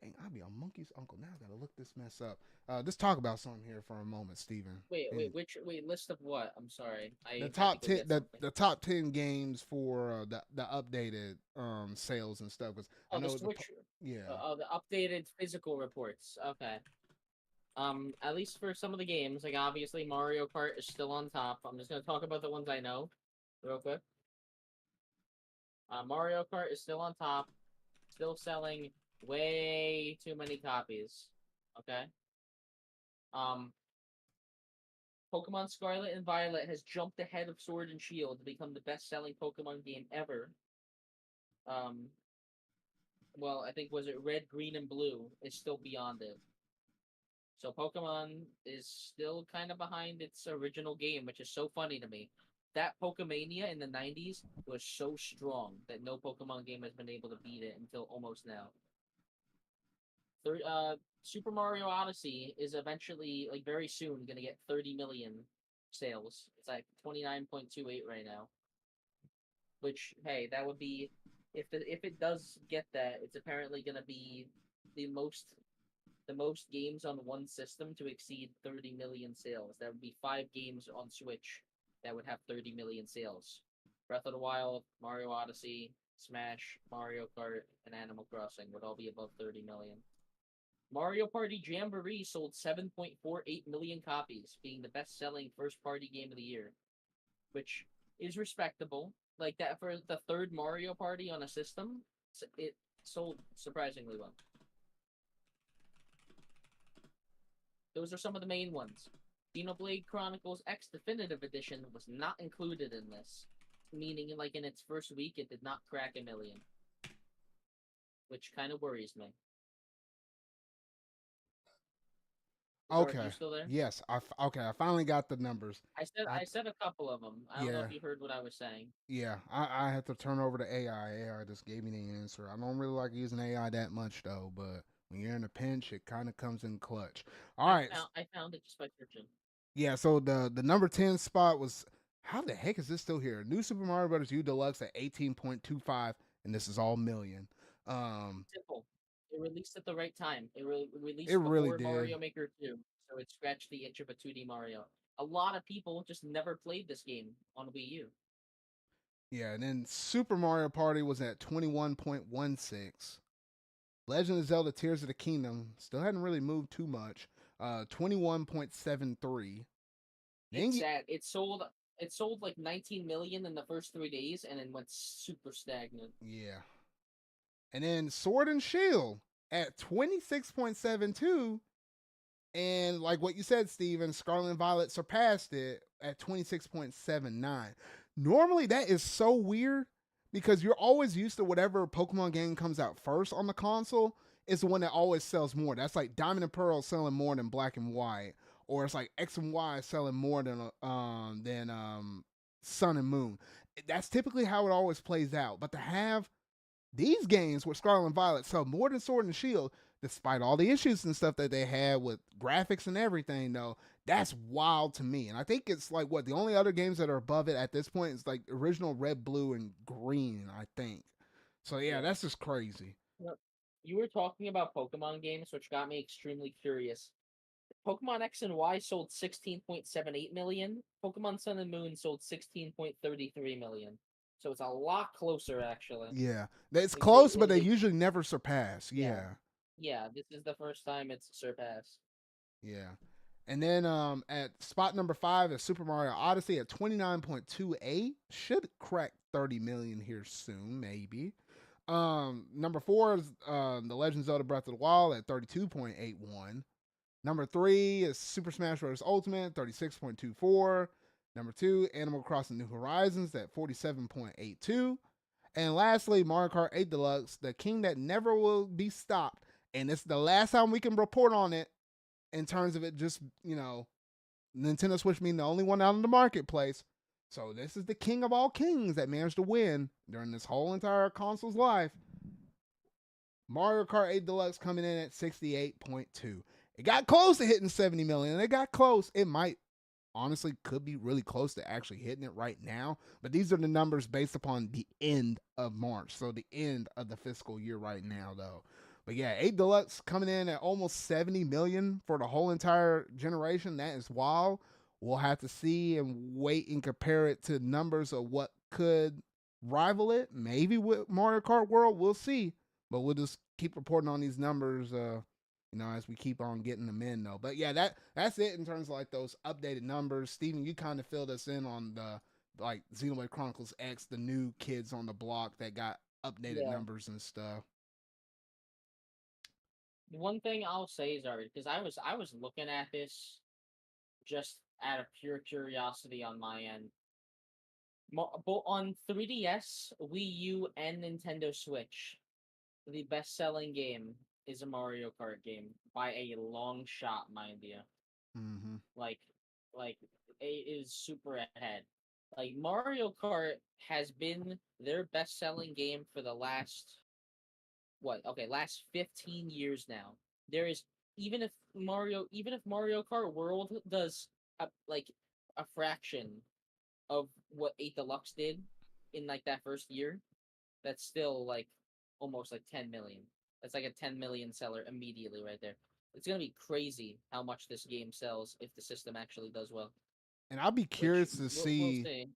dang, I'll be a monkey's uncle now. I gotta look this mess up. Let's talk about something here for a moment, Steven. And Wait, list of what? I'm sorry, the I had to top go ten, get something. the top 10 games for the updated sales and stuff. Because I Oh, the know Switch. yeah. Oh, the updated physical reports. Okay. At least for some of the games, like obviously Mario Kart is still on top. I'm just gonna talk about the ones I know, real quick. Mario Kart is still on top, still selling way too many copies. Okay. Um, Pokemon Scarlet and Violet has jumped ahead of Sword and Shield to become the best-selling Pokemon game ever. Um, well, I think was it Red, Green, and Blue is still beyond it. So Pokemon is still kind of behind its original game, which is so funny to me. That Pokemania in the 90s was so strong that no Pokemon game has been able to beat it until almost now. Super Mario Odyssey is eventually, like very soon, going to get 30 million sales. It's like 29.28 right now. Which, hey, that would be if it does get that, it's apparently going to be the most the most games on one system to exceed 30 million sales. That would be 5 games on Switch that would have 30 million sales. Breath of the Wild, Mario Odyssey, Smash, Mario Kart, and Animal Crossing would all be above 30 million. Mario Party Jamboree sold 7.48 million copies, being the best selling first party game of the year, which is respectable. Like that for the third Mario Party on a system, it sold surprisingly well. Those are some of the main ones. Xenoblade Chronicles X Definitive Edition was not included in this, meaning like in its first week it did not crack a million, which kind of worries me. Zard, Okay. you still there? Yes. Okay. I finally got the numbers. I I said a couple of them. I don't know yeah. if you heard what I was saying. Yeah, I had to turn over to AI. AI just gave me the answer. I don't really like using AI that much though, but when you're in a pinch, it kind of comes in clutch. All right, I found it just by searching. yeah. So the number 10 spot was, how the heck is this still here? New Super Mario Brothers U Deluxe at 18.25, and this is all million. Um, Simple. It released at the right time. it Released really before did. Mario Maker 2, so it scratched the itch of a 2D Mario. A lot of people just never played this game on Wii U. Yeah, and then Super Mario Party was at 21.16. Legend of Zelda Tears of the Kingdom still hadn't really moved too much. 21.73. Then It's sad. It sold like 19 million in the first 3 days, and then went super stagnant. yeah. And then Sword and Shield at 26.72. And like what you said, Steven, Scarlet and Violet surpassed it at 26.79. Normally, that is so weird because you're always used to whatever Pokemon game comes out first on the console is the one that always sells more. That's like Diamond and Pearl selling more than Black and White, or it's like X and Y selling more than Sun and Moon. That's typically how it always plays out. But to have these games with Scarlet and Violet sell more than Sword and Shield, despite all the issues and stuff that they had with graphics and everything, though, that's wild to me. And I think it's like what the only other games that are above it at this point is like original Red, Blue, and Green, I think. So yeah, Yeah. that's just crazy. Yep. You were talking about Pokemon games, which got me extremely curious. Pokemon X and Y sold 16.78 million. Pokemon Sun and Moon sold 16.33 million. So it's a lot closer, actually. Yeah, it's Like they, close, but they they usually never surpass. yeah, Yeah, yeah. This is the first time it's surpassed. yeah. And then at spot number 5 is Super Mario Odyssey at 29.28. Should crack 30 million here soon, maybe. Number 4 is The Legend of Zelda Breath of the Wild at 32.81. Number 3 is Super Smash Bros. Ultimate, 36.24. Number 2, Animal Crossing New Horizons at 47.82. And lastly, Mario Kart 8 Deluxe, the king that never will be stopped. And it's the last time we can report on it in terms of it just, Nintendo Switch being the only one out in the marketplace. So this is the king of all kings that managed to win during this whole entire console's life. Mario Kart 8 Deluxe coming in at 68.2. It got close to hitting 70 million. It got close. It might honestly could be really close to actually hitting it right now. But these are the numbers based upon the end of March. So the end of the fiscal year right now, though. But yeah, 8 Deluxe coming in at almost 70 million for the whole entire generation. That is wild. We'll have to see and wait and compare it to numbers of what could rival it. Maybe with Mario Kart World, we'll see. But we'll just keep reporting on these numbers as we keep on getting them in though. But yeah, that's it in terms of like those updated numbers. Steven, you kind of filled us in on the like Xenoblade Chronicles X, the new kids on the block that got updated Yeah. numbers and stuff. One thing I'll say is already because I was looking at this just out of pure curiosity on my end. But on 3DS, Wii U, and Nintendo Switch, the best-selling game is a Mario Kart game by a long shot, mind you. Mm-hmm. Like, like it is super ahead. Like Mario Kart has been their best-selling game for the last what? Okay, last 15 years now. There is even if Mario Kart World does like a fraction of what 8 Deluxe did in like that first year, that's still like almost like 10 million. That's like a 10 million seller immediately right there. It's gonna be crazy how much this game sells if the system actually does well. And I'll be Which curious to we'll see see.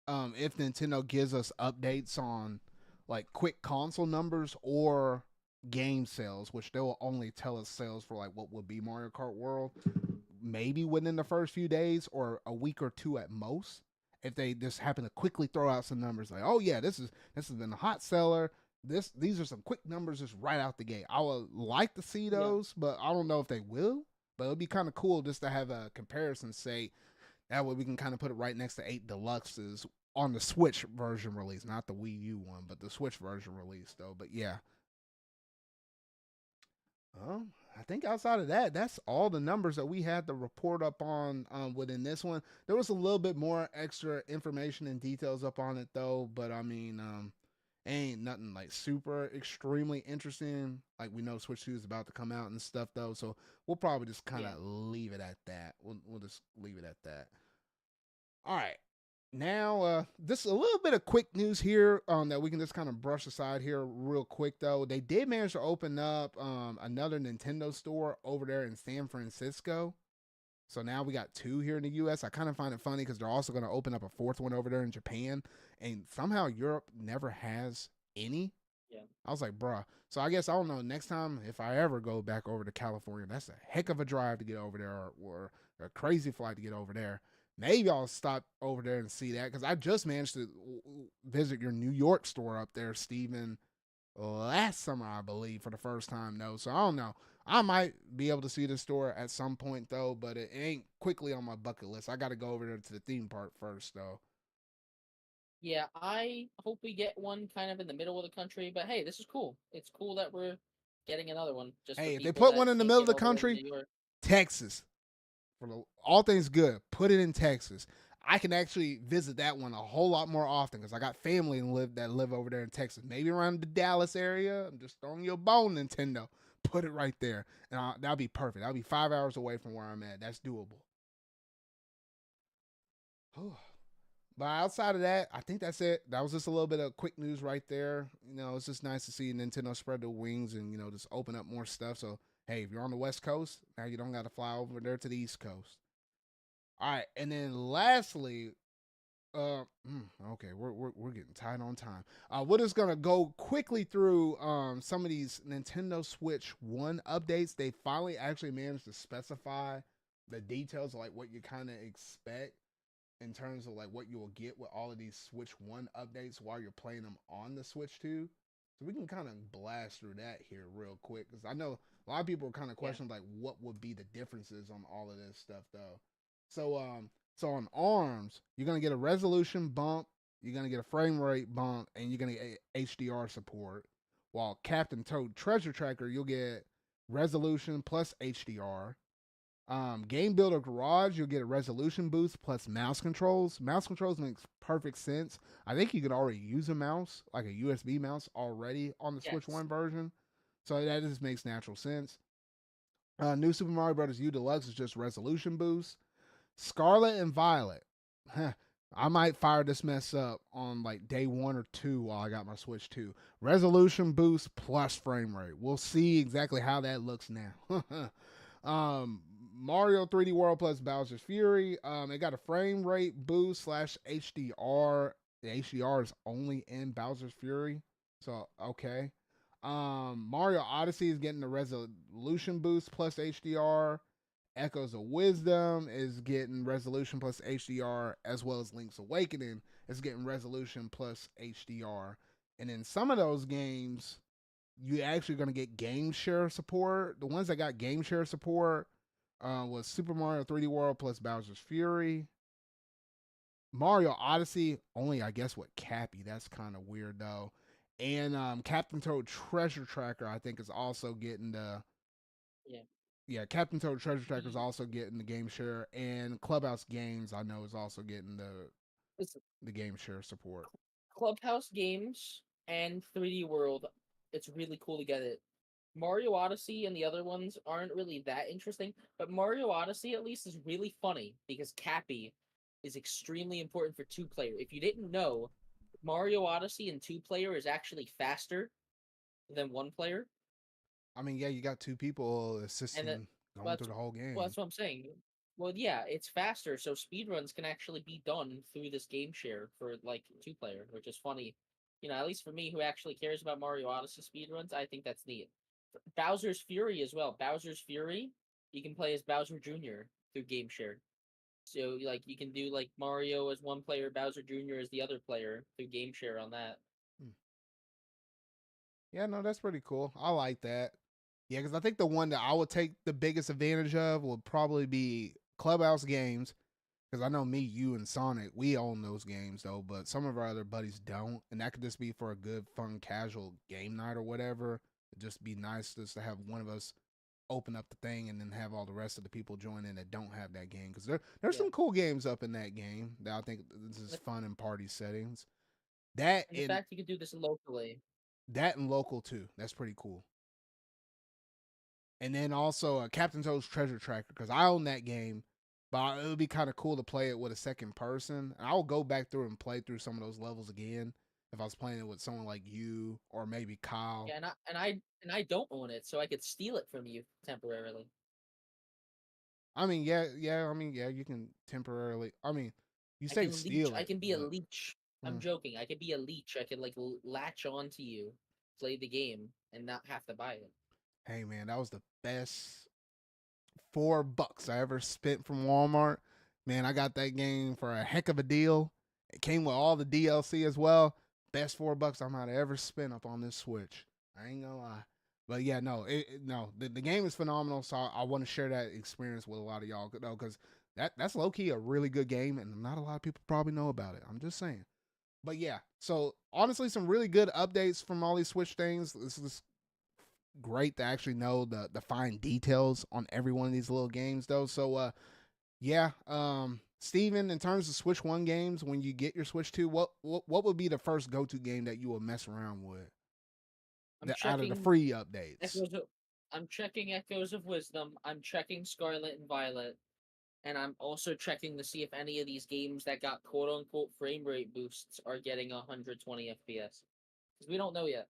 if Nintendo gives us updates on like quick console numbers or game sales, which they will only tell us sales for like what would be Mario Kart World, maybe within the first few days or a week or two at most. If they just happen to quickly throw out some numbers like, oh yeah, this has been a hot seller. These are some quick numbers just right out the gate. I would like to see Yeah. those, but I don't know if they will. But it'd be kind of cool just to have a comparison. Say that way we can kind of put it right next to 8 Deluxes on the Switch version release, not the Wii U one, but the Switch version release though. But yeah, I think outside of that, that's all the numbers that we had to report up on within this one. There was a little bit more extra information and details up on it though, but I mean, ain't nothing like super extremely interesting. Like we know Switch 2 is about to come out and stuff though, so we'll probably just kind of Yeah. leave it at that. We'll just leave it at that. All right. Now, this a little bit of quick news here that we can just kind of brush aside here real quick though. They did manage to open up another Nintendo store over there in San Francisco. So now we got two here in the U.S. I kind of find it funny because they're also going to open up a fourth one over there in Japan, and somehow Europe never has any. Yeah. I was like, bruh. So I guess I don't know. Next time, if I ever go back over to California, that's a heck of a drive to get over there, or a crazy flight to get over there. Maybe I'll stop over there and see that because I just managed to visit your New York store up there, Steven, last summer, I believe, for the first time, though. So I don't know. I might be able to see the store at some point, though, but it ain't quickly on my bucket list. I got to go over there to the theme park first, though. Yeah, I hope we get one kind of in the middle of the country, but hey, this is cool. It's cool that we're getting another one just for Hey, if they people put that one in the can't middle of get the all the way to country, New York. Texas. For all things good, put it in Texas. I can actually visit that one a whole lot more often because I got family that live over there in Texas. Maybe around the Dallas area. I'm just throwing you a bone, Nintendo. Put it right there, and that'll be perfect. That'll be 5 hours away from where I'm at. That's doable. But outside of that, I think that's it. That was just a little bit of quick news right there. It's just nice to see Nintendo spread their wings and just open up more stuff. So hey, if you're on the West Coast, now you don't got to fly over there to the East Coast. All right, and then lastly, okay, we're getting tight on time. We're just gonna go quickly through some of these Nintendo Switch One updates. They finally actually managed to specify the details of like what you kind of expect in terms of like what you will get with all of these Switch One updates while you're playing them on the Switch Two. So we can kind of blast through that here real quick because I know a lot of people are kind of Yeah. questioning like what would be the differences on all of this stuff though. So on Arms, you're gonna get a resolution bump, you're gonna get a frame rate bump, and you're gonna get HDR support. While Captain Toad Treasure Tracker, you'll get resolution plus HDR. Game Builder Garage, you'll get a resolution boost plus mouse controls. Mouse controls makes perfect sense. I think you could already use a mouse, like a USB mouse, already on the Switch Yes. One version. So that just makes natural sense. New Super Mario Bros. U Deluxe is just resolution boost. Scarlet and Violet. I might fire this mess up on like day 1 or 2 while I got my Switch 2. Resolution boost plus frame rate. We'll see exactly how that looks now. Mario 3D World plus Bowser's Fury. It got a frame rate boost slash HDR. The HDR is only in Bowser's Fury. So, okay. Mario Odyssey is getting the resolution boost plus HDR. Echoes of Wisdom is getting resolution plus HDR, as well as Link's Awakening is getting resolution plus HDR. And in some of those games, you actually going to get game share support. The ones that got game share support was Super Mario 3D World plus Bowser's Fury. Mario Odyssey, only I guess with Cappy. That's kind of weird though. And Captain Toad Treasure Tracker, I think, is also getting the Yeah. yeah, Captain Toad Treasure Tracker is The also getting the game share, and Clubhouse Games I know is also getting listen, the game share support. Clubhouse games and 3D World, it's really cool to get it. Mario Odyssey and the other ones aren't really that interesting, but Mario Odyssey at least is really funny because Cappy is extremely important for two player. If you didn't know, Mario Odyssey in two player is actually faster than one player. I mean, yeah, you got two people And that assisting well, going through the whole game. that's what I'm saying. Well, yeah, it's faster, so speedruns can actually be done through this game share for like two player, which is funny. At least for me, who actually cares about Mario Odyssey speedruns, I think that's neat. Bowser's Fury as well. Bowser's Fury, you can play as Bowser Jr. through game share. So like you can do like Mario as one player, Bowser Jr. as the other player through game share on that. Hmm. Yeah, no, that's pretty cool. I like that. Yeah, because I think the one that I would take the biggest advantage of would probably be Clubhouse Games. Because I know me, you, and Sonic, we own those games though, but some of our other buddies don't, and that could just be for a good, fun, casual game night or whatever. It'd just be nice just to have one of us open up the thing and then have all the rest of the people join in that don't have that game. Because there's Yeah. some cool games up in that game that I think this is And fun in party settings. That the and fact you can do this locally. that and local too. That's pretty cool. And then also Captain Toad's Treasure Tracker because I own that game, but it would be kind of cool to play it with a second person. And I'll go back through and play through some of those levels again if I was playing it with someone like you or maybe Kyle. Yeah, and I don't own it, so I could steal it from you temporarily. I mean, yeah. I mean, yeah. You can temporarily. I mean, you I say can leech. steal I it, can be a but leech. I'm mm, joking. I could be a leech. I could like latch onto you. play the game and not have to buy it. Hey man, that was the best $4 I ever spent from Walmart. Man, I got that game for a heck of a deal. It came with all the DLC as well. Best $4 I might have ever spent up on this Switch. I ain't gonna lie. But yeah, no, no, the game is phenomenal. So I want to share that experience with a lot of y'all, though, because that's low key a really good game, and not a lot of people probably know about it. I'm just saying. But yeah, so honestly, some really good updates from all these Switch things. This is great to actually know the fine details on every one of these little games, though. So yeah, Steven, in terms of Switch One games, when you get your Switch Two, what would be the first go to game that you will mess around with? I'm Out of the checking free updates. Echoes of, I'm checking Echoes of Wisdom. I'm checking Scarlet and Violet, and I'm also checking to see if any of these games that got quote unquote frame rate boosts are getting 120 FPS. Because we don't know yet.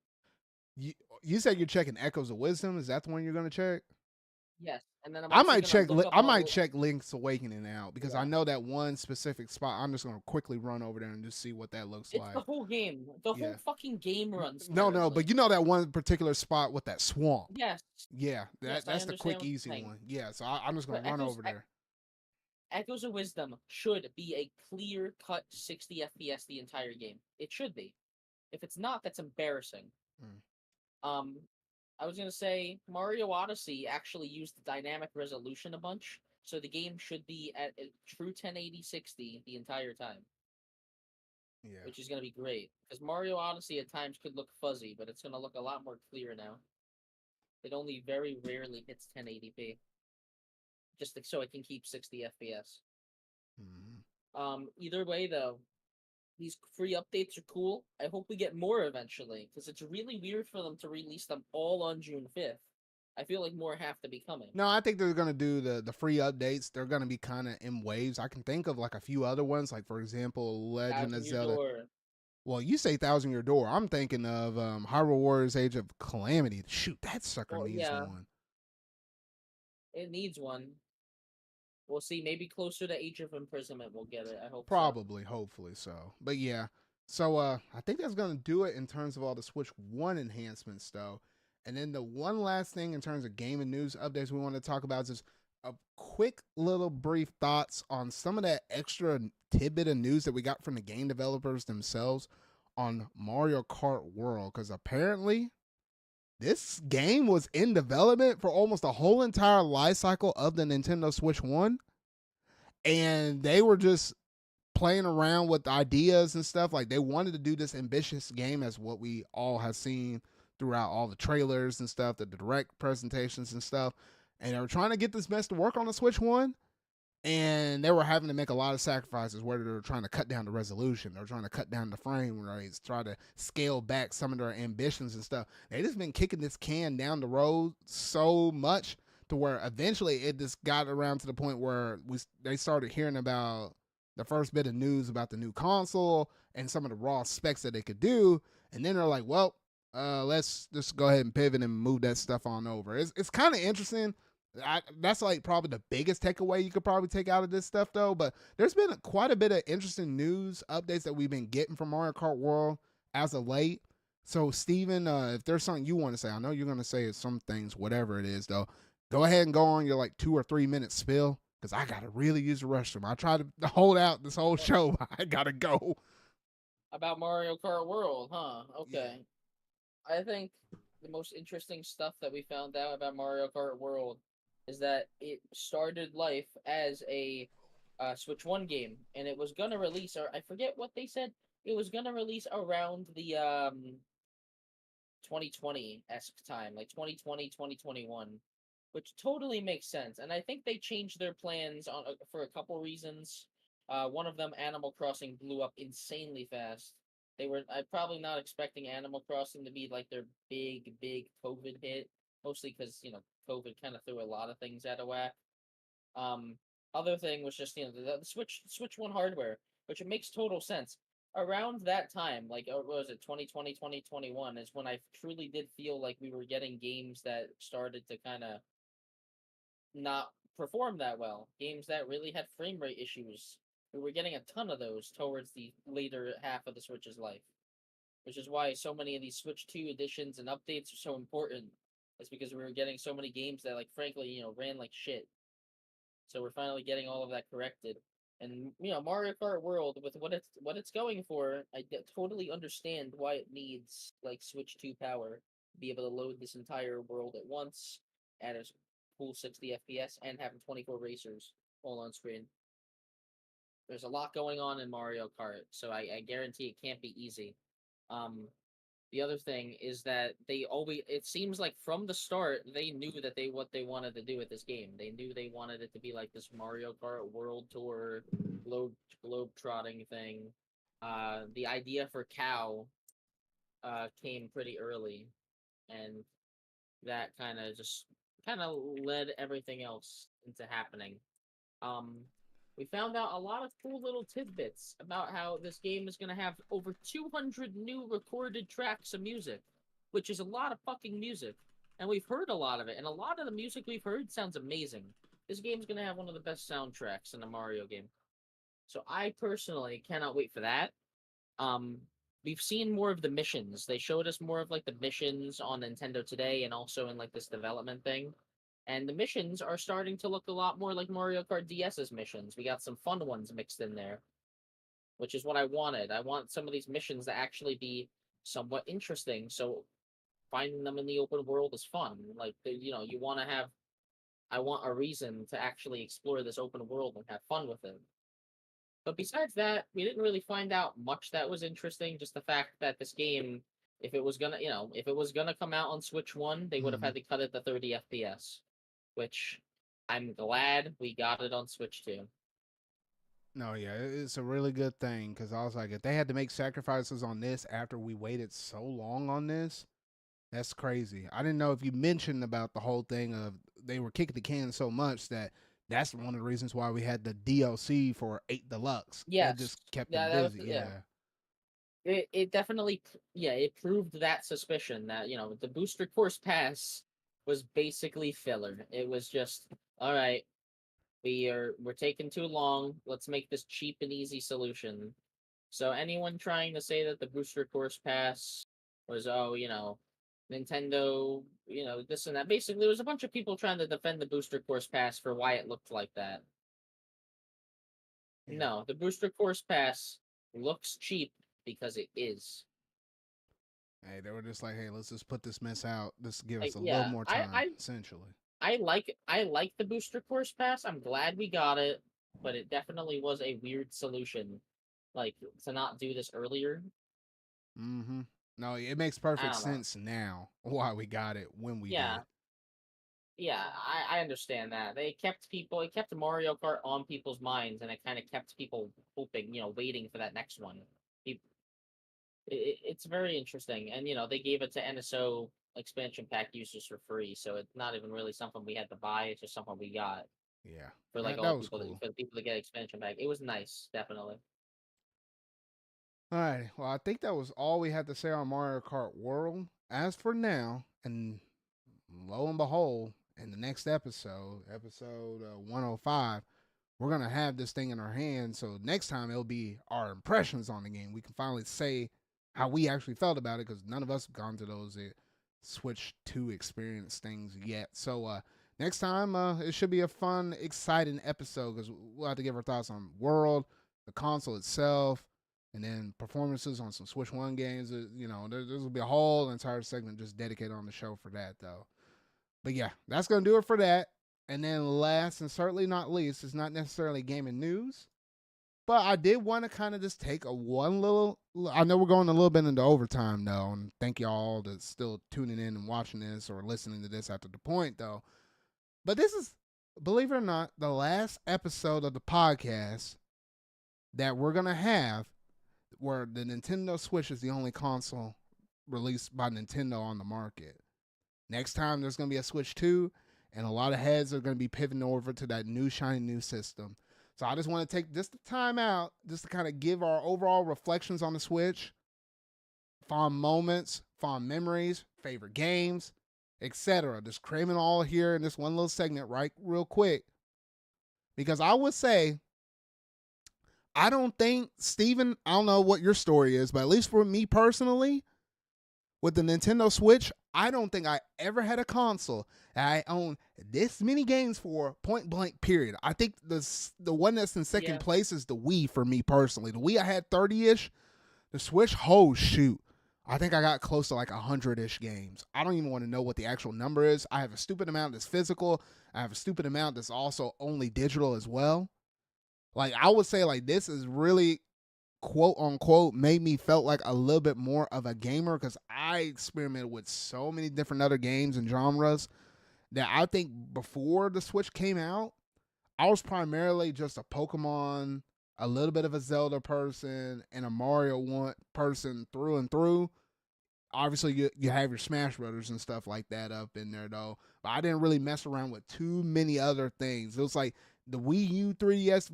You you said you're checking Echoes of Wisdom. Is that the one you're gonna check? Yes, and then I'm I also might gonna check. look up I on. might check Link's Awakening out because I Yeah, know that one specific spot. I'm just gonna quickly run over there and just see what that looks it's the like. whole game. The Yeah. whole fucking game runs No, but terribly. you know that one particular spot with that swamp. Yes, Yeah, yes, I that's the understand quick, what easy you're saying. one. Yeah, so I'm just gonna But run over there. Echoes of Wisdom should be a clear cut 60 FPS the entire game. It should be. If it's not, that's embarrassing. Mm. Um, I was gonna say Mario Odyssey actually used dynamic resolution a bunch, so the game should be at a true 1080 60 the entire time, Yeah. which is gonna be great. Because Mario Odyssey at times could look fuzzy, but it's gonna look a lot more clear now. It only very rarely hits 1080p, just so it can keep 60 FPS. Mm-hmm. Either way though, these free updates are cool. I hope we get more eventually, because it's really weird for them to release them all on June 5th. I feel like more have to be coming. No, I think they're gonna do the free updates. They're gonna be kind of in waves. I can think of like a few other ones, like for example, Legend of Thousand Year Zelda. Door. Well, you say Thousand Year Door. I'm thinking of Hyrule Warriors Age of Calamity. Shoot, that sucker Well, needs yeah, one. it needs one. We'll see. Maybe closer to Age of Imprisonment, we'll get it. I hope so. Probably, hopefully so. But yeah. So I think that's gonna do it in terms of all the Switch One enhancements though. And then the one last thing in terms of gaming news updates we want to talk about is just a quick little brief thoughts on some of that extra tidbit of news that we got from the game developers themselves on Mario Kart World. Because apparently this game was in development for almost the whole entire life cycle of the Nintendo Switch One. And they were just playing around with ideas and stuff. Like they wanted to do this ambitious game as what we all have seen throughout all the trailers and stuff, the direct presentations and stuff. And they were trying to get this mess to work on the Switch One. And they were having to make a lot of sacrifices where they were trying to cut down the resolution. They were trying to cut down the frame rates, try to scale back some of their ambitions and stuff. They just been kicking this can down the road so much to where eventually it just got around to the point where they started hearing about the first bit of news about the new console and some of the raw specs that they could do, and then they're like, "Well, let's just go ahead and pivot and move that stuff on over." It's kind of interesting. That's like probably the biggest takeaway you could probably take out of this stuff, though. But there's been quite a bit of interesting news updates that we've been getting from Mario Kart World as of late. So, Steven, if there's something you want to say, I know you're going to say some things, whatever it is, though. Go ahead and go on your like 2 or 3 minute spill because I gotta really use the restroom. I tried to hold out this whole show. I gotta go. About Mario Kart World, huh? Yeah. Okay. I think the most interesting stuff that we found out about Mario Kart World is that it started life as a Switch One game, and it was gonna release, or I forget what they said. It was gonna release around the 2020 esque time, like 2020, 2021, which totally makes sense. And I think they changed their plans on for a couple reasons. One of them, Animal Crossing, blew up insanely fast. They were probably not expecting Animal Crossing to be like their big COVID hit, mostly because COVID kind of threw a lot of things out of whack. Um, Other thing was just the Switch One hardware, which it makes total sense. Around that time, like what was it, 2020, 2021, is when I truly did feel like we were getting games that started to kind of not perform that well. Games that really had frame rate issues. We were getting a ton of those towards the later half of the Switch's life. which is why so many of these Switch 2 editions and updates are so important. It's because we were getting so many games that, like, frankly, ran like shit. So we're finally getting all of that corrected. And Mario Kart World, with what it's going for, totally understand why it needs like Switch 2 power to be able to load this entire world at once at a full 60 FPS and having 24 racers all on screen. There's a lot going on in Mario Kart, so I guarantee it can't be easy. Um, the other thing is that it seems like from the start they knew that what they wanted to do with this game. They knew they wanted it to be like this Mario Kart World Tour globe trotting thing. The idea for Cow came pretty early, and that kind of led everything else into happening. Um, we found out a lot of cool little tidbits about how this game is going to have over 200 new recorded tracks of music, which is a lot of fucking music. And we've heard a lot of it, and a lot of the music we've heard sounds amazing. This game's going to have one of the best soundtracks in a Mario game. So I personally cannot wait for that. Um, we've seen more of the missions. They showed us more of like the missions on Nintendo Today and also in like this development thing. And the missions are starting to look a lot more like Mario Kart DS's missions. We got some fun ones mixed in there, which is what I wanted. I want some of these missions to actually be somewhat interesting. So finding them in the open world is fun. Like you want to have. I want a reason to actually explore this open world and have fun with it. But besides that, we didn't really find out much that was interesting. Just the fact that this game, if it was gonna come out on Switch One, they would have Mm-hmm. had to cut it to 30 FPS, which I'm glad we got it on Switch Two. No, yeah, it's a really good thing because I was like, if they had to make sacrifices on this after we waited so long on this, that's crazy. I didn't know if you mentioned about the whole thing of they were kicking the can so much that that's one of the reasons why we had the DLC for 8 Deluxe. That Yes, just kept them yeah, that was busy. yeah. Yeah. It definitely it proved that suspicion that the booster course pass was basically filler. It was just all right. We're taking too long. Let's make this cheap and easy solution. So anyone trying to say that the booster course pass was Nintendo, this and that. Basically, there was a bunch of people trying to defend the booster course pass for why it looked like that. Yeah. No, the booster course pass looks cheap because it is. Hey, they were just like, hey, let's just put this mess out. Just give us Like, a little yeah, more I time, I essentially. I like the booster course pass. I'm glad we got it, but it definitely was a weird solution, like to not do this earlier. Mm-hmm. No, it makes I perfect don't know. sense now why we got it when we Yeah, did. yeah, I understand that. It kept Mario Kart on people's minds, and it kind of kept people hoping, waiting for that next one. It's very interesting, and they gave it to NSO expansion pack users for free, so it's not even really something we had to buy. It's just something we got Yeah. for like That was cool. for the people to get expansion pack. It was nice, definitely. All right. Well, I think that was all we had to say on Mario Kart World. As for now, and lo and behold, in the next episode 105, we're going to have this thing in our hands. So next time it'll be our impressions on the game. We can finally say how we actually felt about it because none of us have gone to those Switch 2 experience things yet. So next time, it should be a fun, exciting episode because we'll have to give our thoughts on World, the console itself, and then performances on some Switch 1 games. There will be a whole entire segment just dedicated on the show for that, though. But yeah, that's going to do it for that. And then last and certainly not least, it's not necessarily gaming news, but I did want to kind of just take a one little. I know we're going a little bit into overtime though, and thank y'all that's still tuning in and watching this or listening to this after the point though. But this is, believe it or not, the last episode of the podcast that we're gonna have where the Nintendo Switch is the only console released by Nintendo on the market. Next time there's going to be a Switch 2, and a lot of heads are going to be pivoting over to that new shiny new system. So I just want to take just the time out just to kind of give our overall reflections on the Switch, fond moments, fond memories, favorite games, etc. Just cramming all here in this one little segment right real quick. Because I would say I don't think, Steven, I don't know what your story is, but at least for me personally, with the Nintendo Switch, I don't think I ever had a console that I own this many games for, point blank, period. I think the one that's in second Yeah. place is the Wii for me personally. The Wii I had 30-ish. The Switch, oh shoot. I think I got close to like 100-ish games. I don't even want to know what the actual number is. I have a stupid amount that's physical. I have a stupid amount that's also only digital as well. Like, I would say, like, this is really, quote unquote, made me felt like a little bit more of a gamer, because I experimented with so many different other games and genres that I think before the Switch came out, I was primarily just a Pokemon, a little bit of a Zelda person, and a Mario one person through and through. Obviously, you have your Smash Brothers and stuff like that up in there, though. But I didn't really mess around with too many other things. It was like the Wii U 3DS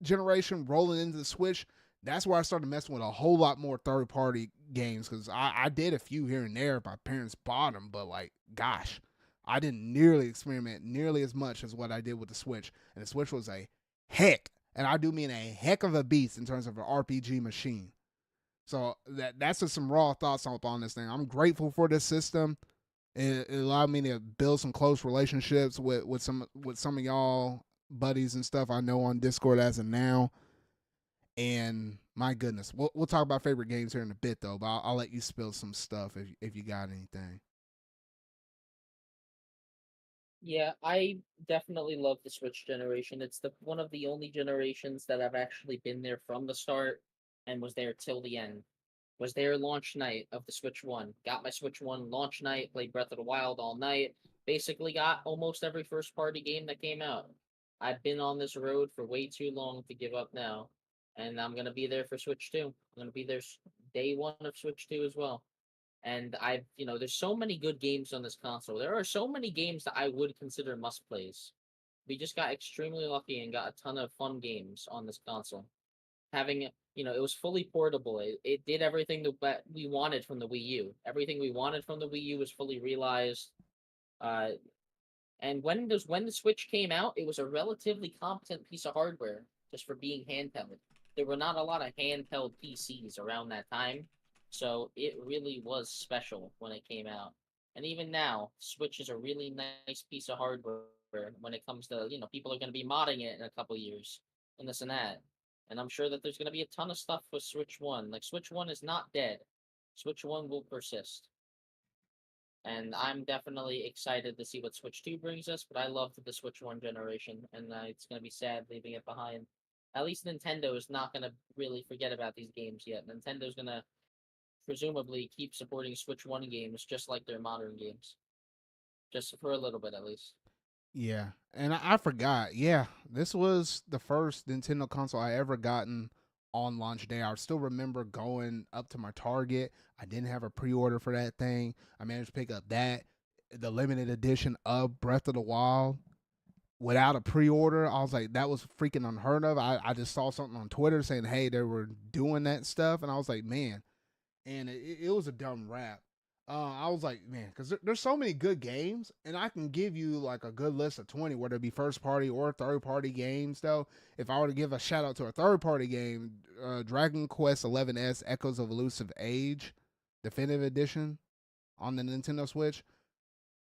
generation rolling into the Switch. That's where I started messing with a whole lot more third party games, because I did a few here and there. My parents bought them, but like, gosh, I didn't nearly experiment nearly as much as what I did with the Switch. And the Switch was a heck, and I do mean a heck of a beast in terms of an RPG machine. So that's just some raw thoughts on this thing. I'm grateful for this system. It allowed me to build some close relationships with some of y'all buddies and stuff I know on Discord as of now. And my goodness, we'll talk about favorite games here in a bit though. But I'll let you spill some stuff if you got anything. Yeah, I definitely love the Switch generation. It's the one of the only generations that I've actually been there from the start and was there till the end. Was there launch night of the Switch One. Got my Switch One launch night, played Breath of the Wild all night. Basically got almost every first party game that came out. I've been on this road for way too long to give up now. And I'm gonna be there for Switch 2. I'm gonna be there day one of Switch 2 as well. And there's so many good games on this console. There are so many games that I would consider must plays. We just got extremely lucky and got a ton of fun games on this console. Having it was fully portable. It did everything that we wanted from the Wii U. Everything we wanted from the Wii U was fully realized. Uh, and when the Switch came out, it was a relatively competent piece of hardware just for being handheld. There were not a lot of handheld PCs around that time, so it really was special when it came out. And even now, Switch is a really nice piece of hardware when it comes to, people are going to be modding it in a couple years and this and that. And I'm sure that there's going to be a ton of stuff with Switch 1. Like, Switch 1 is not dead. Switch 1 will persist. And I'm definitely excited to see what Switch 2 brings us, but I loved the Switch 1 generation, and it's going to be sad leaving it behind. At least Nintendo is not going to really forget about these games yet. Nintendo's going to presumably keep supporting Switch 1 games just like their modern games. Just for a little bit, at least. Yeah, and I forgot. Yeah, this was the first Nintendo console I ever gotten on launch day. I still remember going up to my Target. I didn't have a pre-order for that thing. I managed to pick up the limited edition of Breath of the Wild without a pre-order. I was like, that was freaking unheard of. I just saw something on Twitter saying, hey, they were doing that stuff, and I was like, man, and it was a dumb rap. I was like, man, because there's so many good games, and I can give you like a good list of 20, whether it be first party or third party games. Though, if I were to give a shout out to a third party game, Dragon Quest 11S Echoes of Elusive Age, Definitive Edition on the Nintendo Switch,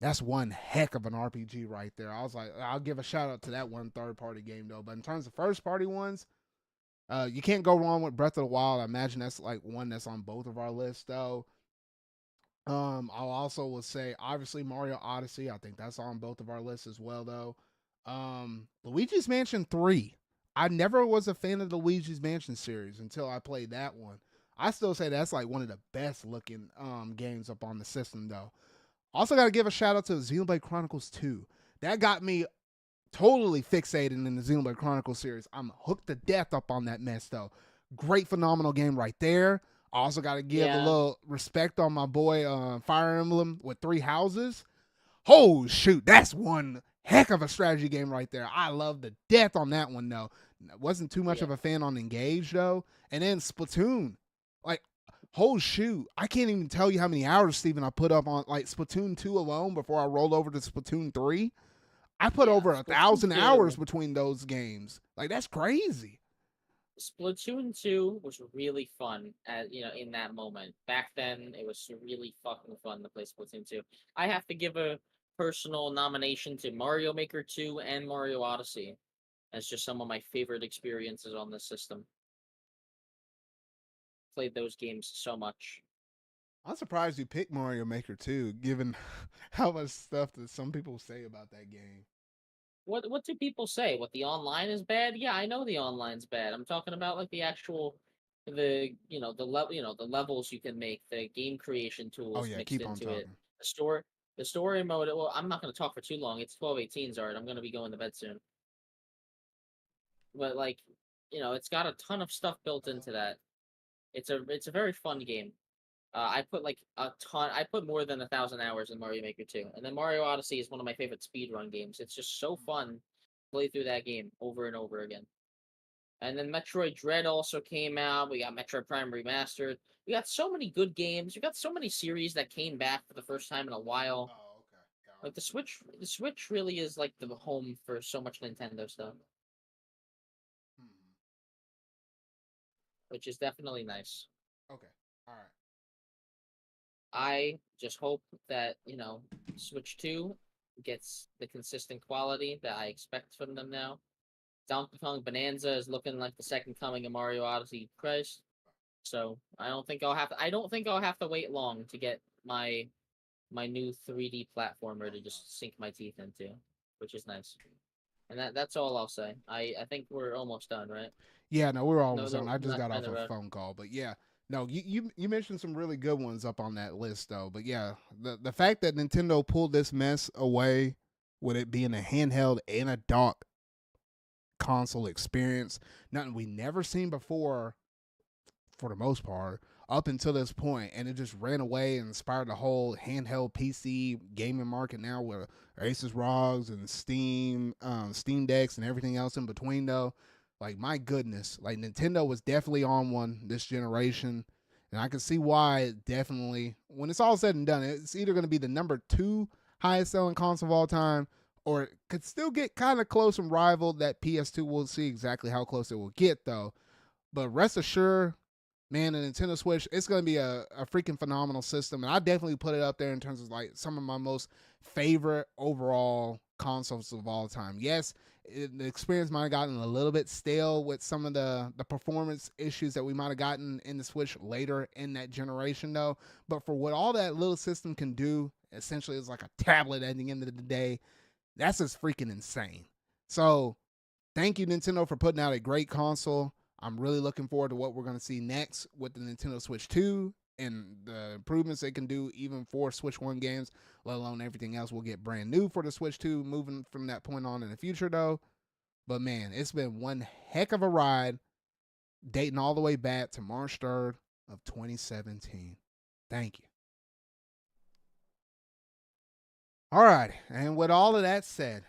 that's one heck of an RPG right there. I was like, I'll give a shout out to that one third party game though. But in terms of first party ones, you can't go wrong with Breath of the Wild. I imagine that's like one that's on both of our lists though. I also will say obviously Mario Odyssey. I think that's on both of our lists as well though. Luigi's Mansion 3. I never was a fan of the Luigi's Mansion series until I played that one. I still say that's like one of the best looking games up on the system though. Also got to give a shout out to Xenoblade Chronicles 2. That got me totally fixated in the Xenoblade Chronicles series. I'm hooked to death up on that mess though. Great, phenomenal game right there. I also got to give a little respect on my boy Fire Emblem with Three Houses. Oh, shoot. That's one heck of a strategy game right there. I love the death on that one, though. Wasn't too much of a fan on Engage, though. And then Splatoon. Like, oh, shoot. I can't even tell you how many hours, Steven, I put up on, like, Splatoon 2 alone before I rolled over to Splatoon 3. I put over 1,000 hours between those games. Like, that's crazy. Splatoon 2 was really fun in that moment. Back then it was really fucking fun to play Splatoon 2. I have to give a personal nomination to Mario Maker 2 and Mario Odyssey as just some of my favorite experiences on this system. Played those games so much. I'm surprised you picked Mario Maker 2, given how much stuff that some people say about that game. What do people say? What, the online is bad? Yeah, I know the online's bad. I'm talking about like the actual the levels you can make, the game creation Oh tools yeah, mixed keep on into it. talking. The store the story mode. Well, I'm not going to talk for too long. It's 12:18, Zard. I'm going to be going to bed soon. But like, it's got a ton of stuff built into that. It's a very fun game. I put like a ton. I put more than 1,000 hours in Mario Maker 2, and then Mario Odyssey is one of my favorite speedrun games. It's just so fun to play through that game over and over again. And then Metroid Dread also came out. We got Metroid Prime Remastered. We got so many good games. We got so many series that came back for the first time in a while. Oh, okay. Like Gotcha. The Switch really is like the home for so much Nintendo stuff, Hmm. which is definitely nice. Okay. All right. I just hope that, Switch 2 gets the consistent quality that I expect from them now. Donkey Kong Bonanza is looking like the second coming of Mario Odyssey Christ. So I don't think I'll have to wait long to get my new 3D platformer Oh to no. just sink my teeth into, which is nice. And that's all I'll say. I think we're almost done, right? Yeah, no, we're No, almost done. no, I just not got trying off to a rush. phone call, but yeah, no, you mentioned some really good ones up on that list though. But yeah, the fact that Nintendo pulled this mess away with it being a handheld and a dock console experience, nothing we never seen before for the most part up until this point, and it just ran away and inspired the whole handheld PC gaming market now with Asus ROGs and Steam Decks and everything else in between though. Like my goodness, like Nintendo was definitely on one this generation, and I can see why. It definitely, when it's all said and done, it's either going to be the number two highest selling console of all time, or it could still get kind of close and rival that PS2. We'll see exactly how close it will get though. But rest assured, man, the Nintendo Switch, it's going to be a freaking phenomenal system. And I definitely put it up there in terms of like some of my most favorite overall consoles of all time. Yes, the experience might have gotten a little bit stale with some of the performance issues that we might have gotten in the Switch later in that generation, though. But for what all that little system can do, essentially, it's like a tablet at the end of the day. That's just freaking insane. So thank you, Nintendo, for putting out a great console. I'm really looking forward to what we're going to see next with the Nintendo Switch 2 and the improvements they can do even for Switch 1 games, let alone everything else will get brand new for the Switch 2 moving from that point on in the future, though. But man, it's been one heck of a ride dating all the way back to March 3rd of 2017. Thank you. All right. And with all of that said,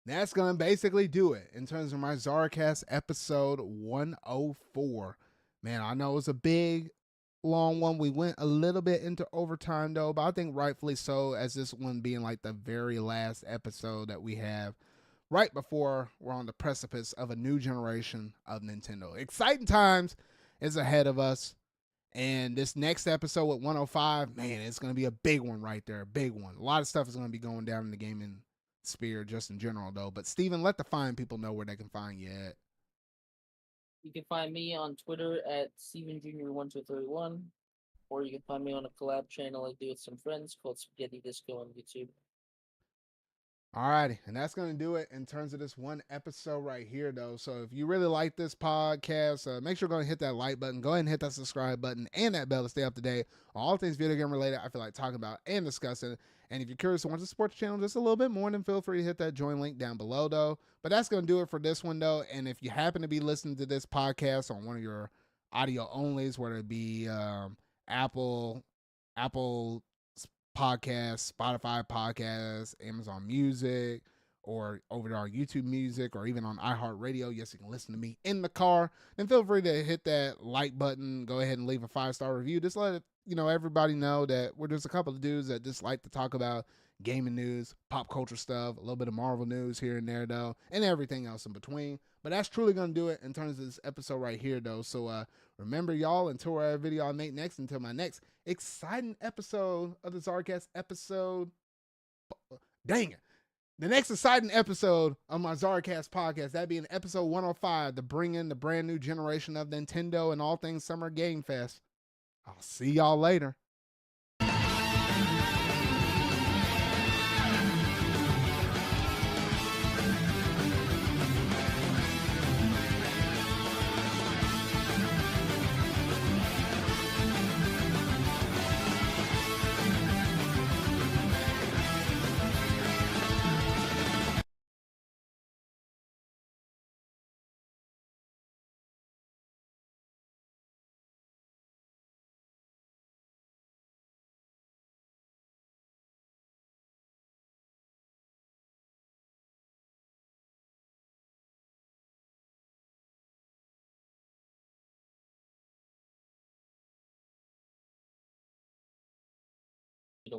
that's going to basically do it in terms of my ZardCast episode 104. Man, I know it's a big, long one. We went a little bit into overtime, though, but I think rightfully so, as this one being like the very last episode that we have right before we're on the precipice of a new generation of Nintendo. Exciting times is ahead of us. And this next episode with 105, man, it's going to be a big one right there. A big one. A lot of stuff is going to be going down in the gaming sphere just in general, though. But, Steven, let the fine people know where they can find you at. You can find me on Twitter at Steven Jr. 1231, or you can find me on a collab channel I do with some friends called Spaghetti Disco on YouTube. Alrighty, and that's going to do it in terms of this one episode right here, though. So if you really like this podcast, make sure to go and hit that like button. Go ahead and hit that subscribe button and that bell to stay up to date on all things video game related I feel like talking about and discussing. And if you're curious and want to support the channel just a little bit more, then feel free to hit that join link down below, though. But that's going to do it for this one, though. And if you happen to be listening to this podcast on one of your audio onlys, whether it be Apple podcasts, Spotify podcasts, Amazon Music, or over to our YouTube Music, or even on iHeartRadio. Yes, you can listen to me in the car. Then feel free to hit that like button. Go ahead and leave a 5-star review. Just let everybody know that we're just a couple of dudes that just like to talk about gaming news, pop culture stuff, a little bit of Marvel news here and there, though, and everything else in between. But that's truly going to do it in terms of this episode right here, though. So remember, y'all, until our video I make next, until my next exciting episode of the ZardCast episode. Dang it. The next exciting episode of my ZardCast podcast, that being episode 105, to bring in the brand new generation of Nintendo and all things Summer Game Fest. I'll see y'all later.